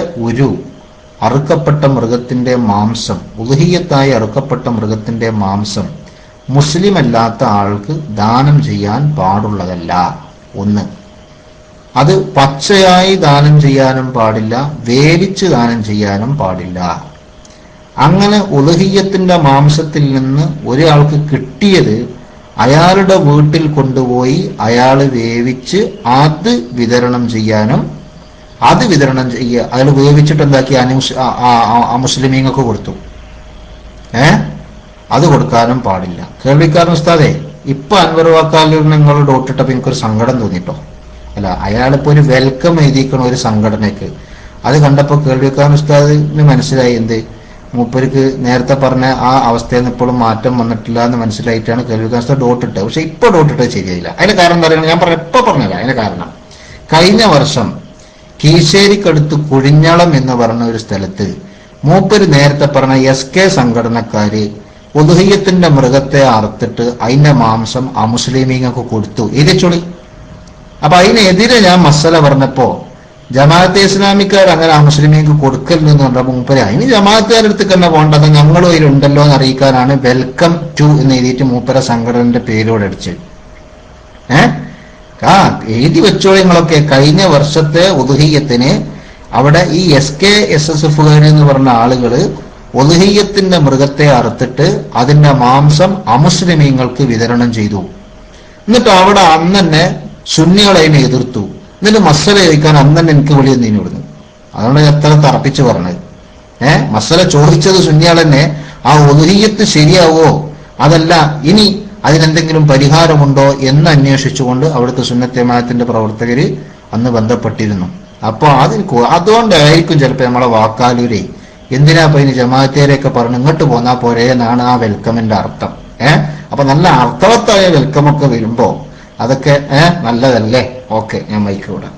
അറുക്കപ്പെട്ട മൃഗത്തിന്റെ മാംസം, ഉദ്ഹിയ്യത്തായി അറുക്കപ്പെട്ട മൃഗത്തിന്റെ മാംസം മുസ്ലിം അല്ലാത്ത ആൾക്ക് ദാനം ചെയ്യാൻ പാടുള്ളതല്ല. ഒന്ന്, അത് പച്ചയായി ദാനം ചെയ്യാനും പാടില്ല, വേവിച്ച് ദാനം ചെയ്യാനും പാടില്ല. അങ്ങനെ ഉദ്ഹിയ്യത്തിന്റെ മാംസത്തിൽ നിന്ന് ഒരാൾക്ക് കിട്ടിയത് അയാളുടെ വീട്ടിൽ കൊണ്ടുപോയി അയാൾ വേവിച്ച് അത് വിതരണം ചെയ്യാനും, അയാൾ വേവിച്ചിട്ട് എന്താക്കി മുസ്ലിമീങ്ങൾക്ക് കൊടുത്തു, അത് കൊടുക്കാനും പാടില്ല. കേൾവിക്കാരൻ ഉസ്താദേ, ഇപ്പൊ അൻവർ വാക്കാലൂർ നിങ്ങൾ ഡോട്ടിട്ടപ്പോ എനിക്കൊരു സങ്കടം തോന്നിട്ടോ. അല്ല, അയാളിപ്പോ ഒരു വെൽക്കം എഴുതിക്കണം ഒരു സംഘടനയ്ക്ക്. അത് കണ്ടപ്പോ കേൾവിക്കാരൻ ഉസ്താദിന് മനസ്സിലായി എന്ത് മൂപ്പർക്ക് നേരത്തെ പറഞ്ഞ ആ അവസ്ഥയിൽ നിന്ന് ഇപ്പോഴും മാറ്റം വന്നിട്ടില്ല എന്ന് മനസ്സിലായിട്ടാണ് കേൾവിക്കാരൻ ഉസ്താദ് ഡോട്ടിട്ടത്. പക്ഷെ ഇപ്പൊ ഡോട്ടിട്ടത് ശരിയായില്ല. അതിന്റെ കാരണം എന്താ പറയുക, ഞാൻ പറഞ്ഞില്ല. അതിന്റെ കാരണം കഴിഞ്ഞ വർഷം കീശേരിക്കടുത്ത് കുഴിഞ്ഞളം എന്ന് പറഞ്ഞ ഒരു സ്ഥലത്ത് മൂപ്പര് നേരത്തെ പറഞ്ഞ SK സംഘടനക്കാര് ഉദ്ഹിയ്യത്തിന്റെ മൃഗത്തെ അറുത്തിട്ട് അതിന്റെ മാംസം അമുസ്ലിമീങ്ങൾക്ക് കൊടുത്തു, എഴുതിച്ചോളി. അപ്പൊ അതിനെതിരെ ഞാൻ മസല പറഞ്ഞപ്പോ ജമാഅത്തെ ഇസ്ലാമിക്കാർ അങ്ങനെ അമുസ്ലിമീങ്ങൾക്ക് കൊടുക്കലെന്ന് പറഞ്ഞപ്പോ മൂപ്പര് അതിന് ജമാഅത്തുകാരെടുത്ത് തന്നെ പോകേണ്ടത് ഞങ്ങളും അതിലുണ്ടല്ലോ എന്ന് അറിയിക്കാനാണ് വെൽക്കം ടു എന്ന് എഴുതിയിട്ട് മൂപ്പര സംഘടനയുടെ പേരോട് അടിച്ച് എഴുതി വെച്ചോളി നിങ്ങളൊക്കെ. കഴിഞ്ഞ വർഷത്തെ ഉദ്ഹിയ്യത്തിന് അവിടെ ഈ SKSSFകാർ എന്ന് പറഞ്ഞ ആളുകള് ഉദ്ഹിയ്യത്തിന്റെ മൃഗത്തെ അറുത്തിട്ട് അതിന്റെ മാംസം അമുസ്ലിമീങ്ങൾക്ക് വിതരണം ചെയ്തു. എന്നിട്ട് അവിടെ അന്ന് തന്നെ സുന്നികളെ അതിനെ എതിർത്തു. എന്നിട്ട് മസല ചോദിക്കാൻ അന്ന് തന്നെ എനിക്ക് വിളി എന്നീന് വിടുന്നു. അതുകൊണ്ട് എത്ര തറപ്പിച്ച് പറഞ്ഞത്. മസല ചോദിച്ചത് സുന്നികൾ തന്നെ, ആ ഉദ്ഹിയ്യത്ത് ശരിയാവോ അതല്ല ഇനി അതിനെന്തെങ്കിലും പരിഹാരമുണ്ടോ എന്ന് അന്വേഷിച്ചുകൊണ്ട് അവിടുത്തെ സുന്നത്ത് ജമാഅത്തിന്റെ പ്രവർത്തകര് അന്ന് ബന്ധപ്പെട്ടിരുന്നു. അപ്പൊ അതുകൊണ്ടായിരിക്കും ചിലപ്പോ നമ്മളെ വാക്കാലൂരെ എന്തിനാ ഇപ്പൊ ഇനി ജമാഅത്തേരെയൊക്കെ പറഞ്ഞ് ഇങ്ങോട്ട് പോന്നാ പോരേ എന്നാണ് ആ വെൽക്കമിന്റെ അർത്ഥം. അപ്പൊ നല്ല അർത്ഥവത്തായ വെൽക്കമൊക്കെ വരുമ്പോ അതൊക്കെ നല്ലതല്ലേ. ഓക്കെ, ഞാൻ മൈക്ക് വിടാം.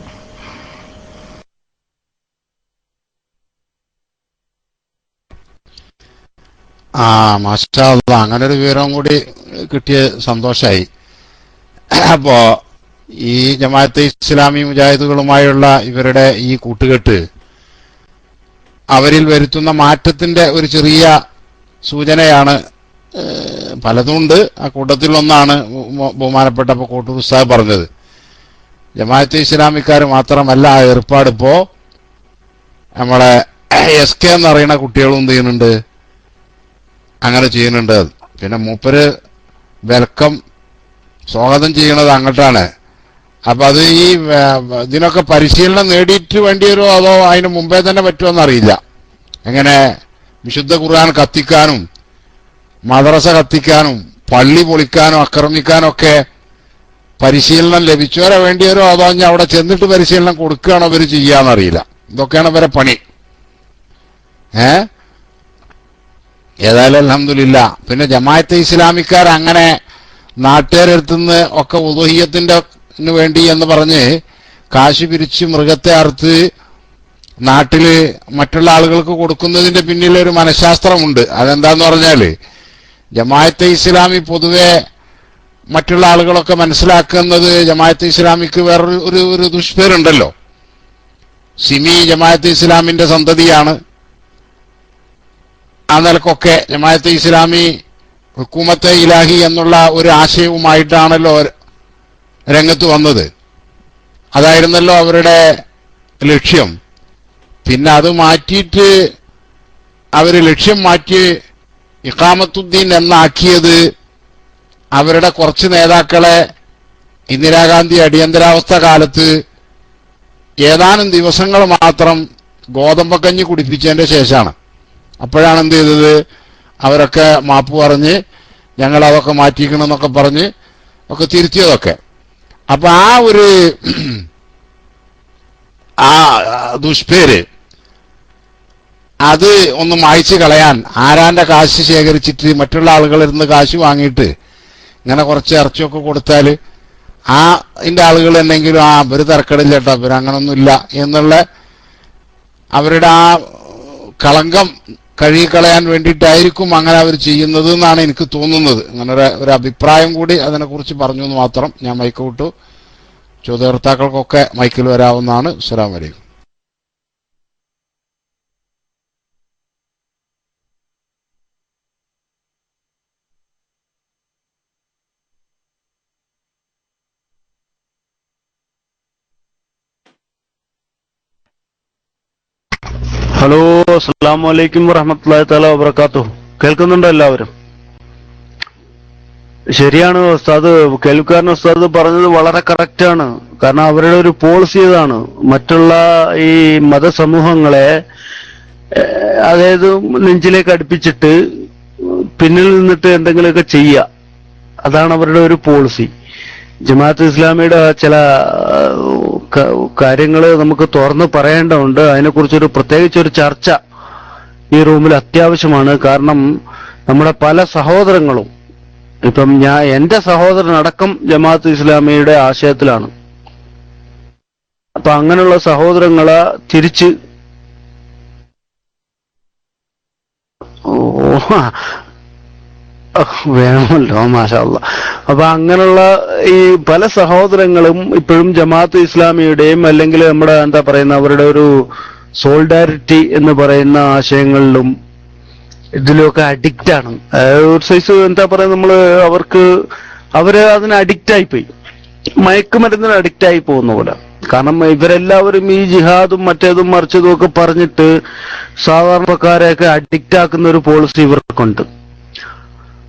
മാഷാ അല്ലാഹ്, അങ്ങനെ ഒരു വിവരം കൂടി കിട്ടിയ സന്തോഷായി. അപ്പോ ഈ ജമാഅത്തെ ഇസ്ലാമി മുജാഹിദുകളുമായുള്ള ഇവരുടെ ഈ കൂട്ടുകെട്ട് അവരിൽ വരുത്തുന്ന മാറ്റത്തിന്റെ ഒരു ചെറിയ സൂചനയാണ്. പലതുണ്ട്. ആ കൂട്ടത്തിൽ ഒന്നാണ് ബഹുമാനപ്പെട്ട കോട്ടൂർ ഉസ്താദ് പറഞ്ഞത്. ജമാഅത്തെ ഇസ്ലാമിക്കാർ മാത്രമല്ല ആ ഏർപ്പാടിപ്പോ നമ്മളെ SK എന്നറിയണ കുട്ടികളും എന്ത് ചെയ്യുന്നുണ്ട്, അങ്ങനെ ചെയ്യുന്നുണ്ട്. പിന്നെ മൂപ്പര് വെൽക്കം സ്വാഗതം ചെയ്യണത് അങ്ങോട്ടാണ്. അപ്പൊ അത് ഈ ഇതിനൊക്കെ പരിശീലനം നേടിയിട്ട് വേണ്ടി വരുമോ അതോ അതിന് മുമ്പേ തന്നെ പറ്റുമോ എന്നറിയില്ല. എങ്ങനെ വിശുദ്ധ ഖുർആൻ കത്തിക്കാനും മദ്രസ കത്തിക്കാനും പള്ളി പൊളിക്കാനും ആക്രമിക്കാനും ഒക്കെ പരിശീലനം ലഭിച്ചവരെ വേണ്ടി വരുമോ അതോ ഞാൻ അവിടെ ചെന്നിട്ട് പരിശീലനം കൊടുക്കുകയാണോ ഇവർ ചെയ്യാന്നറിയില്ല. ഇതൊക്കെയാണ് ഇവരെ പണി. ഏതായാലും അൽഹംദുലില്ലാ. പിന്നെ ജമാഅത്തെ ഇസ്ലാമിക്കാർ അങ്ങനെ നാട്ടുകാരെടുത്തുനിന്ന് ഒക്കെ ഉദ്ഹിയ്യത്തിന്റെ വേണ്ടി എന്ന് പറഞ്ഞ് കാശ് പിരിച്ച് മൃഗത്തെ അറുത്ത് നാട്ടില് മറ്റുള്ള ആളുകൾക്ക് കൊടുക്കുന്നതിന്റെ പിന്നിൽ ഒരു മനഃശാസ്ത്രമുണ്ട്. അതെന്താന്ന് പറഞ്ഞാല് ജമാഅത്തെ ഇസ്ലാമി പൊതുവെ മറ്റുള്ള ആളുകളൊക്കെ മനസ്സിലാക്കുന്നത് ജമാഅത്തെ ഇസ്ലാമിക്ക് വേറൊരു ദുഷ്പേരുണ്ടല്ലോ. സിമി ജമാഅത്തെ ഇസ്ലാമിന്റെ സന്തതിയാണ്. ആ നിലക്കൊക്കെ ജമാഅത്തെ ഇസ്ലാമി ഹുക്കൂമത്തെ ഇലാഹി എന്നുള്ള ഒരു ആശയവുമായിട്ടാണല്ലോ രംഗത്ത് വന്നത്. അതായിരുന്നല്ലോ അവരുടെ ലക്ഷ്യം. പിന്നെ അത് മാറ്റിയിട്ട് അവര് ലക്ഷ്യം മാറ്റി ഇഖാമത്തുദ്ദീൻ എന്നാക്കിയത് അവരുടെ കുറച്ച് നേതാക്കളെ ഇന്ദിരാഗാന്ധി അടിയന്തരാവസ്ഥ കാലത്ത് ഏതാനും ദിവസങ്ങൾ മാത്രം ഗോതമ്പക്കഞ്ഞി കുടിപ്പിച്ചതിന്റെ ശേഷമാണ്. അപ്പോഴാണ് എന്ത് ചെയ്തത്, അവരൊക്കെ മാപ്പ് പറഞ്ഞ് ഞങ്ങൾ അതൊക്കെ മാറ്റിക്കണമെന്നൊക്കെ പറഞ്ഞ് ഒക്കെ തിരുത്തിയതൊക്കെ. അപ്പൊ ആ ദുഷ്പേര് അത് ഒന്ന് മായ്ച്ചു കളയാൻ ആരാന്റെ കാശ് ശേഖരിച്ചിട്ട് മറ്റുള്ള ആളുകളിൽ നിന്ന് കാശ് വാങ്ങിയിട്ട് ഇങ്ങനെ കുറച്ച് ഇറച്ചിയൊക്കെ കൊടുത്താൽ ഇതിന്റെ ആളുകൾ എന്നെങ്കിലും ഒരു തരക്കടില്ല കേട്ടോ, ഇവരങ്ങനൊന്നുമില്ല എന്നുള്ള അവരുടെ ആ കളങ്കം കഴുകിക്കളയാൻ വേണ്ടിയിട്ടായിരിക്കും അങ്ങനെ അവർ ചെയ്യുന്നത് എന്നാണ് എനിക്ക് തോന്നുന്നത്. അങ്ങനെ ഒരു അഭിപ്രായം കൂടി അതിനെക്കുറിച്ച് പറഞ്ഞു എന്ന് മാത്രം. ഞാൻ മൈക്ക് വിട്ടു. ചോദ്യകർത്താക്കൾക്കൊക്കെ മൈക്കിൽ വരാവുന്നതാണ്. അസ്സലാമു അലൈക്കും. ഹലോ, അസ്സലാമു അലൈക്കും വറഹ്മത്തുള്ളാഹി തആല വബറകാതുഹു. കേൾക്കുന്നുണ്ടോ എല്ലാവരും? ശരിയാണ് ഉസ്താദ്, കേൾക്കാരൻ ഉസ്താദ് പറഞ്ഞത് വളരെ കറക്റ്റാണ്. കാരണം അവരുടെ ഒരു പോളിസി ഇതാണ്, മറ്റുള്ള ഈ മതസമൂഹങ്ങളെ അതായത് നെഞ്ചിലേക്ക് അടുപ്പിച്ചിട്ട് പിന്നിൽ നിന്നിട്ട് എന്തെങ്കിലുമൊക്കെ ചെയ്യുക, അതാണ് അവരുടെ ഒരു പോളിസി. ജമാഅത്ത് ഇസ്ലാമിയുടെ ചില കാര്യങ്ങൾ നമുക്ക് തുറന്ന് പറയേണ്ടതുണ്ട്. അതിനെക്കുറിച്ചൊരു പ്രത്യേകിച്ചൊരു ചർച്ച ഈ റൂമിൽ അത്യാവശ്യമാണ്. കാരണം നമ്മുടെ പല സഹോദരങ്ങളും, ഇപ്പം എന്റെ സഹോദരനടക്കം ജമാഅത്ത് ഇസ്ലാമിയുടെ ആശയത്തിലാണ്. അപ്പൊ അങ്ങനെയുള്ള സഹോദരങ്ങളെ തിരിച്ച് വേണമല്ലോ, മാഷാ അല്ലാഹ്. അപ്പൊ അങ്ങനെയുള്ള ഈ പല സഹോദരങ്ങളും ഇപ്പോഴും ജമാഅത്ത് ഇസ്ലാമിയുടെയും അല്ലെങ്കിൽ നമ്മുടെ എന്താ പറയുന്ന അവരുടെ ഒരു സോളിഡാരിറ്റി എന്ന് പറയുന്ന ആശയങ്ങളിലും ഇതിലൊക്കെ അഡിക്റ്റാണ്. ഒരു സൈസ് എന്താ പറയുക, അവര് അതിന് അഡിക്റ്റായിപ്പോയി, മയക്കുമരുന്നിന് അഡിക്റ്റായി പോകുന്ന പോലെ. കാരണം ഇവരെല്ലാവരും ഈ ജിഹാദും മറ്റേതും മറിച്ചതും ഒക്കെ പറഞ്ഞിട്ട് സാധാരണക്കാരെയൊക്കെ അഡിക്റ്റ് ആക്കുന്ന ഒരു പോളിസി ഇവർക്കുണ്ട്.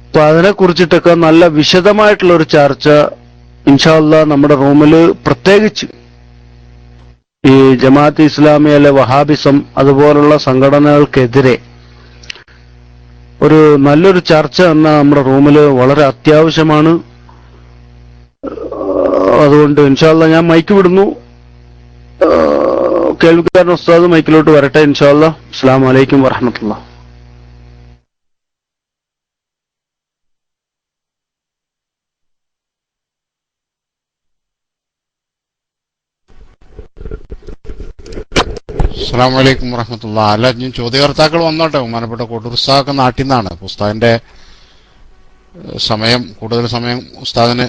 അപ്പൊ അതിനെ കുറിച്ചിട്ടൊക്കെ നല്ല വിശദമായിട്ടുള്ള ഒരു ചർച്ച ഇൻഷാ അല്ലാഹ് നമ്മുടെ റൂമിൽ, പ്രത്യേകിച്ച് ഈ ജമാഅത്ത് ഇസ്ലാമി അല്ലെ വഹാബിസം അതുപോലുള്ള സംഘടനകൾക്കെതിരെ ഒരു നല്ലൊരു ചർച്ച എന്ന നമ്മുടെ റൂമിൽ വളരെ അത്യാവശ്യമാണ്. അതുകൊണ്ട് ഇൻഷാ അല്ലാഹ് ഞാൻ മൈക്ക് വിടുന്നു. കേൾവിക്കാരൻ ഉസ്താദ് മൈക്കിലോട്ട് വരട്ടെ ഇൻഷാ അല്ലാഹ്. അസ്സലാമു അലൈക്കും വറഹ്മത്തുള്ളാഹി. അസ്സലാമു അലൈക്കും വറഹ്മത്തുള്ളാഹി. അല്ല, ഞാൻ ചോദ്യകർത്താക്കൾ വന്നോട്ടെ. ബഹുമാനപ്പെട്ട കോട്ടൂർ ഉസ്താദൊക്കെ നാട്ടിൽ നിന്നാണ്. ഉസ്താദിന്റെ കൂടുതൽ സമയം ഉസ്താദിന്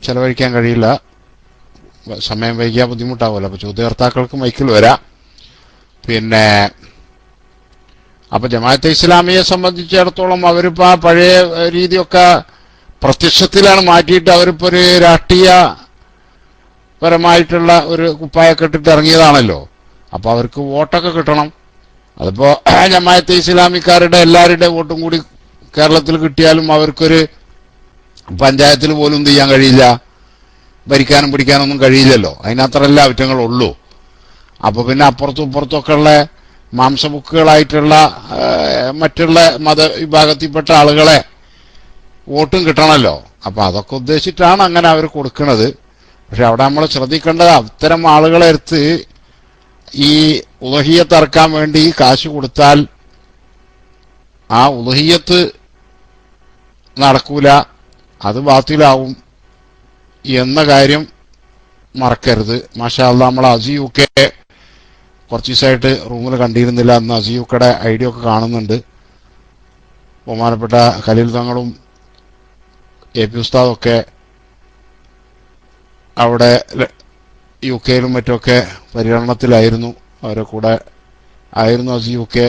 ചെലവഴിക്കാൻ കഴിയില്ല, സമയം വൈകിയാൽ ബുദ്ധിമുട്ടാവുമല്ലോ. അപ്പൊ ചോദ്യകർത്താക്കൾക്ക് മൈക്കിൽ വരാം. പിന്നെ അപ്പൊ ജമാഅത്തെ ഇസ്ലാമിയെ സംബന്ധിച്ചിടത്തോളം അവരിപ്പോ ആ പഴയ രീതിയൊക്കെ പ്രത്യക്ഷത്തിലാണ് മാറ്റിയിട്ട് അവരിപ്പോ ഒരു രാഷ്ട്രീയ പരമായിട്ടുള്ള ഒരു കുപ്പായൊക്കെ ഇട്ടിട്ട് ഇറങ്ങിയതാണല്ലോ. അപ്പൊ അവർക്ക് വോട്ടൊക്കെ കിട്ടണം. അതിപ്പോ ജമാഅത്തെ ഇസ്ലാമിക്കാരുടെ എല്ലാവരുടെ വോട്ടും കൂടി കേരളത്തിൽ കിട്ടിയാലും അവർക്കൊരു പഞ്ചായത്തിൽ പോലും ചെയ്യാൻ കഴിയില്ല, ഭരിക്കാനും പിടിക്കാനൊന്നും കഴിയില്ലല്ലോ. അതിനത്രല്ല കുറ്റങ്ങളുള്ളൂ. അപ്പൊ പിന്നെ അപ്പുറത്തും ഇപ്പുറത്തൊക്കെ ഉള്ള മാംസബുക്കുകളായിട്ടുള്ള മറ്റുള്ള മതവിഭാഗത്തിൽപ്പെട്ട ആളുകളെ വോട്ടും കിട്ടണമല്ലോ. അപ്പൊ അതൊക്കെ ഉദ്ദേശിച്ചിട്ടാണ് അങ്ങനെ അവർ കൊടുക്കുന്നത്. പക്ഷെ അവിടെ നമ്മൾ ശ്രദ്ധിക്കേണ്ടത്, അത്തരം ആളുകളെ അടുത്ത് ഈ ഉലഹിയത്ത് ഇറക്കാൻ വേണ്ടി കാശ് കൊടുത്താൽ ആ ഉലഹിയത്ത് നടക്കൂല, അത് ബാത്തിലാവും എന്ന കാര്യം മറക്കരുത്. മാഷാ അല്ലാഹ്, നമ്മൾ അസിയുക്കെ കുറച്ച് ദിവസമായിട്ട് റൂമിൽ കണ്ടിരുന്നില്ല. അന്ന് അസിയുക്കയുടെ ഐഡിയ ഒക്കെ കാണുന്നുണ്ട്. ബഹുമാനപ്പെട്ട ഖലീൽ തങ്ങളും എ പി ഉസ്താദൊക്കെ അവിടെ UK-യിലും മറ്റൊക്കെ പര്യടനത്തിലായിരുന്നു. അവരെ കൂടെ ആയിരുന്നു അസിയുക്കെ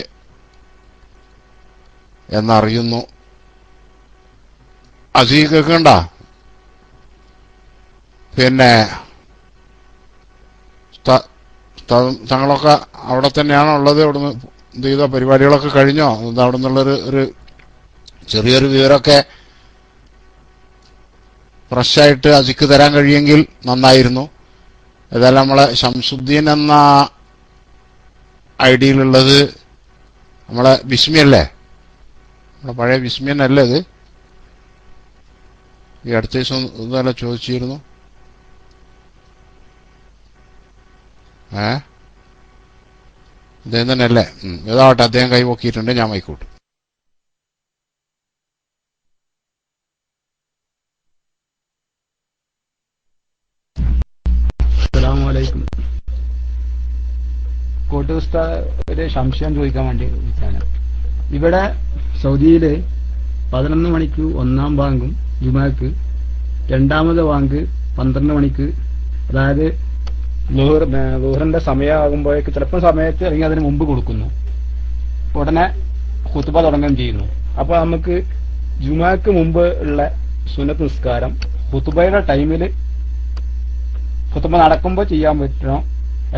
എന്നറിയുന്നു. അസി കേൾക്കണ്ട? പിന്നെ തങ്ങളൊക്കെ അവിടെ തന്നെയാണോ ഉള്ളത്? അവിടുന്ന് എന്ത് ചെയ്തോ? പരിപാടികളൊക്കെ കഴിഞ്ഞോ? അവിടെ നിന്നുള്ളൊരു ചെറിയൊരു വിവരമൊക്കെ ഫ്രഷായിട്ട് അസിക്ക് തരാൻ കഴിയുമെങ്കിൽ നന്നായിരുന്നു. ഏതായാലും നമ്മളെ ഷംസുദ്ദീൻ എന്ന ഐഡിയിലുള്ളത് നമ്മളെ ബിസ്മിയല്ലേ? നമ്മളെ പഴയ ബിസ്മിയനല്ലേ ഇത്? ഈ അടുത്ത ദിവസം ഇതല്ല ചോദിച്ചിരുന്നു. അദ്ദേഹം തന്നെയല്ലേ? ഏതാവട്ടെ, അദ്ദേഹം കൈപോക്കിയിട്ടുണ്ട്. ഞാൻ മൈക്കോട്ട്. കോട്ട് ഉസ്താദ് ഒരു സംശയം ചോദിക്കാൻ വേണ്ടി വിളിച്ചാണ്. ഇവിടെ സൗദിയില് 11 മണിക്ക് 1-ാം ബാങ്കും ജുമാക്ക്, 2ാമത് ബാങ്ക് 12 മണിക്ക്, അതായത് ളുഹറിന്റെ സമയമാകുമ്പോഴേക്ക് ചിലപ്പോൾ സമയത്ത് അല്ലെങ്കിൽ അതിന് മുമ്പ് കൊടുക്കുന്നു, ഉടനെ ഖുത്ബ തുടങ്ങുകയും ചെയ്യുന്നു. അപ്പൊ നമുക്ക് ജുമാക്ക് മുമ്പ് ഉള്ള സുന്നത്ത് നിസ്കാരം ഖുത്ബയുടെ ടൈമിൽ ഖുത്ബ നടക്കുമ്പോൾ ചെയ്യാൻ പറ്റണോ,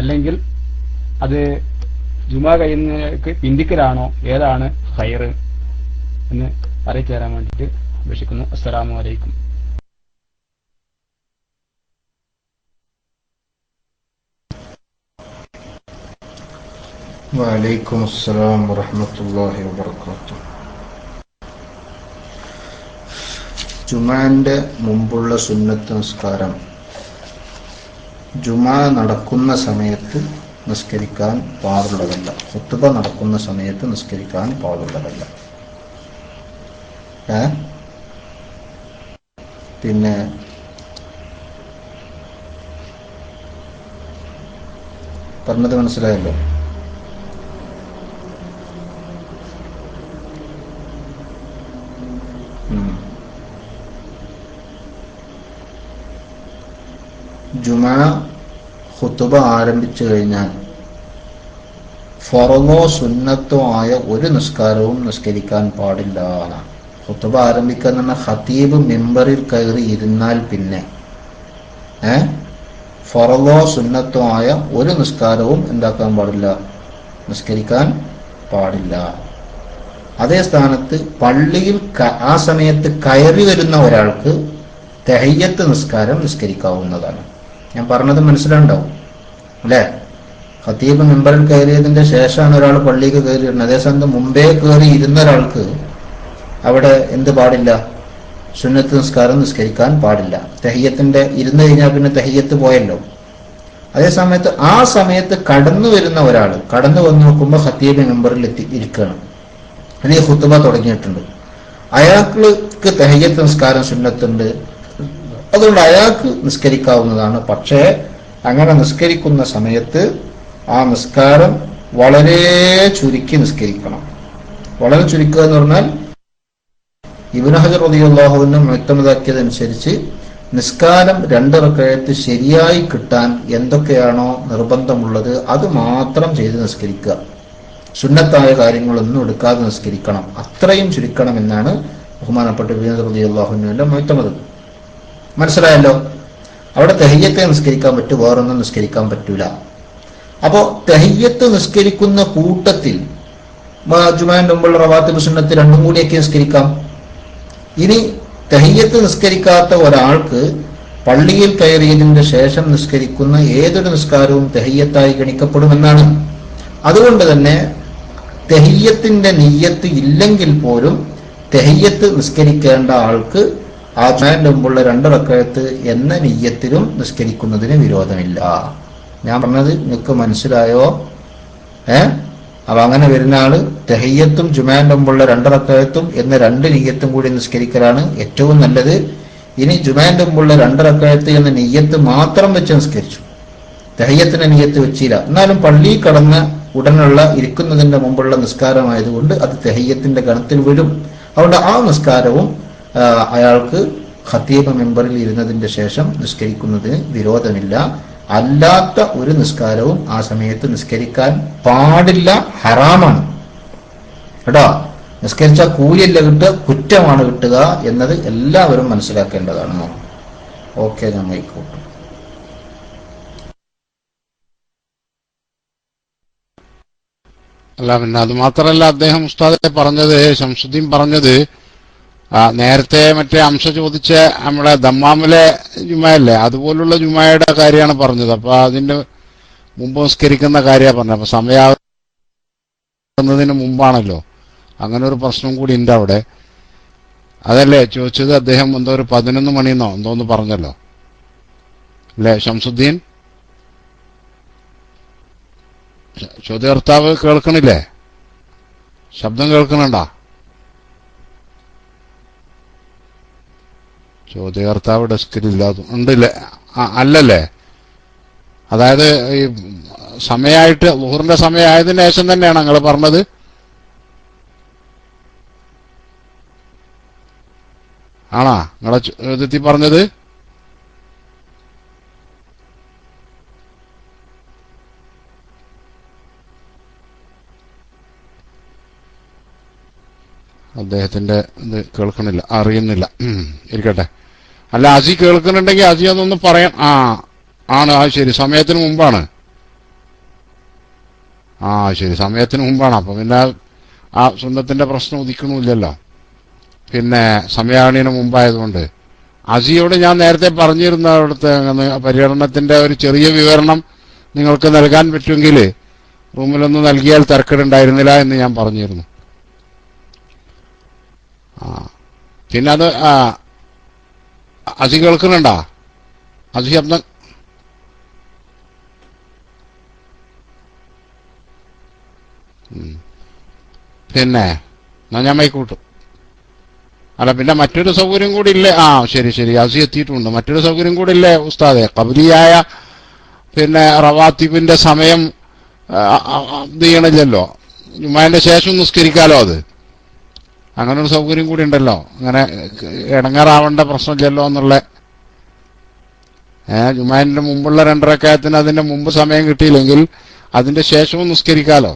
അല്ലെങ്കിൽ അത് ജുമാ കഴിയുന്നതിലേക്ക് പിന്തിക്കലാണോ, ഏതാണ് ഖൈർ എന്ന് അറിയിച്ചു തരാൻ വേണ്ടിയിട്ട് അപേക്ഷിക്കുന്നു. അസ്സലാമു അലൈക്കും. വഅലൈക്കും അസ്സലാം വറഹ്മത്തുള്ളാഹി വബറകാതുഹു. ജുമാന്റെ മുമ്പുള്ള സുന്നത്ത് നിസ്കാരം ജുമാ നടക്കുന്ന സമയത്ത് നിസ്കരിക്കാൻ പാടുള്ളതല്ല, ഖുത്ബ നടക്കുന്ന സമയത്ത് നിസ്കരിക്കാൻ പാടുള്ളതല്ല. പിന്നെ പറഞ്ഞത് മനസ്സിലായല്ലോ. ജുമാ ഖുത്ബ ആരംഭിച്ചു കഴിഞ്ഞാൽ ഫറളോ സുന്നത്തോ ആയ ഒരു നിസ്കാരവും നിസ്കരിക്കാൻ പാടില്ല എന്നാണ്. ഖുത്ബ ആരംഭിക്കാൻ തന്നെ ഖതീബ് മിമ്പറിൽ കയറി ഇരുന്നാൽ പിന്നെ ഫറളോ സുന്നത്തോ ആയ ഒരു നിസ്കാരവും എന്താക്കാൻ പാടില്ല, നിസ്കരിക്കാൻ പാടില്ല. അതേ സ്ഥാനത്ത് പള്ളിയിൽ ആ സമയത്ത് കയറി വരുന്ന ഒരാൾക്ക് തഹയ്യത്ത് നിസ്കാരം നിസ്കരിക്കാവുന്നതാണ്. ഞാൻ പറഞ്ഞത് മനസ്സിലുണ്ടാവും അല്ലെ? ഖതീബ് മിമ്പറിൽ കയറിയതിന്റെ ശേഷമാണ് ഒരാൾ പള്ളിക്ക് കയറി വരുന്നത്. അതേസമയത്ത് മുമ്പേ കയറി ഇരുന്ന ഒരാൾക്ക് അവിടെ എന്ത് പാടില്ല, സുന്നത്ത് നിസ്കാരം നിസ്കരിക്കാൻ പാടില്ല. തഹയ്യത്തിന്റെ ഇരുന്ന് കഴിഞ്ഞാൽ പിന്നെ തഹയ്യത്ത് പോയല്ലോ. അതേസമയത്ത് ആ സമയത്ത് കടന്നു വരുന്ന ഒരാൾ കടന്നു വന്ന് നോക്കുമ്പോൾ ഖതീബ് മിമ്പറിൽ ഇരിക്കുകയാണ്, അല്ലെങ്കിൽ ഖുത്ബ തുടങ്ങിയിട്ടുണ്ട്. അയാൾക്ക് തഹയ്യത്ത് നിസ്കാരം സുന്നത്തുണ്ട്, അതുകൊണ്ട് അയാൾക്ക് നിസ്കരിക്കാവുന്നതാണ്. പക്ഷേ അങ്ങനെ നിസ്കരിക്കുന്ന സമയത്ത് ആ നിസ്കാരം വളരെ ചുരുക്കി നിസ്കരിക്കണം. വളരെ ചുരുക്കുക എന്ന് പറഞ്ഞാൽ ഇബ്നു ഹജർ റളിയല്ലാഹു അൻഹു മുഅ്തമദാക്കിയതനുസരിച്ച് നിസ്കാരം 2 റക്അത്ത് ശരിയായി കിട്ടാൻ എന്തൊക്കെയാണോ നിർബന്ധമുള്ളത് അത് മാത്രം ചെയ്ത് നിസ്കരിക്കുക. സുന്നത്തായ കാര്യങ്ങളൊന്നും എടുക്കാതെ നിസ്കരിക്കണം. അത്രയും ചുരുക്കണം എന്നാണ് ബഹുമാനപ്പെട്ട ഇബ്നു ഹജർ റളിയല്ലാഹു അൻഹുവിന്റെ മുഅ്തമദ്. മനസ്സിലായല്ലോ? അവിടെ തഹയ്യത്തെ നിസ്കരിക്കാൻ പറ്റും, വേറൊന്നും നിസ്കരിക്കാൻ പറ്റൂല. അപ്പോ തഹയ്യത്ത് നിസ്കരിക്കുന്ന കൂട്ടത്തിൽ ജുമാന്റെ മുമ്പുള്ള റവാത്തിബ് സുന്നത്ത് രണ്ടും കൂടിയൊക്കെ നിസ്കരിക്കാം. ഇനി തഹയ്യത്ത് നിസ്കരിക്കാത്ത ഒരാൾക്ക് പള്ളിയിൽ കയറിയതിന്റെ ശേഷം നിസ്കരിക്കുന്ന ഏതൊരു നിസ്കാരവും തഹയ്യത്തായി ഗണിക്കപ്പെടുമെന്നാണ്. അതുകൊണ്ട് തന്നെ തഹയ്യത്തിന്റെ നിയ്യത്ത് ഇല്ലെങ്കിൽ പോലും തഹയ്യത്ത് നിസ്കരിക്കേണ്ട ആൾക്ക് ആ ജുമാന്റെ മുമ്പുള്ള 2 റക്അത്ത് എന്ന നിയ്യത്തിലും നിസ്കരിക്കുന്നതിന് വിരോധമില്ല. ഞാൻ പറഞ്ഞത് നിങ്ങൾക്ക് മനസ്സിലായോ? അപ്പൊ അങ്ങനെ വരുന്ന ആള് തഹയ്യത്തും ജുമാന്റെ മുമ്പുള്ള 2 റക്അത്തും എന്ന 2 നിയ്യത്തും കൂടി നിസ്കരിക്കലാണ് ഏറ്റവും നല്ലത്. ഇനി ജുമാന്റെ മുമ്പുള്ള 2 റക്അത്ത് എന്ന നിയ്യത്ത് മാത്രം വെച്ച് നിസ്കരിച്ചു, തഹയ്യത്തിന്റെ നിയ്യത്ത് വെച്ചില്ല, എന്നാലും പള്ളി കടന്ന ഉടനുള്ള ഇരിക്കുന്നതിന്റെ മുമ്പുള്ള നിസ്കാരമായതുകൊണ്ട് അത് തഹയ്യത്തിന്റെ ഗണത്തിൽ വിടും. അതുകൊണ്ട് ആ നിസ്കാരവും അയാൾക്ക് ഖതീബ് മിമ്പറിൽ ഇരുന്നതിന്റെ ശേഷം നിസ്കരിക്കുന്നതിന് വിരോധമില്ല. അല്ലാത്ത ഒരു നിസ്കാരവും ആ സമയത്ത് നിസ്കരിക്കാൻ പാടില്ല, ഹറാമാണ് കേട്ടോ. നിസ്കരിച്ച കൂലിയല്ല കിട്ടുക, കുറ്റമാണ് കിട്ടുക എന്നത് എല്ലാവരും മനസ്സിലാക്കേണ്ടതാണ്. ഓക്കെ, ഞാൻ ആയിക്കോട്ടെ. അല്ല, പിന്നെ അത് മാത്രല്ല, അദ്ദേഹം ഉസ്താദെ പറഞ്ഞത്, ശംസുദ്ദീൻ പറഞ്ഞത് നേരത്തെ മറ്റേ അംശ ചോദിച്ച നമ്മുടെ ദമ്മാമിലെ ജുമയല്ലേ, അതുപോലുള്ള ജുമയുടെ കാര്യമാണ് പറഞ്ഞത്. അപ്പൊ അതിന്റെ മുമ്പ് നിസ്കരിക്കുന്ന കാര്യമാണ് പറഞ്ഞത്. അപ്പൊ സമയാവുന്നതിന് മുമ്പാണല്ലോ, അങ്ങനെ ഒരു പ്രശ്നം കൂടി ഉണ്ട് അവിടെ. അതല്ലേ ചോദിച്ചത്? അദ്ദേഹം എന്തോ ഒരു 11 മണിന്നോ എന്തോന്ന് പറഞ്ഞല്ലോ അല്ലേ ശംസുദ്ദീൻ? ചോദ്യകർത്താവ് കേൾക്കണില്ലേ? ശബ്ദം കേൾക്കണുണ്ടാ? ചോദ്യകർത്താവ് ഡെസ്കിലില്ല, ഉണ്ടല്ലേ? അല്ലല്ലേ? അതായത് ഈ സമയമായിട്ട് ളുഹറിന്റെ സമയമായതിനു ശേഷം തന്നെയാണ് നിങ്ങൾ പറഞ്ഞത്? ആണോ നിങ്ങളെ ചോദ്യത്തിൽ പറഞ്ഞത്? അദ്ദേഹത്തിന്റെ ഇത് കേൾക്കണില്ല, അറിയുന്നില്ല. ഇരിക്കട്ടെ. അല്ല, അസി കേൾക്കുന്നുണ്ടെങ്കിൽ അസി ഒന്നൊന്ന് പറയാം. ആണ്, അത് ശരി, സമയത്തിന് മുമ്പാണ്. ശരി, സമയത്തിന് മുമ്പാണ്. അപ്പൊ പിന്നെ ആ സുന്നത്തിന്റെ പ്രശ്നം ഉദിക്കണമില്ലല്ലോ. പിന്നെ സമയാണിന് മുമ്പായതുകൊണ്ട് അസിയോട് ഞാൻ നേരത്തെ പറഞ്ഞിരുന്ന അവിടുത്തെ പര്യടനത്തിന്റെ ഒരു ചെറിയ വിവരണം നിങ്ങൾക്ക് നൽകാൻ പറ്റുമെങ്കിൽ റൂമിലൊന്ന് നൽകിയാൽ തിരക്കേടുണ്ടായിരുന്നില്ല എന്ന് ഞാൻ പറഞ്ഞിരുന്നു. പിന്നെ അത് അസി കേൾക്കുന്നുണ്ടാ? അസി ശബ്ദം പിന്നെ എന്നാ ഞാൻ മൈക്കൂട്ടും. അല്ല, പിന്നെ മറ്റൊരു സൗകര്യം കൂടി ഇല്ലേ? ശരി, അസി എത്തിയിട്ടുണ്ട്. മറ്റൊരു സൗകര്യം കൂടി ഇല്ലേ ഉസ്താദെ? ഖബലിയായ പിന്നെ റവാത്തിബിന്റെ സമയം ഇത് ചെയ്യണില്ലല്ലോ, ജുമാന്റെ ശേഷം നിസ്കരിക്കാലോ. അത് അങ്ങനെ ഒരു സൗകര്യം കൂടി ഉണ്ടല്ലോ. അങ്ങനെ ഇടങ്ങാറാവേണ്ട പ്രശ്നമില്ലല്ലോ എന്നുള്ള. ജുമാന്റെ മുമ്പുള്ള 2 റക്അത്തിന് അതിന്റെ മുമ്പ് സമയം കിട്ടിയില്ലെങ്കിൽ അതിന്റെ ശേഷവും നിസ്കരിക്കാലോ.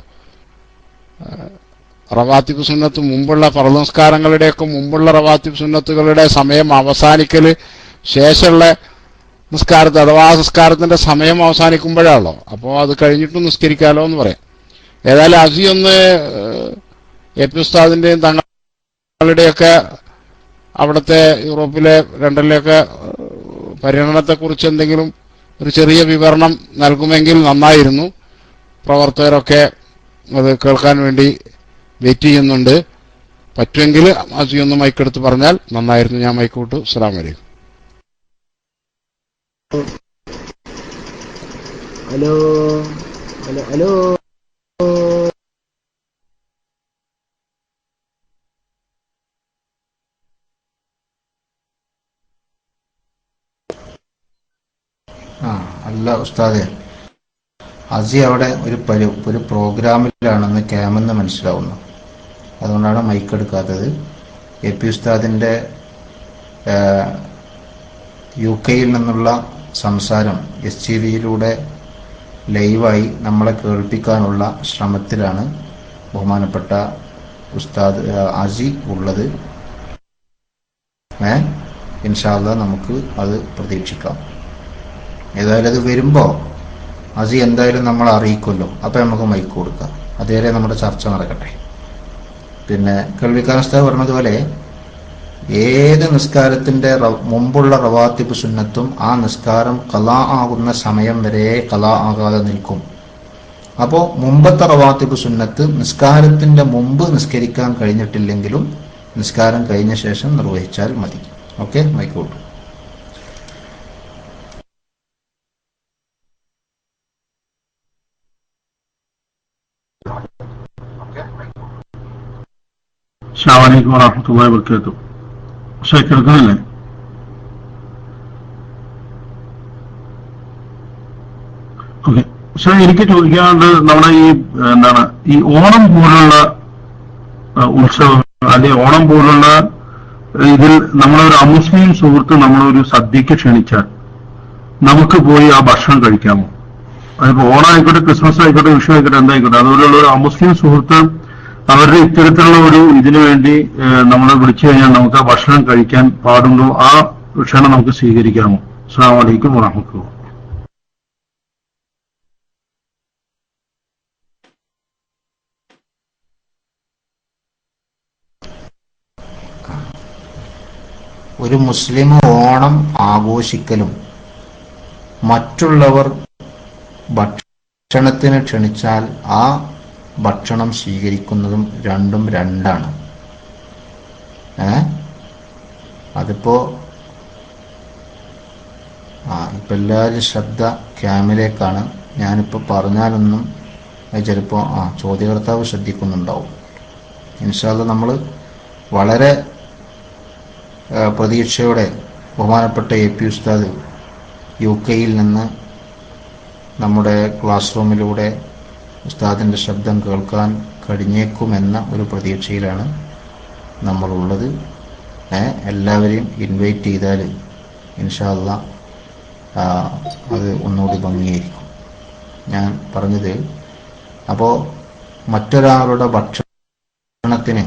റവാത്തിബ് സുന്നത്ത് മുമ്പുള്ള ഫർള് നിസ്കാരങ്ങളുടെയൊക്കെ മുമ്പുള്ള റവാത്തിബ് സുന്നത്തുകളുടെ സമയം അവസാനിക്കല് ശേഷമുള്ള നിസ്കാരത്തെ അഥവാ നിസ്കാരത്തിന്റെ സമയം അവസാനിക്കുമ്പോഴാണല്ലോ. അപ്പോൾ അത് കഴിഞ്ഞിട്ടും നിസ്കരിക്കാലോ എന്ന് പറയാം. ഏതായാലും അസി ഒന്ന് എ പി ഉസ്താദിന്റെയും തങ്ങളുടെയൊക്കെ അവിടുത്തെ യൂറോപ്പിലെ ലണ്ടനിലെയൊക്കെ പര്യടനത്തെക്കുറിച്ച് എന്തെങ്കിലും ഒരു ചെറിയ വിവരണം നൽകുമെങ്കിൽ നന്നായിരുന്നു. പ്രവർത്തകരൊക്കെ അത് കേൾക്കാൻ വേണ്ടി വെയിറ്റ് ചെയ്യുന്നുണ്ട്. പറ്റുമെങ്കിൽ അസി ഒന്ന് മൈക്കെടുത്ത് പറഞ്ഞാൽ നന്നായിരുന്നു. ഞാൻ മൈക്കൂട്ടു. അസ്സലാമു അലൈക്കും. ഹലോ. അല്ല ഉസ്താദെ, അസി അവിടെ ഒരു പ്രോഗ്രാമിലാണെന്ന് ക്യാമെന്ന് മനസ്സിലാവുന്നു. അതുകൊണ്ടാണ് മൈക്ക് എടുക്കാത്തത്. എ പി ഉസ്താദിന്റെ UK നിന്നുള്ള സംസാരം STVയിലൂടെ ലൈവായി നമ്മളെ കേൾപ്പിക്കാനുള്ള ശ്രമത്തിലാണ് ബഹുമാനപ്പെട്ട ഉസ്താദ് അസി ഉള്ളത്. ഇൻഷാ അല്ലാഹ് നമുക്ക് അത് പ്രതീക്ഷിക്കാം. ഏതായാലും അത് വരുമ്പോ അസി എന്തായാലും നമ്മളെ അറിയിക്കുമല്ലോ. അപ്പൊ നമുക്ക് മൈക്ക് കൊടുക്കാം. അതുവരെ നമ്മുടെ ചർച്ച നടക്കട്ടെ. പിന്നെ കേൾവിക്കാരസ്ഥ പറഞ്ഞതുപോലെ ഏത് നിസ്കാരത്തിന്റെ മുമ്പുള്ള റവാത്തിബ് സുന്നത്തും ആ നിസ്കാരം ഖലാ ആകുന്ന സമയം വരെ ഖലാ ആകാതെ നിൽക്കും. അപ്പോ മുമ്പത്തെ റവാത്തിബ് സുന്നത്ത് നിസ്കാരത്തിന്റെ മുമ്പ് നിസ്കരിക്കാൻ കഴിഞ്ഞിട്ടില്ലെങ്കിലും നിസ്കാരം കഴിഞ്ഞ ശേഷം നിർവഹിച്ചാൽ മതി. ഓക്കെ, മൈക്ക് കൊടുക്കും. അസ്സലാമു അലൈക്കും വറഹ്മത്തുള്ളാഹി വബറകാതുഹു. കേൾക്കുന്നില്ലേ? ഓക്കെ. എനിക്ക് ചോദിക്കാനുള്ളത്, നമ്മുടെ ഈ ഓണം പോലുള്ള ഉത്സവം അല്ലെങ്കിൽ ഓണം പോലുള്ള ഇതിൽ നമ്മളൊരു അമുസ്ലിം സുഹൃത്ത് നമ്മളൊരു സദ്യക്ക് ക്ഷണിച്ചാൽ നമുക്ക് പോയി ആ ഭക്ഷണം കഴിക്കാമോ? അതിപ്പോ ഓണം ആയിക്കോട്ടെ, ക്രിസ്മസ് ആയിക്കോട്ടെ, വിഷു ആയിക്കോട്ടെ, എന്തായിക്കോട്ടെ, അതുപോലെയുള്ള ഒരു അമുസ്ലിം സുഹൃത്ത് അവരുടെ ഇത്തരത്തിലുള്ള ഒരു ഇതിനു വേണ്ടി നമ്മളെ വിളിച്ചു കഴിഞ്ഞാൽ നമുക്ക് ആ ഭക്ഷണം കഴിക്കാൻ പാടുണ്ടോ? ആ ക്ഷണം നമുക്ക് സ്വീകരിക്കാമോ? അസ്സലാമു അലൈക്കും വറഹ്മത്തുള്ളാഹി. ഒരു മുസ്ലിം ഓണം ആഘോഷിക്കലും മറ്റുള്ളവർ ഭക്ഷണത്തിന് ക്ഷണിച്ചാൽ ആ ഭക്ഷണം സ്വീകരിക്കുന്നതും രണ്ടും രണ്ടാണ്. അതിപ്പോ ഇപ്പൊ എല്ലാവരും ശ്രദ്ധ ക്യാമിലേക്കാണ്. ഞാനിപ്പോ പറഞ്ഞാലൊന്നും ചിലപ്പോ ചോദ്യകർത്താവ് ശ്രദ്ധിക്കുന്നുണ്ടാവും. ഇൻഷാ അല്ലാഹ് നമ്മൾ വളരെ പ്രതീക്ഷയോടെ ബഹുമാനപ്പെട്ട എ പി ഉസ്താദ് UK നിന്ന് നമ്മുടെ ക്ലാസ് റൂമിലൂടെ ഉസ്താദിൻ്റെ ശബ്ദം കേൾക്കാൻ കഴിഞ്ഞേക്കുമെന്ന ഒരു പ്രതീക്ഷയിലാണ് നമ്മളുള്ളത്. എല്ലാവരെയും ഇൻവൈറ്റ് ചെയ്താൽ ഇൻഷാ അല്ലാഹ് അത് ഒന്നുകൂടി ഭംഗിയായിരിക്കും. ഞാൻ പറഞ്ഞത്, അപ്പോൾ മറ്റൊരാളുടെ ഭക്ഷണത്തിന്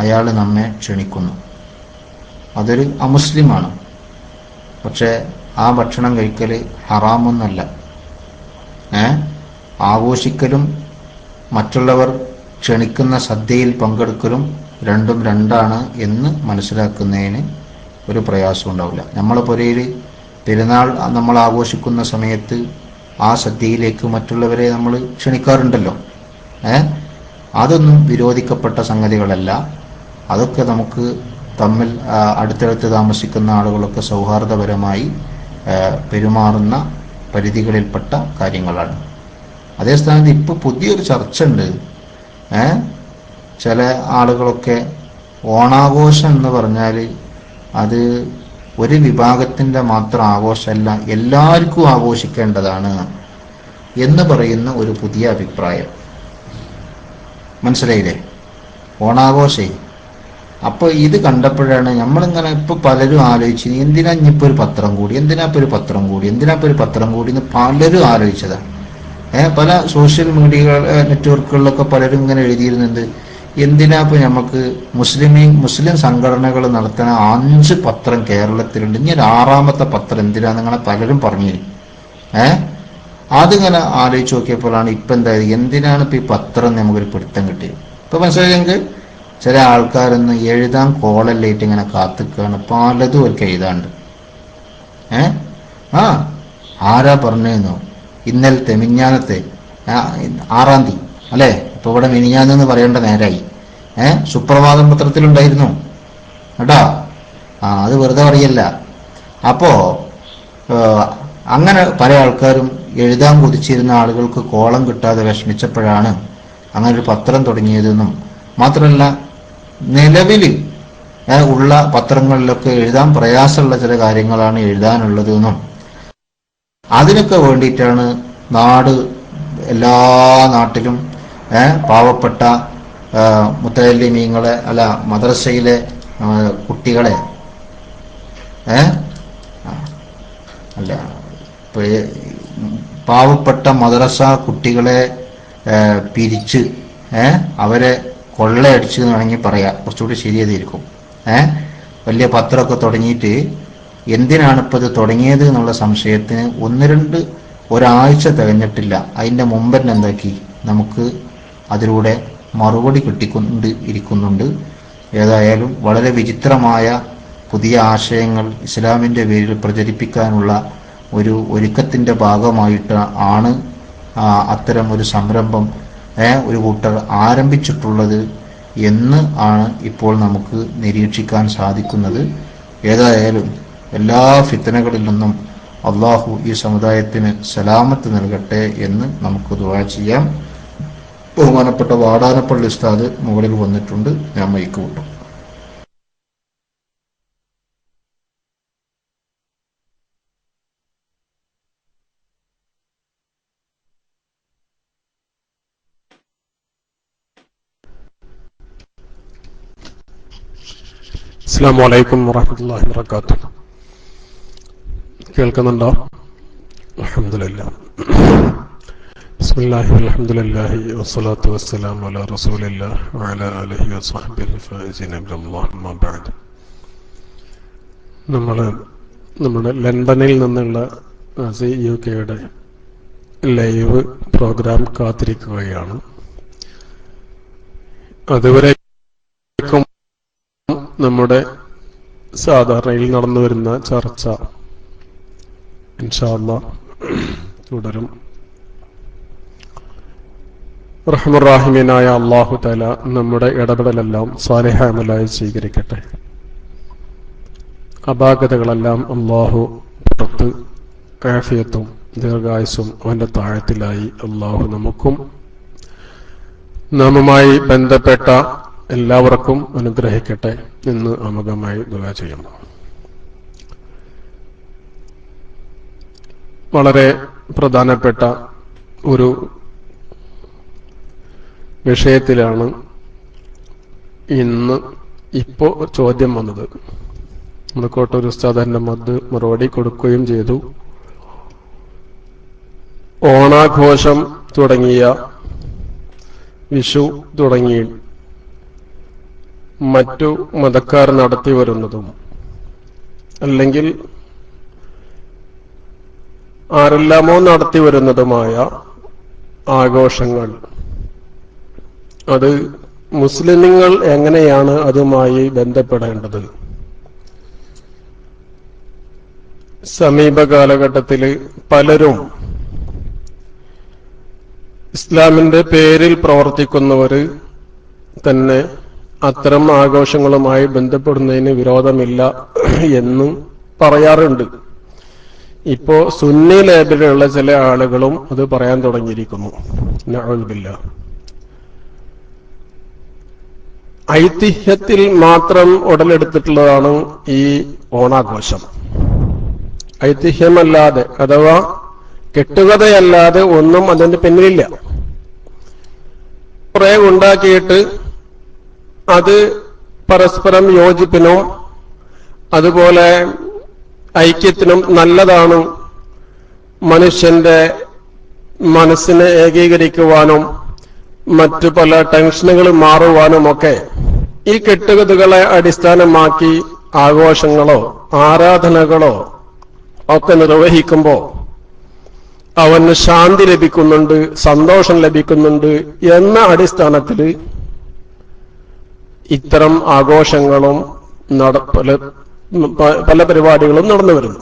അയാൾ നമ്മെ ക്ഷണിക്കുന്നു, അതൊരു അമുസ്ലിമാണ്. പക്ഷെ ആ ഭക്ഷണം കഴിക്കൽ ഹറാമൊന്നല്ല. ആഘോഷിക്കലും മറ്റുള്ളവർ ക്ഷണിക്കുന്ന സദ്യയിൽ പങ്കെടുക്കലും രണ്ടും രണ്ടാണ് എന്ന് മനസ്സിലാക്കുന്നതിന് ഒരു പ്രയാസം ഉണ്ടാവില്ല. നമ്മളെ പുരയിൽ പെരുന്നാൾ നമ്മൾ ആഘോഷിക്കുന്ന സമയത്ത് ആ സദ്യയിലേക്ക് മറ്റുള്ളവരെ നമ്മൾ ക്ഷണിക്കാറുണ്ടല്ലോ. അതൊന്നും വിരോധിക്കപ്പെട്ട സംഗതികളല്ല. അതൊക്കെ നമുക്ക് തമ്മിൽ അടുത്തടുത്ത് താമസിക്കുന്ന ആളുകളൊക്കെ സൗഹാർദ്ദപരമായി പെരുമാറുന്ന പരിധികളിൽപ്പെട്ട കാര്യങ്ങളാണ്. അതേ സ്ഥാനത്ത് ഇപ്പോൾ പുതിയൊരു ചർച്ച ഉണ്ട്. ചില ആളുകളൊക്കെ ഓണാഘോഷം എന്ന് പറഞ്ഞാൽ അത് ഒരു വിഭാഗത്തിൻ്റെ മാത്രം ആഘോഷമല്ല, എല്ലാവർക്കും ആഘോഷിക്കേണ്ടതാണ് എന്ന് പറയുന്ന ഒരു പുതിയ അഭിപ്രായം. മനസ്സിലായില്ലേ? ഓണാഘോഷേ. അപ്പോൾ ഇത് കണ്ടപ്പോഴാണ് നമ്മളിങ്ങനെ ഇപ്പോൾ പലരും ആലോചിച്ചു, എന്തിനാ ഇനിയിപ്പോൾ ഒരു പത്രം കൂടി, എന്തിനാ ഇപ്പോൾ ഒരു പത്രം കൂടി എന്ന് പലരും ആലോചിച്ചതാണ്. പല സോഷ്യൽ മീഡിയ നെറ്റ്വർക്കുകളിലൊക്കെ പലരും ഇങ്ങനെ എഴുതിയിരുന്നത്, എന്തിനാ ഇപ്പോൾ നമുക്ക് മുസ്ലിം സംഘടനകൾ നടത്തുന്ന 5 പത്രം കേരളത്തിലുണ്ട്, ഇനി ഒരു 6ാമത്തെ പത്രം എന്തിനാ നിങ്ങളെ പലരും പറഞ്ഞു. അതിങ്ങനെ ആലോചിച്ച് നോക്കിയപ്പോഴാണ് ഇപ്പം എന്തായത്, എന്തിനാണ് ഇപ്പോൾ ഈ പത്രം നമുക്കൊരു പിടുത്തം കിട്ടിയത്. ഇപ്പം മനസ്സിലായെങ്കിൽ ചില ആൾക്കാരൊന്ന് എഴുതാൻ കോളല്ലായിട്ട് ഇങ്ങനെ കാത്തിക്കുകയാണ്, പലതും അവർക്ക് എഴുതാണ്ട്. ആരാ പറഞ്ഞെന്നോ, ഇന്നലത്തെ മിനിഞ്ഞാന്നത്തെ 6-ാം തീയതി അല്ലേ, ഇപ്പൊ ഇവിടെ മിനിഞ്ഞാന്ന് പറയേണ്ട നേരായി. സുപ്രഭാതം പത്രത്തിലുണ്ടായിരുന്നു കേട്ടോ. അത് വെറുതെ പറയല്ല. അപ്പോ അങ്ങനെ പല ആൾക്കാരും എഴുതാൻ കൊതിച്ചിരുന്ന ആളുകൾക്ക് കോളം കിട്ടാതെ വിഷമിച്ചപ്പോഴാണ് അങ്ങനെ ഒരു പത്രം തുടങ്ങിയതെന്നും, മാത്രമല്ല നിലവിൽ ഉള്ള പത്രങ്ങളിലൊക്കെ എഴുതാൻ പ്രയാസമുള്ള ചില കാര്യങ്ങളാണ് എഴുതാനുള്ളതെന്നും, അതിനൊക്കെ വേണ്ടിയിട്ടാണ് എല്ലാ നാട്ടിലും പാവപ്പെട്ട മുത്തഅല്ലിമീങ്ങളെ അല്ല മദ്രസയിലെ കുട്ടികളെ അല്ല പാവപ്പെട്ട മദ്രസ കുട്ടികളെ പിരിച്ച് അവരെ കൊള്ളയടിച്ച് വേണമെങ്കിൽ പറയാം, കുറച്ചുകൂടി ശരിയായിരിക്കും. വലിയ പത്രമൊക്കെ തുടങ്ങിയിട്ട് എന്തിനാണ് ഇപ്പോൾ ഇത് തുടങ്ങിയത് എന്നുള്ള സംശയത്തിന് ഒരാഴ്ച തികഞ്ഞിട്ടില്ല. അതിൻ്റെ മുമ്പ് തന്നെ എന്താക്കി നമുക്ക് അതിലൂടെ മറുപടി ഇരിക്കുന്നുണ്ട്. ഏതായാലും വളരെ വിചിത്രമായ പുതിയ ആശയങ്ങൾ ഇസ്ലാമിൻ്റെ പേരിൽ പ്രചരിപ്പിക്കാനുള്ള ഒരു ഒരുക്കത്തിൻ്റെ ഭാഗമായിട്ട് ആണ് അത്തരം ഒരു സംരംഭം ഒരു കൂട്ടർ ആരംഭിച്ചിട്ടുള്ളത് എന്ന് ആണ് ഇപ്പോൾ നമുക്ക് നിരീക്ഷിക്കാൻ സാധിക്കുന്നത്. ഏതായാലും എല്ലാ ഫിത്നകളിൽ നിന്നും അള്ളാഹു ഈ സമുദായത്തിന് സലാമത്ത് നൽകട്ടെ എന്ന് നമുക്ക് ദുആ ചെയ്യാം. ബഹുമാനപ്പെട്ട വാടാനപ്പള്ളി ഉസ്താദ് മുകളിൽ വന്നിട്ടുണ്ട്. ഞാൻ മൈക്ക് വിട്ടു. അസ്സലാമു അലൈക്കും വറഹ്മത്തുള്ളാഹി വബറകാതുഹു. കേൾക്കുന്നുണ്ടോ? അൽഹംദുലില്ലാഹ്. ബിസ്മില്ലാഹി വൽഹംദുലില്ലാഹി വസ്സലാത്തു വസ്സലാമു അലാ റസൂലില്ലാഹി വഅലാ ആലിഹി വസ്വഹ്ബിഹി ഫായിസിന ബില്ലാഹി അമ്മാ ബഅദ്. നമ്മുടെ ലണ്ടനിൽ നിന്നുള്ള യുകെയുടെ ലൈവ് പ്രോഗ്രാം കാത്തിരിക്കുകയാണ്. അതുവരെ നമ്മുടെ സാധാരണയിൽ നടന്നു വരുന്ന ചർച്ച ഇൻഷാ അല്ലാഹ് തുടരും. റഹ്മാനായ അല്ലാഹു തആല നമ്മുടെ ഇടപെടലെല്ലാം സാലിഹായ അമലായി സ്വീകരിക്കട്ടെ. അപാകതകളെല്ലാം അല്ലാഹു പുറത്ത് ആഫിയത്തും ദീർഘായുസ്സും അവന്റെ താഴത്തിലായി അല്ലാഹു നമുക്കും നാമുമായി ബന്ധപ്പെട്ട എല്ലാവർക്കും അനുഗ്രഹിക്കട്ടെ എന്ന് അമുഖമായി ദുആ ചെയ്യുന്നു. വളരെ പ്രധാനപ്പെട്ട ഒരു വിഷയത്തിലാണ് ഇപ്പോ ചോദ്യം വന്നത്. കോട്ടൂർ ഉസ്താദ് എന്റെ മറുപടി കൊടുക്കുകയും ചെയ്തു. ഓണാഘോഷം തുടങ്ങിയ വിഷു തുടങ്ങി മറ്റു മതക്കാർ നടത്തി വരുന്നതും അല്ലെങ്കിൽ ആരെല്ലാമോ നടത്തി വരുന്നതുമായ ആഘോഷങ്ങൾ അത് മുസ്ലിങ്ങൾ എങ്ങനെയാണ് അതുമായി ബന്ധപ്പെടേണ്ടത്? സമീപ കാലഘട്ടത്തിൽ പലരും ഇസ്ലാമിന്റെ പേരിൽ പ്രവർത്തിക്കുന്നവര് തന്നെ അത്തരം ആഘോഷങ്ങളുമായി ബന്ധപ്പെടുന്നതിന് വിരോധമില്ല എന്ന് പറയാറുണ്ട്. ഇപ്പോ സുന്നി ലേബിലുള്ള ചില ആളുകളും അത് പറയാൻ തുടങ്ങിയിരിക്കുന്നു. നഅൂദുബില്ലാഹ്. ഐതിഹ്യത്തിൽ മാത്രം ഉടലെടുത്തിട്ടുള്ളതാണ് ഈ ഓണാഘോഷം. ഐതിഹ്യമല്ലാതെ അഥവാ കെട്ടുകഥയല്ലാതെ ഒന്നും അതിന്റെ പിന്നിലില്ല. കുറെ ഉണ്ടാക്കിയിട്ട് അത് പരസ്പരം യോജിപ്പിനും അതുപോലെ ഐക്യത്തിനും നല്ലതാണ്, മനുഷ്യന്റെ മനസ്സിനെ ഏകീകരിക്കുവാനും മറ്റു പല ടെൻഷനുകൾ മാറുവാനുമൊക്കെ ഈ കെട്ടുകഥകളെ അടിസ്ഥാനമാക്കി ആഘോഷങ്ങളോ ആരാധനകളോ ഒക്കെ നിർവഹിക്കുമ്പോൾ അവന് ശാന്തി ലഭിക്കുന്നുണ്ട്, സന്തോഷം ലഭിക്കുന്നുണ്ട് എന്ന അടിസ്ഥാനത്തിൽ ഇത്തരം ആഘോഷങ്ങളും പല പരിപാടികളും നടന്നു വരുന്നു.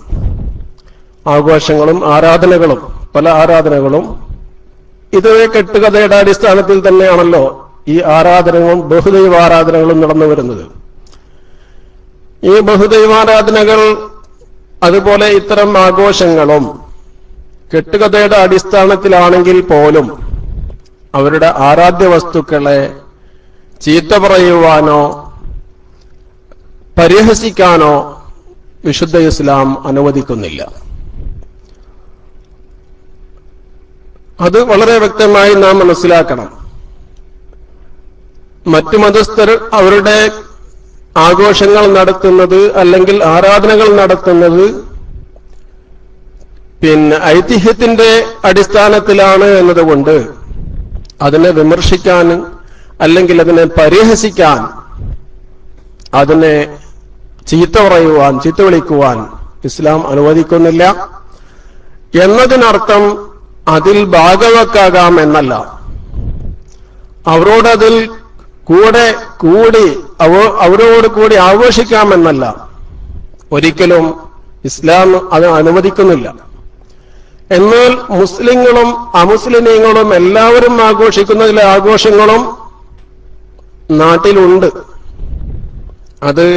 ആഘോഷങ്ങളും ആരാധനകളും പല ആരാധനകളും ഇത് കെട്ടുകഥയുടെ അടിസ്ഥാനത്തിൽ തന്നെയാണല്ലോ ഈ ആരാധനകളും ബഹുദൈവാരാധനകളും നടന്നു വരുന്നത്. ഈ ബഹുദൈവാരാധനകൾ അതുപോലെ ഇത്തരം ആഘോഷങ്ങളും കെട്ടുകഥയുടെ അടിസ്ഥാനത്തിലാണെങ്കിൽ പോലും അവരുടെ ആരാധ്യ വസ്തുക്കളെ ചീത്ത പറയുവാനോ പരിഹസിക്കാനോ വിശുദ്ധ ഇസ്ലാം അനുവദിക്കുന്നില്ല. അത് വളരെ വ്യക്തമായി നാം മനസ്സിലാക്കണം. മറ്റു മതസ്ഥർ അവരുടെ ആഘോഷങ്ങൾ നടത്തുന്നത് അല്ലെങ്കിൽ ആരാധനകൾ നടത്തുന്നത് ഐതിഹ്യത്തിന്റെ അടിസ്ഥാനത്തിലാണ് എന്നതുകൊണ്ട് അതിനെ വിമർശിക്കാൻ അല്ലെങ്കിൽ അതിനെ പരിഹസിക്കാൻ, അതിനെ ചീത്ത പറയുവാൻ, ചീത്ത വിളിക്കുവാൻ ഇസ്ലാം അനുവദിക്കുന്നില്ല. എന്നതിനർത്ഥം അതിൽ ഭാഗവക്കാകാം എന്നല്ല. അവരോടതിൽ അവരോട് കൂടി ആഘോഷിക്കാമെന്നല്ല. ഒരിക്കലും ഇസ്ലാം അത് അനുവദിക്കുന്നില്ല. എന്നാൽ മുസ്ലിങ്ങളും അമുസ്ലിമീങ്ങളും എല്ലാവരും ആഘോഷിക്കുന്ന ചില ആഘോഷങ്ങളും നാട്ടിലുണ്ട്. അത്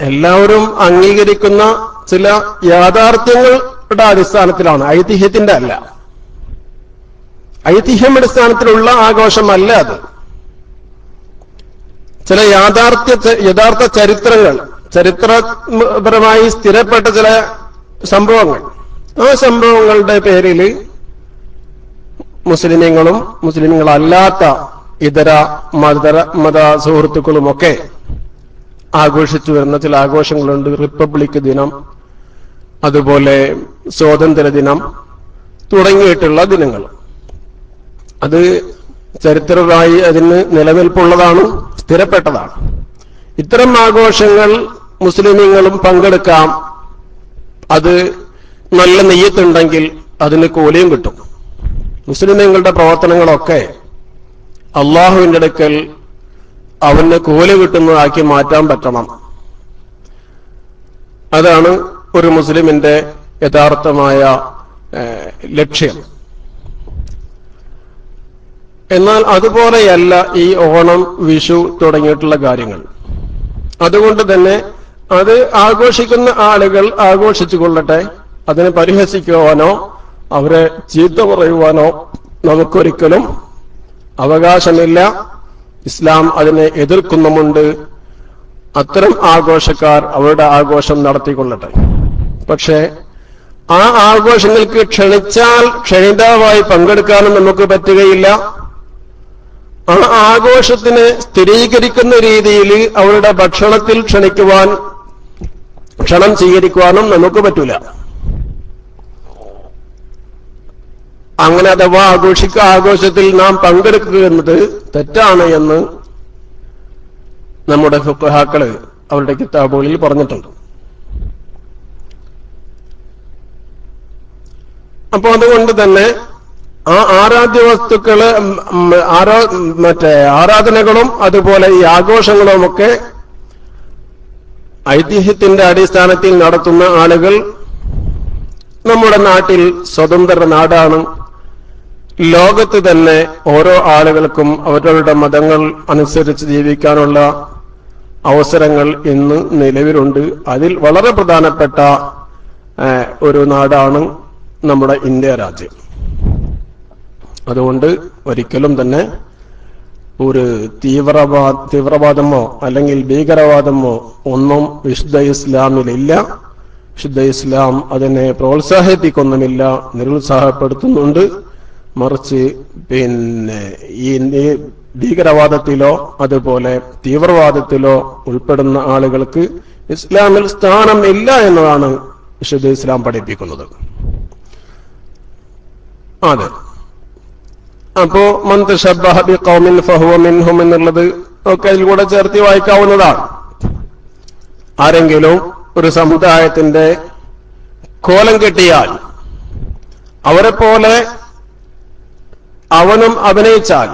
എല്ലാവരും അംഗീകരിക്കുന്ന ചില യാഥാർത്ഥ്യങ്ങളുടെ അടിസ്ഥാനത്തിലാണ്, ഐതിഹ്യത്തിന്റെ അല്ല. ഐതിഹ്യം അടിസ്ഥാനത്തിലുള്ള ആഘോഷമല്ല അത്. ചില യഥാർത്ഥ ചരിത്രപരമായി സ്ഥിരപ്പെട്ട ചില സംഭവങ്ങൾ, ആ സംഭവങ്ങളുടെ പേരിൽ മുസ്ലിമീങ്ങളും മുസ്ലിമീങ്ങളല്ലാത്ത ഇതര മത സുഹൃത്തുക്കളുമൊക്കെ ആഘോഷിച്ചു വരുന്ന ചില ആഘോഷങ്ങളുണ്ട്. റിപ്പബ്ലിക് ദിനം, അതുപോലെ സ്വാതന്ത്ര്യ ദിനം തുടങ്ങിയിട്ടുള്ള ദിനങ്ങൾ. അത് ചരിത്രപരമായി അതിന് നിലനിൽപ്പുള്ളതാണ്, സ്ഥിരപ്പെട്ടതാണ്. ഇത്തരം ആഘോഷങ്ങൾ മുസ്ലിമീങ്ങളും പങ്കെടുക്കാം. അത് നല്ല നെയ്യത്തുണ്ടെങ്കിൽ അതിന് കൂലിയും കിട്ടും. മുസ്ലിമീങ്ങളുടെ പ്രവർത്തനങ്ങളൊക്കെ അള്ളാഹുവിന്റെ അടുക്കൽ അവന് കൂലി കിട്ടുന്നതാക്കി മാറ്റാൻ പറ്റണം. അതാണ് ഒരു മുസ്ലിമിന്റെ യഥാർത്ഥമായ ലക്ഷ്യം. എന്നാൽ അതുപോലെയല്ല ഈ ഓണം, വിഷു തുടങ്ങിയിട്ടുള്ള കാര്യങ്ങൾ. അതുകൊണ്ട് തന്നെ അത് ആഘോഷിക്കുന്ന ആളുകൾ ആഘോഷിച്ചു കൊള്ളട്ടെ. അതിനെ പരിഹസിക്കുവാനോ അവരെ ചീത്ത പറയുവാനോ നമുക്കൊരിക്കലും അവകാശമില്ല. ഇസ്ലാം അതിനെ എതിർക്കുന്നുമുണ്ട്. അത്തരം ആഘോഷക്കാർ അവരുടെ ആഘോഷം നടത്തിക്കൊള്ളട്ടെ. പക്ഷേ ആ ആഘോഷങ്ങൾക്ക് ക്ഷണിച്ചാൽ ക്ഷണിതാവായി പങ്കെടുക്കാനും നമുക്ക് പറ്റുകയില്ല. ആ ആഘോഷത്തിന് സ്ഥിരീകരിക്കുന്ന രീതിയിൽ അവരുടെ ഭക്ഷണത്തിൽ ക്ഷണം സ്വീകരിക്കുവാനും നമുക്ക് പറ്റൂല. അങ്ങനെ അഥവാ ആഘോഷത്തിൽ നാം പങ്കെടുക്കുക എന്നത് തെറ്റാണ് എന്ന് നമ്മുടെ ഫുഖഹാക്കള് അവരുടെ കിതാബുകളിൽ പറഞ്ഞിട്ടുണ്ട്. അപ്പൊ അതുകൊണ്ട് തന്നെ ആ ആരാധ്യ വസ്തുക്കള് ആരാധനകളും അതുപോലെ ഈ ആഘോഷങ്ങളുമൊക്കെ ഐതിഹ്യത്തിന്റെ അടിസ്ഥാനത്തിൽ നടത്തുന്ന ആളുകൾ നമ്മുടെ നാട്ടിൽ സ്വതന്ത്ര നാടാണ്. ലോകത്ത് തന്നെ ഓരോ ആളുകൾക്കും അവരവരുടെ മതങ്ങൾ അനുസരിച്ച് ജീവിക്കാനുള്ള അവസരങ്ങൾ ഇന്ന് നിലവിലുണ്ട്. അതിൽ വളരെ പ്രധാനപ്പെട്ട ഒരു നാടാണ് നമ്മുടെ ഇന്ത്യ രാജ്യം. അതുകൊണ്ട് ഒരിക്കലും തന്നെ ഒരു തീവ്രവാദമോ അല്ലെങ്കിൽ ഭീകരവാദമോ ഒന്നും വിശുദ്ധ ഇസ്ലാമിലില്ല. വിശുദ്ധ ഇസ്ലാം അതിനെ പ്രോത്സാഹിപ്പിക്കൊന്നുമില്ല, നിരുത്സാഹപ്പെടുത്തുന്നുണ്ട്. മറിച്ച് ഈ ഭീകരവാദത്തിലോ അതുപോലെ തീവ്രവാദത്തിലോ ഉൾപ്പെടുന്ന ആളുകൾക്ക് ഇസ്ലാമിൽ സ്ഥാനം ഇല്ല എന്നതാണ് വിശുദ്ധ ഇസ്ലാം പഠിപ്പിക്കുന്നത്. അതെ. അപ്പോ മൻ തശബ്ബഹ ബിഖൗമിൻ ഫഹുവ മിൻഹും എന്നുള്ളത് ഒക്കെ അതിൽ കൂടെ ചേർത്തി വായിക്കാവുന്നതാണ്. ആരെങ്കിലും ഒരു സമുദായത്തിന്റെ കോലം കെട്ടിയാൽ അവരെ പോലെ അവനും അഭിനയിച്ചാൽ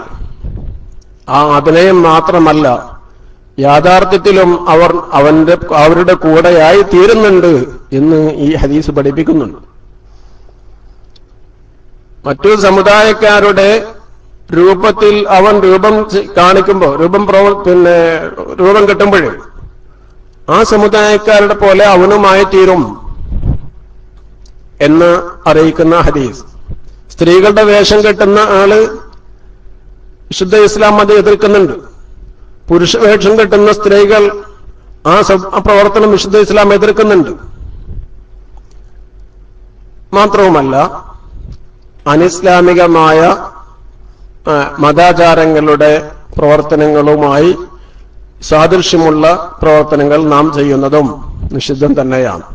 ആ അഭിനയം മാത്രമല്ല, യാഥാർത്ഥ്യത്തിലും അവരുടെ കൂടെയായി തീരുന്നുണ്ട് എന്ന് ഈ ഹദീസ് പഠിപ്പിക്കുന്നുണ്ട്. മറ്റു സമുദായക്കാരുടെ രൂപത്തിൽ അവൻ രൂപം കാണിക്കുമ്പോൾ രൂപം കെട്ടുമ്പോൾ ആ സമുദായക്കാരുടെ പോലെ അവനുമായി തീരും എന്ന് അറിയിക്കുന്ന ഹദീസ്. സ്ത്രീകളുടെ വേഷം കെട്ടുന്ന ആള് വിശുദ്ധ ഇസ്ലാം അത് എതിർക്കുന്നുണ്ട്. പുരുഷ വേഷം കെട്ടുന്ന സ്ത്രീകൾ ആ പ്രവർത്തനം വിശുദ്ധ ഇസ്ലാം എതിർക്കുന്നുണ്ട്. മാത്രവുമല്ല, അനിസ്ലാമികമായ മതാചാരങ്ങളുടെ പ്രവർത്തനങ്ങളുമായി സാദൃശ്യമുള്ള പ്രവർത്തനങ്ങൾ നാം ചെയ്യുന്നതും നിഷിദ്ധം തന്നെയാണ്.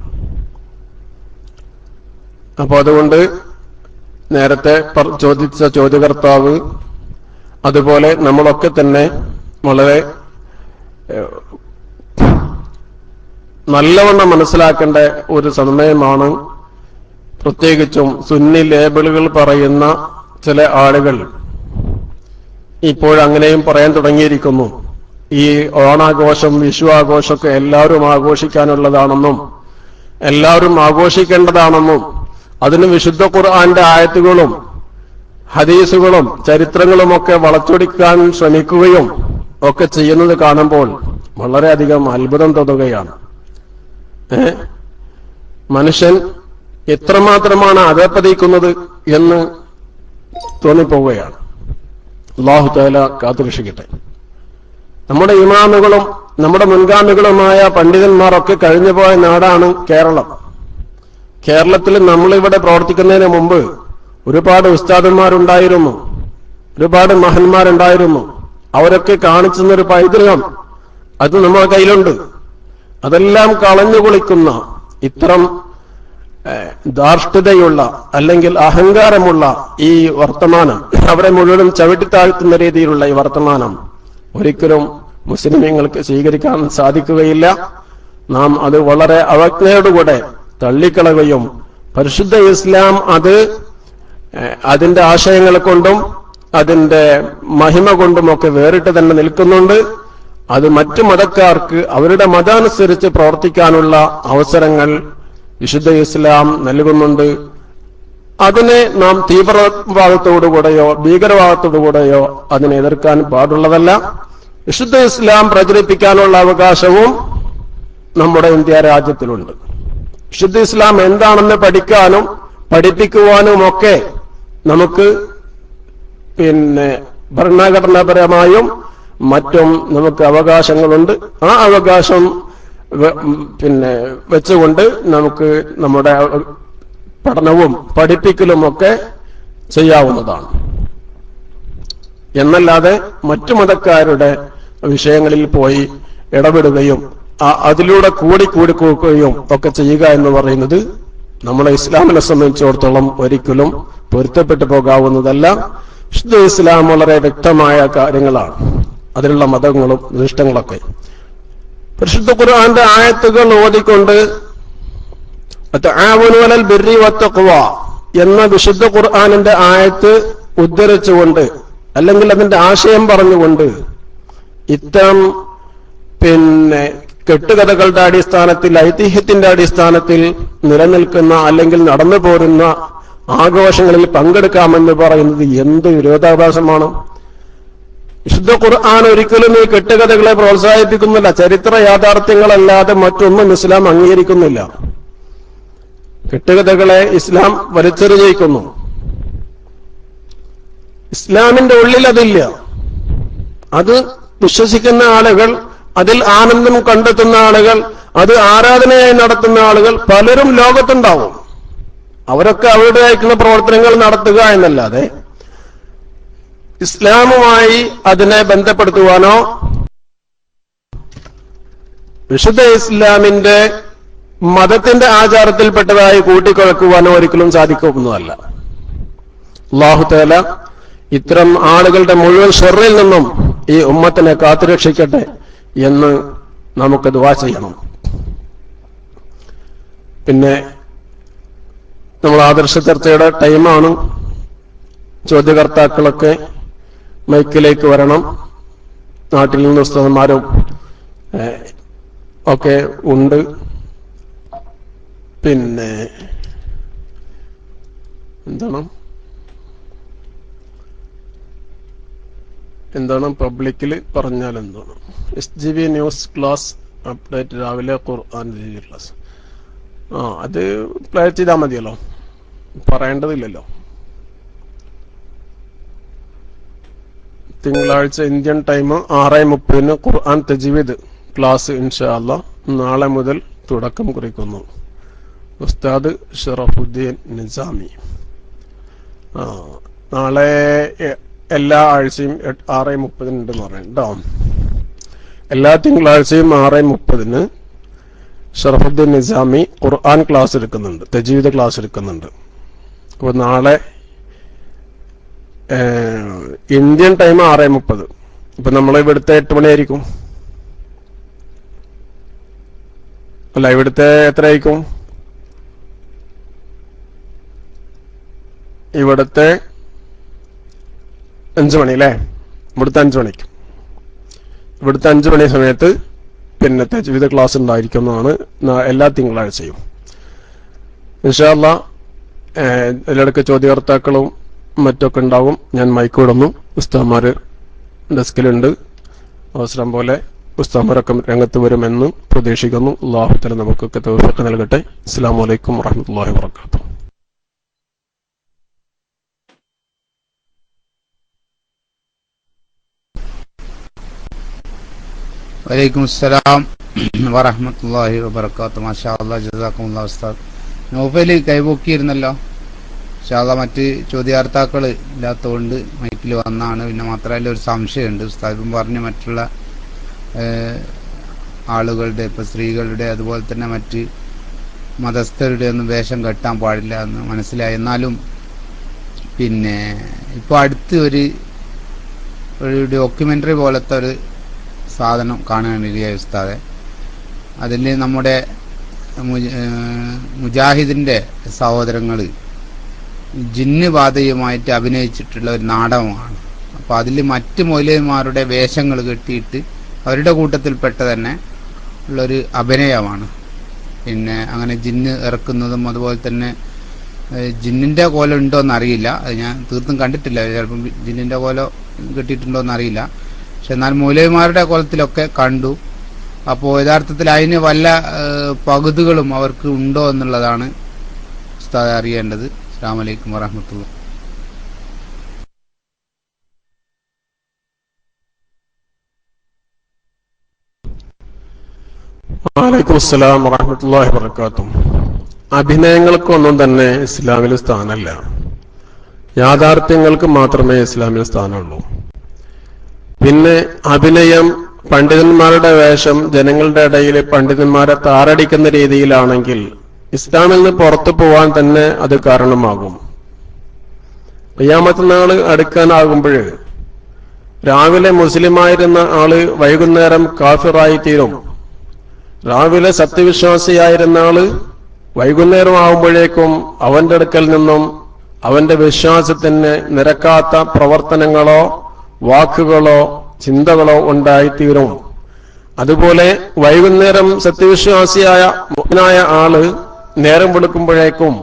അപ്പൊ അതുകൊണ്ട് നേരത്തെ ചോദിച്ച ചോദ്യകർത്താവ് അതുപോലെ നമ്മളൊക്കെ തന്നെ വളരെ നല്ലവണ്ണം മനസ്സിലാക്കേണ്ട ഒരു സമയമാണ്. പ്രത്യേകിച്ചും സുന്നി ലേബലുകൾ പറയുന്ന ചില ആളുകൾ ഇപ്പോഴങ്ങനെയും പറയാൻ തുടങ്ങിയിരിക്കുന്നു. ഈ ഓണാഘോഷം, വിഷു ആഘോഷമൊക്കെ എല്ലാവരും ആഘോഷിക്കാനുള്ളതാണെന്നും എല്ലാവരും ആഘോഷിക്കേണ്ടതാണെന്നും അതിന് വിശുദ്ധ ഖുർആന്റെ ആയത്തുകളും ഹദീസുകളും ചരിത്രങ്ങളുമൊക്കെ വളച്ചൊടിക്കാൻ ശ്രമിക്കുകയും ഒക്കെ ചെയ്യുന്നത് കാണുമ്പോൾ വളരെയധികം അത്ഭുതം തോന്നുകയാണ്. മനുഷ്യൻ എത്രമാത്രമാണ് അധപ്പതിക്കുന്നത് എന്ന് തോന്നിപ്പോവുകയാണ്. അല്ലാഹു തആല കാത്തുരക്ഷിക്കട്ടെ. നമ്മുടെ ഇമാമുകളും നമ്മുടെ മുൻഗാമികളുമായ പണ്ഡിതന്മാരൊക്കെ കഴിഞ്ഞുപോയ നാടാണ് കേരളം. കേരളത്തിൽ നമ്മളിവിടെ പ്രവർത്തിക്കുന്നതിന് മുമ്പ് ഒരുപാട് ഉസ്താദന്മാരുണ്ടായിരുന്നു, ഒരുപാട് മഹന്മാരുണ്ടായിരുന്നു. അവരൊക്കെ കാണിച്ചെന്നൊരു പൈതൃകം അത് നമ്മുടെ കയ്യിലുണ്ട്. അതെല്ലാം കളഞ്ഞു കുളിക്കുന്ന ഇത്തരം ധാർഷ്ട്യതയുള്ള അല്ലെങ്കിൽ അഹങ്കാരമുള്ള ഈ വർത്തമാനം, അവരെ മുഴുവനും ചവിട്ടിത്താഴ്ത്തുന്ന രീതിയിലുള്ള ഈ വർത്തമാനം ഒരിക്കലും മുസ്ലിമീങ്ങൾക്ക് സ്വീകരിക്കാൻ സാധിക്കുകയില്ല. നാം അത് വളരെ അവജ്ഞയോടുകൂടെ തള്ളിക്കളയുകയും പരിശുദ്ധ ഇസ്ലാം അതിന്റെ ആശയങ്ങളെ കൊണ്ടും അതിന്റെ മഹിമ കൊണ്ടുമൊക്കെ വേറിട്ട് തന്നെ നിൽക്കുന്നുണ്ട്. അത് മറ്റു മതക്കാർക്ക് അവരുടെ മതാനുസരിച്ച് പ്രവർത്തിക്കാനുള്ള അവസരങ്ങൾ വിശുദ്ധ ഇസ്ലാം നൽകുന്നുണ്ട്. അതിനെ നാം തീവ്രവാദത്തോടുകൂടെയോ ഭീകരവാദത്തോടുകൂടെയോ അതിനെ എതിർക്കാൻ പാടുള്ളതല്ല. വിശുദ്ധ ഇസ്ലാം പ്രചരിപ്പിക്കാനുള്ള അവകാശവും നമ്മുടെ ഇന്ത്യ രാജ്യത്തിലുണ്ട്. വിശുദ്ധ ഇസ്ലാം എന്താണെന്ന് പഠിക്കാനും പഠിപ്പിക്കുവാനുമൊക്കെ നമുക്ക് ഭരണഘടനാപരമായും മറ്റും നമുക്ക് അവകാശങ്ങളുണ്ട്. ആ അവകാശം വെച്ചുകൊണ്ട് നമുക്ക് നമ്മുടെ പഠനവും പഠിപ്പിക്കലും ഒക്കെ ചെയ്യാവുന്നതാണ്. എന്നല്ലാതെ മറ്റു മതക്കാരുടെ വിഷയങ്ങളിൽ പോയി ഇടപെടുകയും അതിലൂടെ കൂടിക്കുകയും ഒക്കെ ചെയ്യുക എന്ന് പറയുന്നത് നമ്മളെ ഇസ്ലാമിനെ സംബന്ധിച്ചിടത്തോളം ഒരിക്കലും പൊരുത്തപ്പെട്ടു പോകാവുന്നതല്ല. വിശുദ്ധ ഇസ്ലാം വളരെ വ്യക്തമായ കാര്യങ്ങളാണ്, അതിലുള്ള മതങ്ങളും ദൃഷ്ടങ്ങളൊക്കെ. പരിശുദ്ധ ഖുർആന്റെ ആയത്തുകൾ ഓതിക്കൊണ്ട് തആവനൂ അലൽ ബിർരി വത്തഖ്വ എന്ന വിശുദ്ധ ഖുർആനിന്റെ ആയത്ത് ഉദ്ധരിച്ചുകൊണ്ട് അല്ലെങ്കിൽ അതിന്റെ ആശയം പറഞ്ഞുകൊണ്ട് ഇത്തരം കെട്ടുകഥകളുടെ അടിസ്ഥാനത്തിൽ ഐതിഹ്യത്തിന്റെ അടിസ്ഥാനത്തിൽ നിലനിൽക്കുന്ന അല്ലെങ്കിൽ നടന്നു പോരുന്ന ആഘോഷങ്ങളിൽ പങ്കെടുക്കാമെന്ന് പറയുന്നത് എന്ത് വിരോധാഭാസമാണ്? വിശുദ്ധ ഖുർആൻ ഒരിക്കലും ഈ കെട്ടുകഥകളെ പ്രോത്സാഹിപ്പിക്കുന്നില്ല. ചരിത്ര യാഥാർത്ഥ്യങ്ങളല്ലാതെ മറ്റൊന്നും ഇസ്ലാം അംഗീകരിക്കുന്നില്ല. കെട്ടുകഥകളെ ഇസ്ലാം വലിച്ചെറിയിക്കുന്നു. ഇസ്ലാമിന്റെ ഉള്ളിൽ അതില്ല. അത് വിശ്വസിക്കുന്ന ആളുകൾ, അതിൽ ആനന്ദം കണ്ടെത്തുന്ന ആളുകൾ, അത് ആരാധനയായി നടത്തുന്ന ആളുകൾ പലരും ലോകത്തുണ്ടാവും. അവരൊക്കെ അവരുടെ അയക്കുന്ന പ്രവർത്തനങ്ങൾ നടത്തുക എന്നല്ലാതെ ഇസ്ലാമുമായി അതിനെ ബന്ധപ്പെടുത്തുവാനോ വിശുദ്ധ ഇസ്ലാമിന്റെ മതത്തിന്റെ ആചാരത്തിൽപ്പെട്ടതായി കൂട്ടിക്കുഴക്കുവാനോ ഒരിക്കലും സാധിക്കുന്നതല്ല. അല്ലാഹു തആല ഇത്തരം ആളുകളുടെ മുഴുവൻ ഷർറിൽ നിന്നും ഈ ഉമ്മത്തിനെ കാത്തുരക്ഷിക്കട്ടെ എന്ന് നമുക്ക് ദുആ ചെയ്യണം. പിന്നെ നമ്മൾ ആദർശ ചർച്ചയുടെ ടൈമാണ്. ചോദ്യകർത്താക്കളൊക്കെ മൈക്കിലേക്ക് വരണം. നാട്ടിൽ നിന്ന് ഉസ്താദന്മാരും ഒക്കെ ഉണ്ട്. പിന്നെ എന്താണ് പബ്ലിക്കിൽ പറഞ്ഞാൽ എന്താണ്? SGB ന്യൂസ് ക്ലാസ് അപ്ഡേറ്റ് രാവിലെ ഖുർആൻ ക്ലാസ്. അത് പ്ലേ ചെയ്താൽ മതിയല്ലോ, പറയേണ്ടതില്ലല്ലോ. തിങ്കളാഴ്ച ഇന്ത്യൻ ടൈം 6:30 ഖുർആൻ തജ്വീദ് ക്ലാസ് ഇൻഷാ അല്ലാഹ് നാളെ മുതൽ തുടക്കം കുറിക്കുന്നു. ഉസ്താദ് ഷറഫുദ്ദീൻ നിസാമി. നാളെ എല്ലാ ആഴ്ചയും 6:30 ഉണ്ടെന്ന് പറയണ്ടോ. എല്ലാ തിങ്കളാഴ്ചയും 6:30 ഷറഫുദ്ദീൻ നിസാമി ഖുർആൻ ക്ലാസ് എടുക്കുന്നുണ്ട്, തജ്വീദ് ക്ലാസ് എടുക്കുന്നുണ്ട്. അപ്പോൾ നാളെ ഇന്ത്യൻ ടൈം 6:30. ഇപ്പൊ നമ്മളെ ഇവിടുത്തെ 8 മണിയായിരിക്കും. അല്ല, ഇവിടുത്തെ എത്രയായിരിക്കും? ഇവിടുത്തെ 5 മണി അല്ലേ? ഇവിടുത്തെ 5 മണിക്ക്. ഇവിടുത്തെ 5 മണി സമയത്ത് പിന്നെ തജ്വീദ് ക്ലാസ് ഉണ്ടായിരിക്കുന്നതാണ് എല്ലാ തിങ്കളാഴ്ചയും ഇൻഷാ അല്ലാഹ്. ഇതിലിടയ്ക്ക് ചോദ്യകർത്താക്കളും മറ്റൊക്കെ ഉണ്ടാവും. ഞാൻ മൈക്ക് വിടുന്നു. ഉസ്താദ്മാര് ഡെസ്കിലുണ്ട്. അവസരം പോലെ ഉസ്താദ്മാരൊക്കെ രംഗത്ത് വരുമെന്ന് പ്രതീക്ഷിക്കുന്നു. അല്ലാഹു തആല നമുക്കൊക്കെ തൗഫീഖ് നൽകട്ടെ. അസ്സലാമു അലൈക്കും വറഹ്മത്തുള്ളാഹി വബറകാതുഹു. വലൈക്കും അസ്സലാം വറഹ്മത്തുള്ളാഹി വബറകാതുഹു. മാഷാ അല്ലാഹ്, ജസാക്കുമുല്ലാഹ്. ഉസ്താദ് നൗഫൽ കൈപൊക്കിയിരുന്നല്ലോ. മാഷാ അല്ലാഹ്. മറ്റ് ചോദ്യാർത്ഥാക്കൾ ഇല്ലാത്തതുകൊണ്ട് മൈക്കിൽ വന്നാണ്. പിന്നെ മാത്രമല്ല ഒരു സംശയമുണ്ട്. ഉസ്താദും പറഞ്ഞ് മറ്റുള്ള ആളുകളുടെ, ഇപ്പൊ സ്ത്രീകളുടെ അതുപോലെ തന്നെ മറ്റ് മതസ്ഥരുടെ ഒന്നും വേഷം കെട്ടാൻ പാടില്ല എന്ന് മനസ്സിലായി. എന്നാലും പിന്നെ ഇപ്പൊ അടുത്ത് ഒരു ഡോക്യുമെന്ററി പോലത്തെ ഒരു സാധനം കാണുകയാണ് ഉസ്താദെ. അതിൽ നമ്മുടെ മുജാഹിദിന്റെ സഹോദരങ്ങൾ ജിന്ന് ബാധയുമായിട്ട് അഭിനയിച്ചിട്ടുള്ള ഒരു നാടകമാണ്. അപ്പൊ അതിൽ മറ്റ് മൗലവിമാരുടെ വേഷങ്ങൾ കെട്ടിയിട്ട് അവരുടെ കൂട്ടത്തിൽപ്പെട്ട തന്നെ ഉള്ളൊരു അഭിനയമാണ്. പിന്നെ അങ്ങനെ ജിന്ന് ഇറക്കുന്നതും അതുപോലെ തന്നെ ജിന്നിന്റെ കോലം ഉണ്ടോ എന്നറിയില്ല. അത് ഞാൻ തീർത്തും കണ്ടിട്ടില്ല. ചിലപ്പം ജിന്നിന്റെ കോലം കെട്ടിയിട്ടുണ്ടോ എന്നറിയില്ല. പക്ഷെ എന്നാൽ മൗലവിമാരുടെ കോലത്തിലൊക്കെ കണ്ടു. അപ്പോൾ യഥാർത്ഥത്തിൽ അതിന് വല്ല പകുതികളും അവർക്ക് ഉണ്ടോ എന്നുള്ളതാണ് ഉസ്താദ് അറിയേണ്ടത്. അസ്സലാമു അലൈക്കും വറഹ്മത്തുള്ളാഹി. വലൈക്കും അസ്സലാം വറഹ്മത്തുള്ളാഹി വബറകാതുഹു. അഭിനയങ്ങൾക്കൊന്നും തന്നെ ഇസ്ലാമിൽ സ്ഥാനമല്ല. യാഥാർത്ഥ്യങ്ങൾക്ക് മാത്രമേ ഇസ്ലാമിൽ സ്ഥാനമുള്ളൂ. പിന്നെ അഭിനയം, പണ്ഡിതന്മാരുടെ വേഷം ജനങ്ങളുടെ ഇടയിൽ പണ്ഡിതന്മാരെ താറടിക്കുന്ന രീതിയിലാണെങ്കിൽ ഇസ്ലാമിൽ നിന്ന് പുറത്തു പോവാൻ തന്നെ അത് കാരണമാകും. ഖിയാമത്ത് നാൾ അടുക്കാനാകുമ്പോൾ രാവിലെ മുസ്ലിമായിരുന്ന ആള് വൈകുന്നേരം കാഫിറായി തീരും. രാവിലെ സത്യവിശ്വാസിയായിരുന്ന ആള് വൈകുന്നേരം ആകുമ്പോഴേക്കും അവന്റെ അടുക്കൽ നിന്നും അവന്റെ വിശ്വാസത്തിന് നിരക്കാത്ത പ്രവർത്തനങ്ങളോ വാക്കുകളോ ചിന്തകളോ ഉണ്ടായിത്തീരും. അതുപോലെ വൈകുന്നേരം സത്യവിശ്വാസിയായ മുഅ്മിനായ ആള് നേരം വെളുക്കുമ്പോഴേക്കും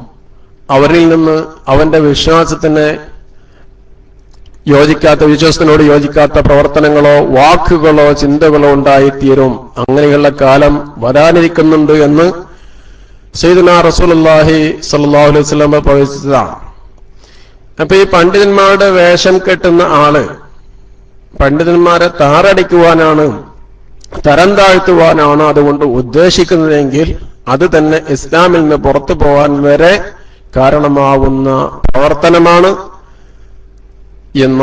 അവരിൽ നിന്ന് അവന്റെ വിശ്വാസത്തിന് വിശ്വാസത്തിനോട് യോജിക്കാത്ത പ്രവർത്തനങ്ങളോ വാക്കുകളോ ചിന്തകളോ ഉണ്ടായിത്തീരും. അങ്ങനെയുള്ള കാലം വരാനിരിക്കുന്നുണ്ട് എന്ന് സയ്യിദുനാ റസൂലുള്ളാഹി സ്വല്ലല്ലാഹു അലൈഹി വസല്ലം പ്രവചിച്ചതാണ്. അപ്പൊ ഈ പണ്ഡിതന്മാരുടെ വേഷം കെട്ടുന്ന ആള് പണ്ഡിതന്മാരെ താറടിക്കുവാനാണ്, തരം താഴ്ത്തുവാനാണ് അതുകൊണ്ട് ഉദ്ദേശിക്കുന്നതെങ്കിൽ അത് തന്നെ ഇസ്ലാമിൽ നിന്ന് പുറത്തു പോകാൻ വരെ കാരണമാവുന്ന പ്രവർത്തനമാണ് എന്ന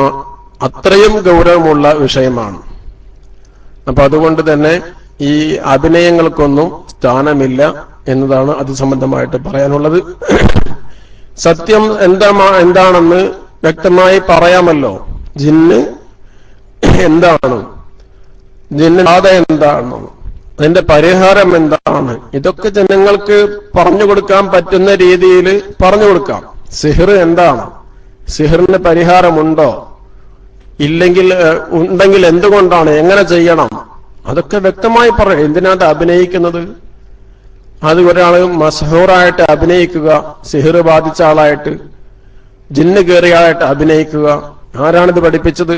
അത്രയും ഗൗരവമുള്ള വിഷയമാണ്. അപ്പൊ അതുകൊണ്ട് തന്നെ ഈ അഭിനയങ്ങൾക്കൊന്നും സ്ഥാനമില്ല എന്നതാണ് അത് സംബന്ധമായിട്ട് പറയാനുള്ളത്. സത്യം എന്താണെന്ന് വ്യക്തമായി പറയാമല്ലോ. ജിന്ന് എന്താണ്, ജിന്ന് ബാധ എന്താണ്, അതിന്റെ പരിഹാരം എന്താണ്, ഇതൊക്കെ ജനങ്ങൾക്ക് പറഞ്ഞു കൊടുക്കാൻ പറ്റുന്ന രീതിയിൽ പറഞ്ഞു കൊടുക്കാം. സിഹർ എന്താണ്, സിഹറിന് പരിഹാരമുണ്ടോ, ഉണ്ടെങ്കിൽ എന്തുകൊണ്ടാണ്, എങ്ങനെ ചെയ്യണം, അതൊക്കെ വ്യക്തമായി പറയും. എന്തിനാണ് അഭിനയിക്കുന്നത്? അത് ഒരാൾ മസ്ഹൂറായിട്ട് അഭിനയിക്കുക, സിഹർ ബാധിച്ച ആളായിട്ട്, ജിന്ന് കയറിയ ആളായിട്ട് അഭിനയിക്കുക, ആരാണിത് പഠിപ്പിച്ചത്?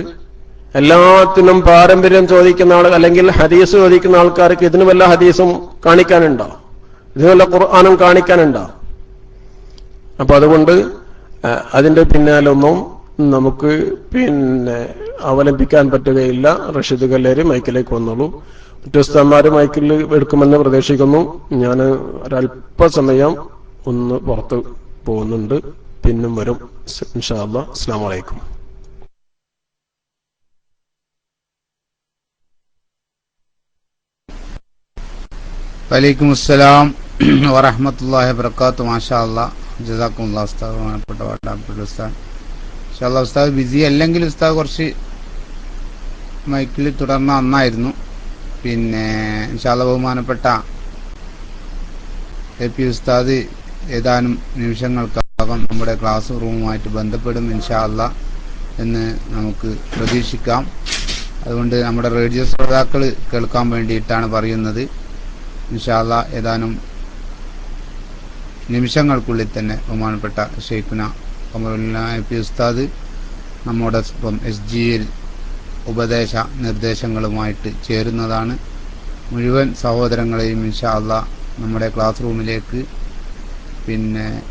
എല്ലാത്തിനും പാരമ്പര്യം ചോദിക്കുന്ന ആൾ അല്ലെങ്കിൽ ഹദീസ് ചോദിക്കുന്ന ആൾക്കാർക്ക് ഇതിന് വല്ല ഹദീസും കാണിക്കാനുണ്ടോ? ഇതിന് വല്ല ഖുർആനും കാണിക്കാനുണ്ടോ? അപ്പൊ അതുകൊണ്ട് അതിന്റെ പിന്നാലൊന്നും നമുക്ക് അവലംബിക്കാൻ പറ്റുകയില്ല. റഷീദ് കല്ലേരി മൈക്കിലേക്ക് വന്നോളൂ. ഉദ്യോഗസ്ഥന്മാര് മൈക്കിൽ എടുക്കുമെന്ന് പ്രതീക്ഷിക്കുന്നു. ഞാൻ ഒരല്പസമയം ഒന്ന് പുറത്ത് പോകുന്നുണ്ട്, പിന്നും വരും ഇൻഷാ അല്ലാഹ്. അസ്സലാമു അലൈക്കും. വലൈക്കും അസ്സലാം വറഹ്മത്തുള്ളാഹി വബറകാതുഹു. മാഷാ അല്ലാഹ്, ജസാക്കുമുല്ലാഹ് ഉസ്താദ്. ബഹുമാനപ്പെട്ട ഉസ്താദ്, ഇൻഷാ അല്ലാഹ് ഉസ്താദ് ബിസി അല്ലെങ്കിൽ ഉസ്താദ് കുറച്ച് മൈക്കിൽ തുടർന്ന നന്നായിരുന്നു. പിന്നെ ഇൻഷാ അല്ലാഹ് ബഹുമാനപ്പെട്ട എ പി ഉസ്താദ് ഏതാനും നിമിഷങ്ങൾക്കകം നമ്മുടെ ക്ലാസ് റൂമുമായിട്ട് ബന്ധപ്പെടും ഇൻഷാ അല്ലാഹ് എന്ന് നമുക്ക് പ്രതീക്ഷിക്കാം. അതുകൊണ്ട് നമ്മുടെ റേഡിയോ ശ്രോതാക്കൾ കേൾക്കാൻ വേണ്ടിയിട്ടാണ് പറയുന്നത്. ഇൻഷാ അല്ലാഹ് ഏതാനും നിമിഷങ്ങൾക്കുള്ളിൽ തന്നെ ബഹുമാനപ്പെട്ട ഷെയ്ഖുന ഖമറുല്ല പി ഉസ്താദ് നമ്മോടൊപ്പം SGL ഉപദേശ നിർദ്ദേശങ്ങളുമായിട്ട് ചേരുന്നതാണ്. മുഴുവൻ സഹോദരങ്ങളെയും ഇൻഷാ അല്ലാഹ് നമ്മുടെ ക്ലാസ് റൂമിലേക്ക്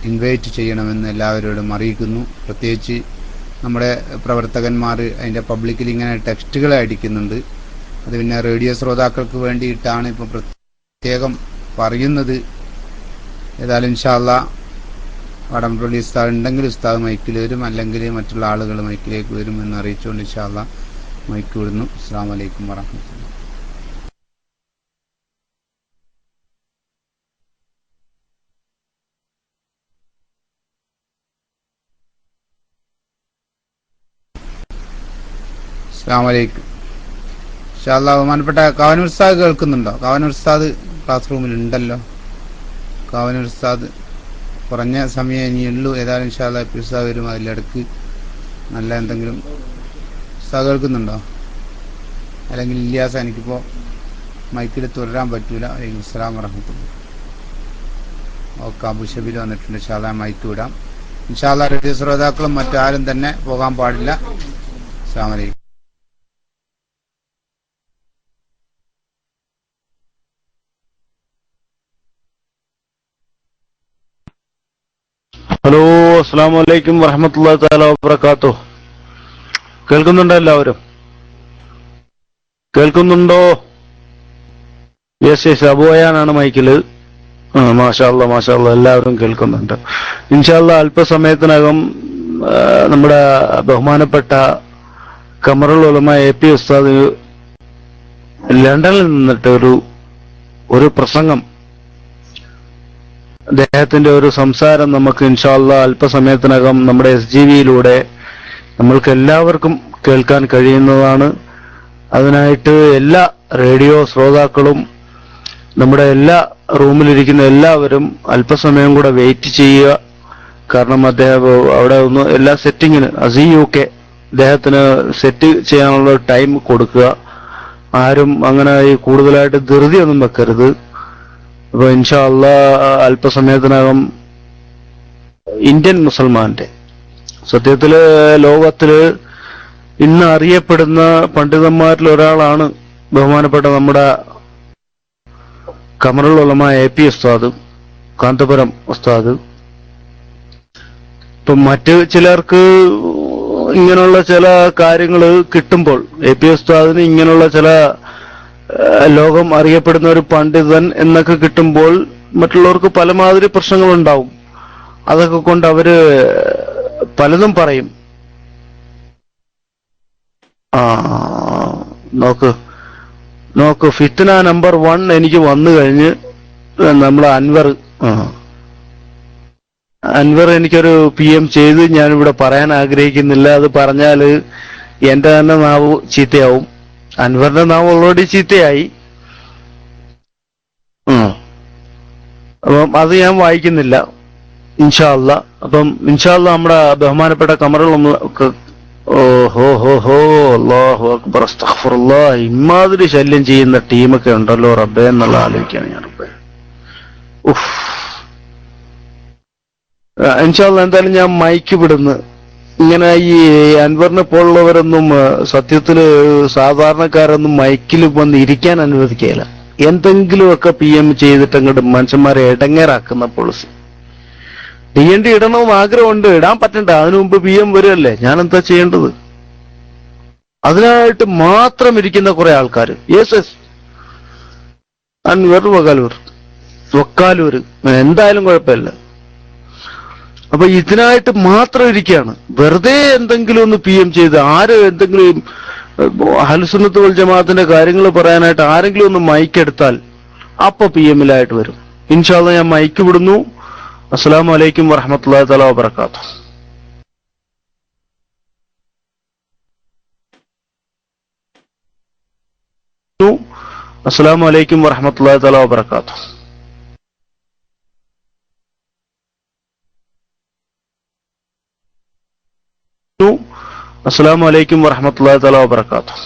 ഇൻവൈറ്റ് ചെയ്യണമെന്ന് എല്ലാവരോടും അറിയിക്കുന്നു. പ്രത്യേകിച്ച് നമ്മുടെ പ്രവർത്തകന്മാർ അതിൻ്റെ പബ്ലിക്കിൽ ഇങ്ങനെ ടെക്സ്റ്റുകൾ അടിക്കുന്നുണ്ട്. അത് പിന്നെ റേഡിയോ ശ്രോതാക്കൾക്ക് വേണ്ടിയിട്ടാണ് ഇപ്പം പ്രത്യേകം പറയുന്നത്. ഏതായാലും ഇൻഷാ അല്ലാഹ് വടംപള്ളി ഉസ്താദ് ഉണ്ടെങ്കിൽ ഉസ്താദ് മൈക്കിൽ വരും, അല്ലെങ്കിൽ മറ്റുള്ള ആളുകൾ മൈക്കിലേക്ക് വരും എന്ന് അറിയിച്ചുകൊണ്ട് ഇൻഷാ അല്ലാഹ് മൈക്ക് വിടുന്നു. അസ്സലാമു അലൈക്കും വറഹ്മത്തുള്ളാഹി. അസ്സലാമു അലൈക്കും. ഇൻഷാ അല്ലാഹ് ബഹുമാനപ്പെട്ട കാവനൂർ ഉസ്താദ് കേൾക്കുന്നുണ്ടോ? കാവനൂർ ഉസ്താദ് ക്ലാസ് റൂമിൽ ഉണ്ടല്ലോ. കാവനൂർ ഉസ്താദ് കുറഞ്ഞ സമയം ഇനിയുള്ളൂ. ഏതായാലും ഇൻഷാ അല്ലാഹ് പി ഉസ്താദ് വരും. അതിലിടക്ക് നല്ല എന്തെങ്കിലും ഉസ്താദ് കേൾക്കുന്നുണ്ടോ? അല്ലെങ്കിൽ ഇല്യാസ എനിക്കിപ്പോൾ മൈക്കിൽ തുടരാൻ പറ്റൂല. വലൈക്കും അസ്സലാം വറഹ്മത്തുള്ളാഹി. ഓക്കെ, അബു ഷബീൽ വന്നിട്ടുണ്ട്. ഇൻഷാ അല്ലാഹ് മൈക്ക് വിടാം. ഇൻഷാ അല്ലാഹ് റേഡിയോ ശ്രോതാക്കളും മറ്റാരും തന്നെ പോകാൻ പാടില്ല. അസ്സലാമു അലൈക്കും. ഹലോ, അസ്സലാമു അലൈക്കും വറഹ്മത്തുള്ളാഹി തആല വബറകാതുഹു. കേൾക്കുന്നുണ്ടോ? എല്ലാവരും കേൾക്കുന്നുണ്ടോ? യെസ്, അബുയാനാണ് മൈക്കില്. മാഷാ അല്ലാ എല്ലാവരും കേൾക്കുന്നുണ്ട്. ഇൻഷാ അല്ലാ അല്പസമയത്തിനകം നമ്മുടെ ബഹുമാനപ്പെട്ട ഖമറുൽ ഉലമ AP ഉസ്താദ് ലണ്ടനിൽ നിന്നിട്ട് ഒരു പ്രസംഗം, അദ്ദേഹത്തിന്റെ ഒരു സംസാരം നമുക്ക് ഇൻഷാ അല്ലാ അല്പസമയത്തിനകം നമ്മുടെ SGV-യിലൂടെ നമ്മൾക്ക് എല്ലാവർക്കും കേൾക്കാൻ കഴിയുന്നതാണ്. അതിനായിട്ട് എല്ലാ റേഡിയോ ശ്രോതാക്കളും നമ്മുടെ എല്ലാ റൂമിലിരിക്കുന്ന എല്ലാവരും അല്പസമയം കൂടെ വെയിറ്റ് ചെയ്യുക. കാരണം അദ്ദേഹം അവിടെ ഒന്ന് എല്ലാ സെറ്റിങ്ങിന് UK അദ്ദേഹത്തിന് സെറ്റ് ചെയ്യാനുള്ള ടൈം കൊടുക്കുക. ആരും അങ്ങനെ ഈ കൂടുതലായിട്ട് ധൃതിയൊന്നും വെക്കരുത്. അപ്പൊ ഇൻഷാ അല്ലാ അല്പസമയത്തിനകം ഇന്ത്യൻ മുസൽമാന്റെ സത്യത്തില് ലോകത്തില് ഇന്ന് അറിയപ്പെടുന്ന പണ്ഡിതന്മാരിൽ ഒരാളാണ് ബഹുമാനപ്പെട്ട നമ്മുടെ ഖമറുൽ ഉലമ AP ഉസ്താദ്, കാന്തപുരം ഉസ്താദ്. ഇപ്പൊ മറ്റ് ചിലർക്ക് ഇങ്ങനെയുള്ള ചില കാര്യങ്ങൾ കിട്ടുമ്പോൾ, AP ഉസ്താദിന് ഇങ്ങനെയുള്ള ചില ലോകം അറിയപ്പെടുന്ന ഒരു പണ്ഡിതൻ എന്നൊക്കെ കിട്ടുമ്പോൾ മറ്റുള്ളവർക്ക് പലമാതിരി പ്രശ്നങ്ങളുണ്ടാവും. അതൊക്കെ കൊണ്ട് അവര് പലതും പറയും. നോക്ക് ഫിത്ന നമ്പർ 1 എനിക്ക് വന്നു കഴിഞ്ഞ് നമ്മളെ അൻവർ എനിക്കൊരു PM ചെയ്ത് ഞാനിവിടെ പറയാൻ ആഗ്രഹിക്കുന്നില്ല. അത് പറഞ്ഞാല് എന്റെ തന്നെ നാവ് ചീത്തയാവും. അൻവറിന്റെ നാവ് ഓൾറെഡി ചീത്തയായി. അപ്പം അത് ഞാൻ വായിക്കുന്നില്ല ഇൻഷാ അല്ലാ. അപ്പം ഇൻഷാ അല്ലാ നമ്മുടെ ബഹുമാനപ്പെട്ട ഖമറുൽ അല്ലാഹു അക്ബർ അസ്തഗ്ഫിറുല്ലാഹ്, ഇമാതിരി ശല്യം ചെയ്യുന്ന ടീമൊക്കെ ഉണ്ടല്ലോ റബ്ബേ എന്നുള്ള ആലോചിക്കാണ് ഞാൻ. റബ്ബേ ഇൻഷാ അല്ലാ എന്തായാലും ഞാൻ മൈക്ക് വിടുന്നു. ഇങ്ങനെ ഈ അൻവറിനെ പോലുള്ളവരൊന്നും സത്യത്തില് സാധാരണക്കാരൊന്നും മൈക്കിൽ വന്ന് ഇരിക്കാൻ അനുവദിക്കുകയില്ല. എന്തെങ്കിലുമൊക്കെ PM ചെയ്തിട്ട് അങ്ങോട്ട് മനുഷ്യന്മാരെ ഇടങ്ങേറാക്കുന്ന പോളിസി. DND ഇടണമെന്ന് ആഗ്രഹമുണ്ട്, ഇടാൻ പറ്റണ്ട. അതിനു മുമ്പ് PM വരുമല്ലേ, ഞാൻ എന്താ ചെയ്യേണ്ടത്? അതിനായിട്ട് മാത്രം ഇരിക്കുന്ന കുറെ ആൾക്കാർ. യെസ് അൻവർ വക്കാലൂർ എന്തായാലും കുഴപ്പമില്ല. അപ്പൊ ഇതിനായിട്ട് മാത്രം ഇരിക്കുകയാണ്. വെറുതെ എന്തെങ്കിലും ഒന്ന് PM ചെയ്ത് എന്തെങ്കിലും അഹ്ലുസുന്നത്ത് വൽ ജമാഅത്തിന്റെ കാര്യങ്ങൾ പറയാനായിട്ട് ആരെങ്കിലും ഒന്ന് മൈക്ക് എടുത്താൽ അപ്പൊ PM-ലായിട്ട് വരും. ഇൻഷാ അല്ലാ ഞാൻ മൈക്ക് വിടുന്നു. അസ്സലാമു അലൈക്കും വറഹ്മത്തുള്ളാഹി തആല വബറകാതുഹു. അസ്സലാമു അലൈക്കും വറഹ്മത്തുള്ളാഹി തആല വബറകാതുഹു. അസ്സലാമു അലൈക്കും വറഹ്മത്തുള്ളാഹി തആല വബറകാതുഹു.